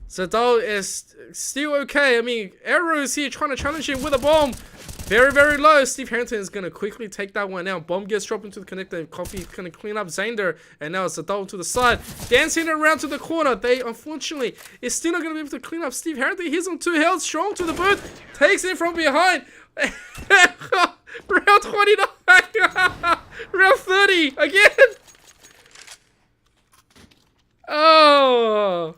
Zadal is still okay. I mean, Arrow is here trying to challenge him with a bomb. Very, very low. Steve Harrington is going to quickly take that one out. Bomb gets dropped into the connector. Coffee is going to clean up Zander. And now it's Zadal to the side. Dancing around to the corner. They, unfortunately, is still not going to be able to clean up Steve Harrington. He's on 2 health. Strong to the boot. Takes him from behind. Round 29. Round 30. Again. Oh.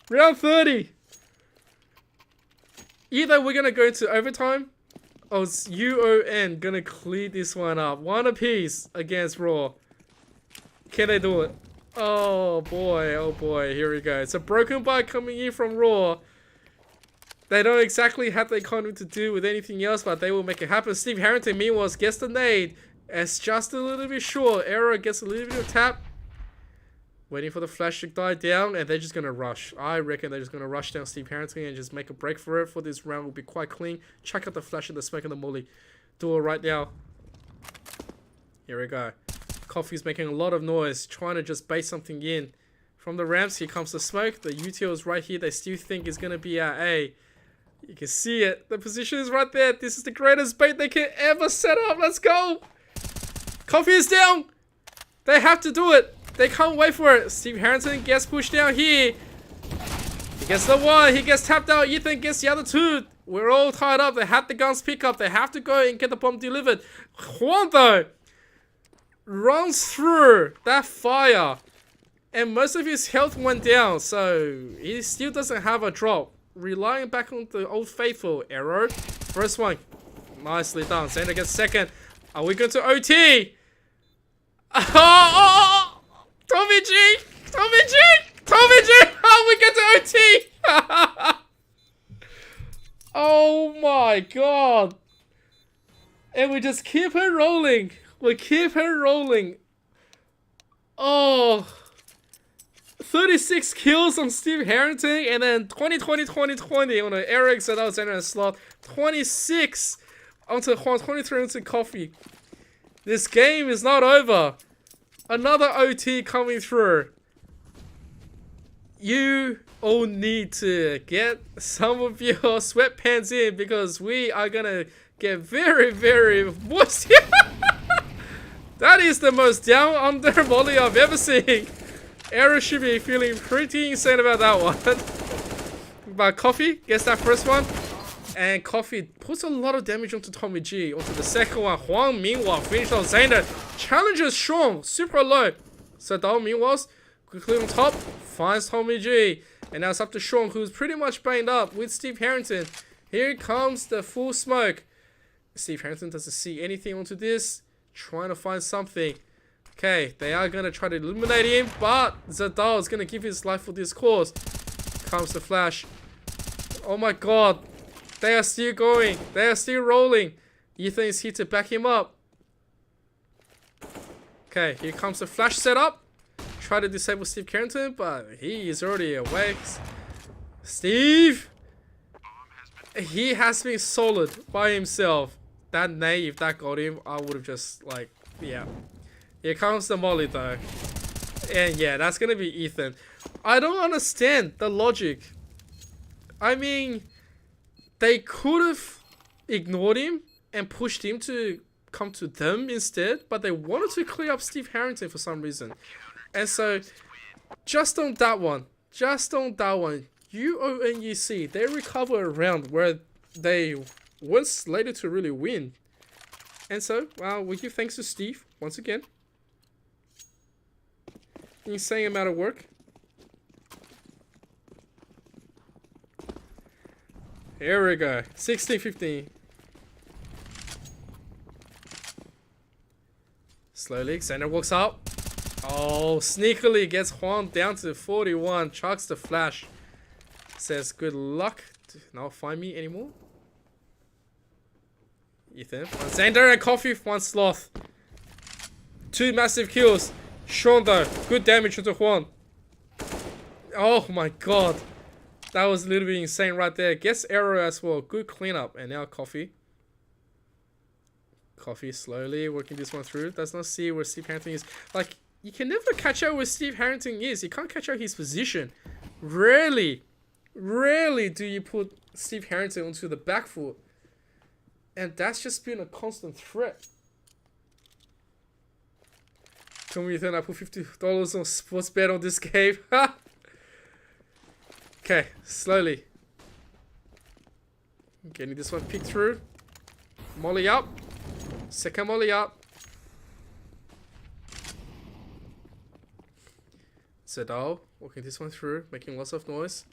Round 30. Either we're going to go into overtime, or it's UoN going to clear this one up. One apiece against Rawr. Can they do it? Oh boy, here we go. It's a broken bite coming in from Rawr. They don't exactly have the economy to do with anything else, but they will make it happen. Steve Harrington, meanwhile, gets the nade. It's just a little bit short. Arrow gets a little bit of tap. Waiting for the flash to die down, and they're just going to rush. I reckon they're just going to rush down Steve Harrington and just make a break for it. For this round will be quite clean. Chuck out the flash and the smoke and the molly. Do it right now. Here we go. Coffee's making a lot of noise, trying to just bait something in. From the ramps, here comes the smoke. The UTL is right here. They still think is going to be at A. You can see it. The position is right there. This is the greatest bait they can ever set up. Let's go. Coffee is down. They have to do it. They can't wait for it. Steve Harrington gets pushed down here. He gets the one. He gets tapped out. Ethan gets the other 2. We're all tied up. They have the guns pick up. They have to go and get the bomb delivered. Huang, though, runs through that fire. And most of his health went down. So he still doesn't have a drop. Relying back on the old faithful. Arrow. First one. Nicely done. Zander gets second. Are we going to OT? Oh! Tommy G! Tommy G! Tommy G! Oh, we get to OT! Oh my god! And we just keep her rolling. We keep her rolling. Oh. 36 kills on Steve Harrington, and then 20 on the Eric, so that was in a slot. 26 onto Huang, 23 onto Coffee. This game is not over. Another OT coming through. you all need to get some of your sweatpants in because we are gonna get very, very moist here. That is the most down under molly I've ever seen. Arrow should be feeling pretty insane about that one. But Coffee gets that first one. And Coffee puts a lot of damage onto Tommy G. Onto the second one. Huang meanwhile finished on Xander. Challenges Sean. Super low. So Dao meanwhile quickly on top. Finds Tommy G. And now it's up to Sean, who's pretty much banged up with Steve Harrington. Here comes the full smoke. Steve Harrington doesn't see anything onto this. Trying to find something. Okay, they are going to try to eliminate him. But Zadal is going to give his life for this cause. Comes the flash. Oh my god. They are still going. They are still rolling. Ethan is here to back him up. Okay, here comes the flash setup. Try to disable Steve Carrington, but he is already awake. Steve! He has been solid by himself. That nade, if that got him, I would have just, like, yeah. Here comes the molly, though. And yeah, that's going to be Ethan. I don't understand the logic. I mean, they could have ignored him and pushed him to come to them instead, but they wanted to clear up Steve Harrington for some reason. And so, just on that one, UoN-EC, they recover a round where they weren't slated to really win. And so, we give thanks to Steve once again. Insane amount of work. Here we go. 16-15. Slowly, Xander walks up. Oh, sneakily gets Juan down to 41. Chucks the flash. Says, good luck. Do not find me anymore. Ethan. One Xander and Coffee. One Sloth. 2 massive kills. Sean though. Good damage to Juan. Oh my god. That was a little bit insane right there. Gets Arrow as well. Good cleanup. And now Coffee. Coffee slowly working this one through. Does not see where Steve Harrington is. Like, you can never catch out where Steve Harrington is. You can't catch out his position. Rarely do you put Steve Harrington onto the back foot. And that's just been a constant threat. Tell me, Ethan, I put $50 on sports bet on this game. Okay, slowly. Getting this one picked through. Molly up. Second molly up. Zadal walking this one through, making lots of noise.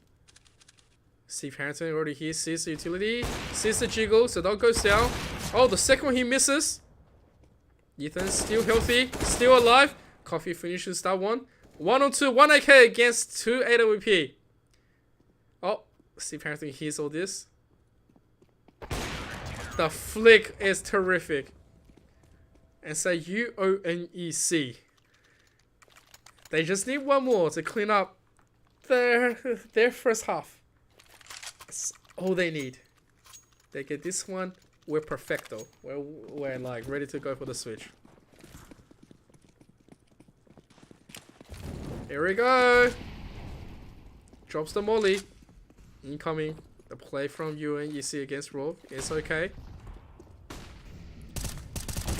Steve Harrington already here, sees the utility, sees the jiggle. Zadal goes down. Oh, the second one he misses. Ethan's still healthy, still alive. Coffee finishes that one. 1 on 2, 1 AK against 2 AWP. Oh, Steve Harrington hears all this. The flick is terrific. And say UoN-EC. They just need one more to clean up their first half. That's all they need. They get this one. We're perfecto. We're like ready to go for the switch. Here we go. Drops the molly. Incoming. The play from UoN-EC against Rawr. It's okay.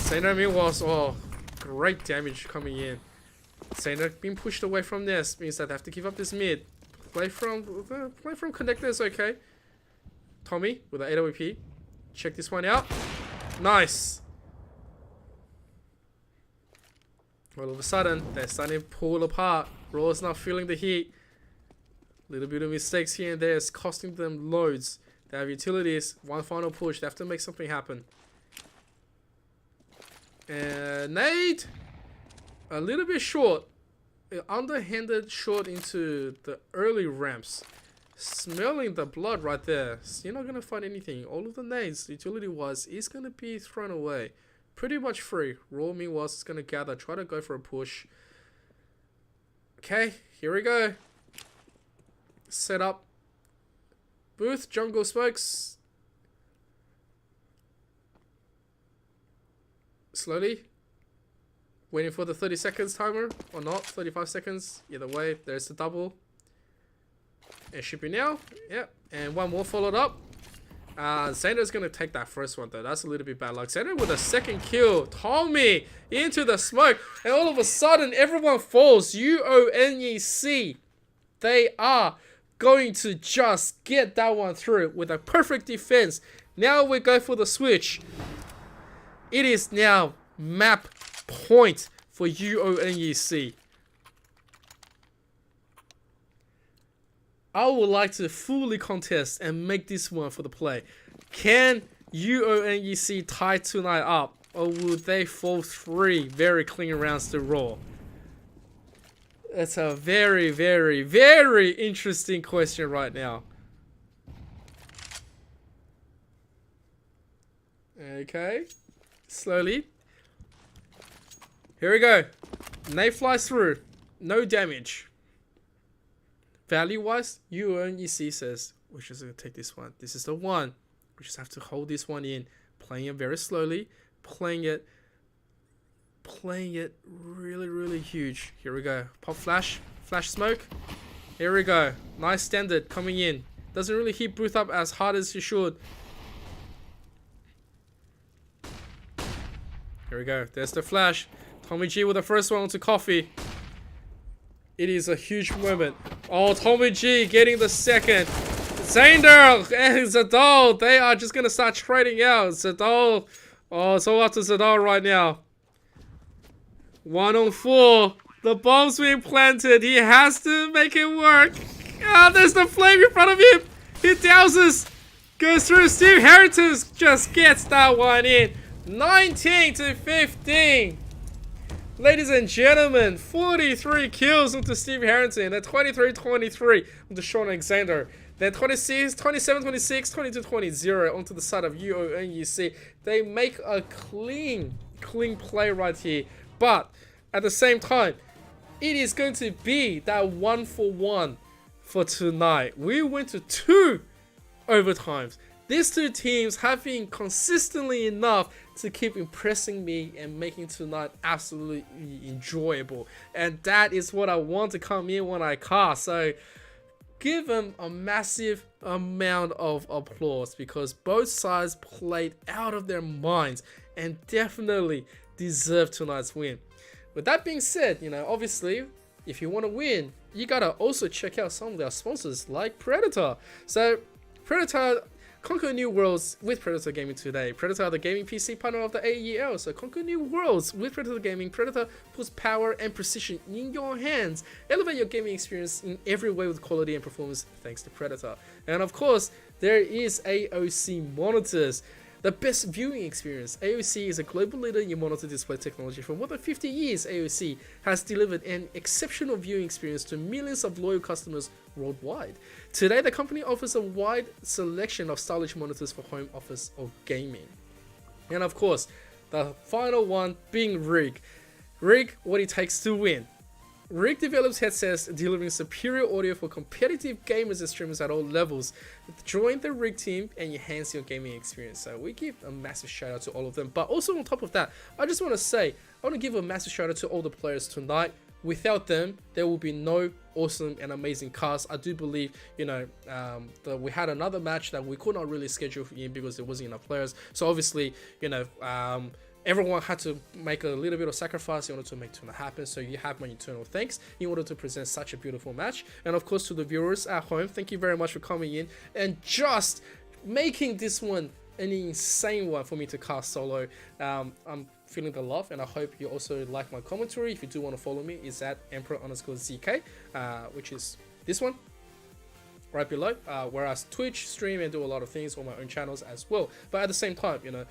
Sainer was great damage coming in. Sainer being pushed away from this means that they have to give up this mid. Play from connector is okay. Tommy with the AWP. Check this one out. Nice. All of a sudden, they're starting to pull apart. Raw's not feeling the heat. Little bit of mistakes here and there is costing them loads. They have utilities. One final push. They have to make something happen. And nade. A little bit short. Underhanded short into the early ramps. Smelling the blood right there. So you're not going to find anything. All of the nades, utility-wise, is going to be thrown away. Pretty much free. Rawr meanwhile is going to gather. Try to go for a push. Okay, here we go. Set up. Booth, jungle smokes. Slowly. Waiting for the 30 seconds timer. Or not. 35 seconds. Either way, there's the double. It should be now. Yep. And one more followed up. Xander's gonna take that first one though. That's a little bit bad luck. Xander with a second kill. Tommy into the smoke. And all of a sudden, everyone falls. UoN-EC. They are going to just get that one through with a perfect defense. Now we go for the switch. It is now map point for UoN-EC. I would like to fully contest and make this one for the play. Can UoN-EC tie tonight up, or will they fall 3 very clean rounds to Rawr? That's a very, very, very interesting question right now. Okay, slowly. Here we go. Nade flies through, no damage. Value-wise, UoN-EC says, we're just going to take this one. This is the one. We just have to hold this one in. Playing it very slowly. Playing it really, really huge. Here we go. Pop flash. Flash smoke. Here we go. Nice standard coming in. Doesn't really hit Booth up as hard as you should. Here we go. There's the flash. Tommy G with the first one onto Coffee. It is a huge moment. Oh, Tommy G getting the second. Xander and Zadal, they are just going to start trading out. Zadal, oh, it's all up to Zadal right now. 1 on 4. The bomb's being planted. He has to make it work. Ah, there's the flame in front of him. He douses. Goes through. Steve Harrington just gets that one in. 19-15. Ladies and gentlemen, 43 kills onto Steve Harrington, then 23-23 onto Sean Alexander, then 26, 27-26, 22-20 onto the side of UoN-EC. They make a clean play right here, but at the same time, it is going to be that 1-for-1 for tonight. We went to 2 overtimes. These 2 teams have been consistently enough to keep impressing me and making tonight absolutely enjoyable. And that is what I want to come in when I cast. So give them a massive amount of applause because both sides played out of their minds and definitely deserve tonight's win. With that being said, you know, obviously, if you want to win, you gotta also check out some of their sponsors like Predator. So Predator conquer new worlds with Predator Gaming today. Predator, the gaming PC partner of the AEL. So conquer new worlds with Predator Gaming. Predator puts power and precision in your hands. Elevate your gaming experience in every way with quality and performance thanks to Predator. And of course, there is AOC Monitors. The best viewing experience. AOC is a global leader in monitor display technology. For more than 50 years, AOC has delivered an exceptional viewing experience to millions of loyal customers worldwide. Today, the company offers a wide selection of stylish monitors for home, office, or gaming. And of course, the final one being Rig. Rig, what it takes to win. Rig develops headsets delivering superior audio for competitive gamers and streamers at all levels. Join the Rig team and enhance your gaming experience. So we give a massive shout out to all of them. But also on top of that, I just want to say, I want to give a massive shout out to all the players tonight. Without them, there will be no awesome and amazing cast. I do believe, you know, we had another match that we could not really schedule in because there wasn't enough players. So obviously, you know, everyone had to make a little bit of sacrifice in order to make tonight happen. So you have my eternal thanks in order to present such a beautiful match. And of course, to the viewers at home, thank you very much for coming in and just making this one an insane one for me to cast solo. I'm feeling the love, and I hope you also like my commentary. If you do want to follow me, it's at Emperor_ZK, which is this one right below, where I Twitch, stream, and do a lot of things on my own channels as well. But at the same time, you know,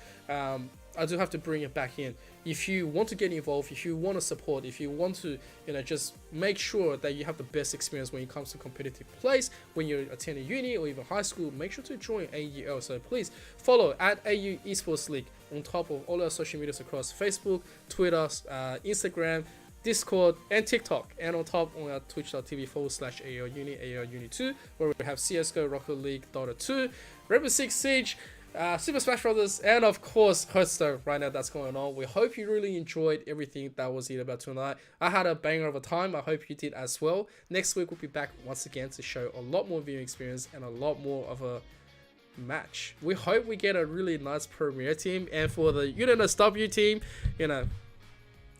I do have to bring it back in. If you want to get involved, if you want to support, if you want to, you know, just make sure that you have the best experience when it comes to competitive plays, when you're attending uni or even high school, make sure to join AEL. So please follow at AU Esports League on top of all our social medias across Facebook, Twitter, Instagram, Discord, and TikTok, and on top on our twitch.tv/AEL Uni, AEL Uni 2, where we have CSGO, Rocket League, Dota 2, Rainbow Six Siege, Super Smash Brothers, and of course Hearthstone right now that's going on. We hope you really enjoyed everything that was here about tonight. I had a banger of a time. I hope you did as well. Next week we'll be back once again to show a lot more viewing experience and a lot more of a match. We hope we get a really nice premier team, and for the UNSW team,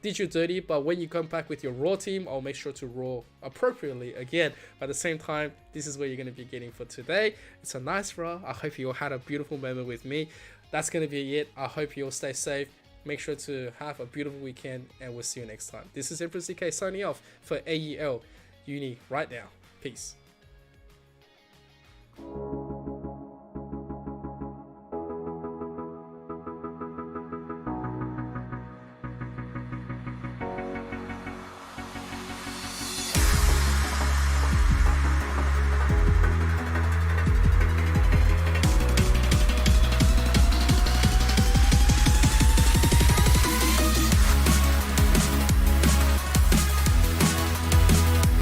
did you dirty, but when you come back with your Raw team, I'll make sure to Raw appropriately again. But at the same time, this is what you're going to be getting for today. It's a nice Raw. I hope you all had a beautiful moment with me. That's going to be it. I hope you all stay safe. Make sure to have a beautiful weekend, and we'll see you next time. This is Empress CK signing off for AEL Uni right now. Peace.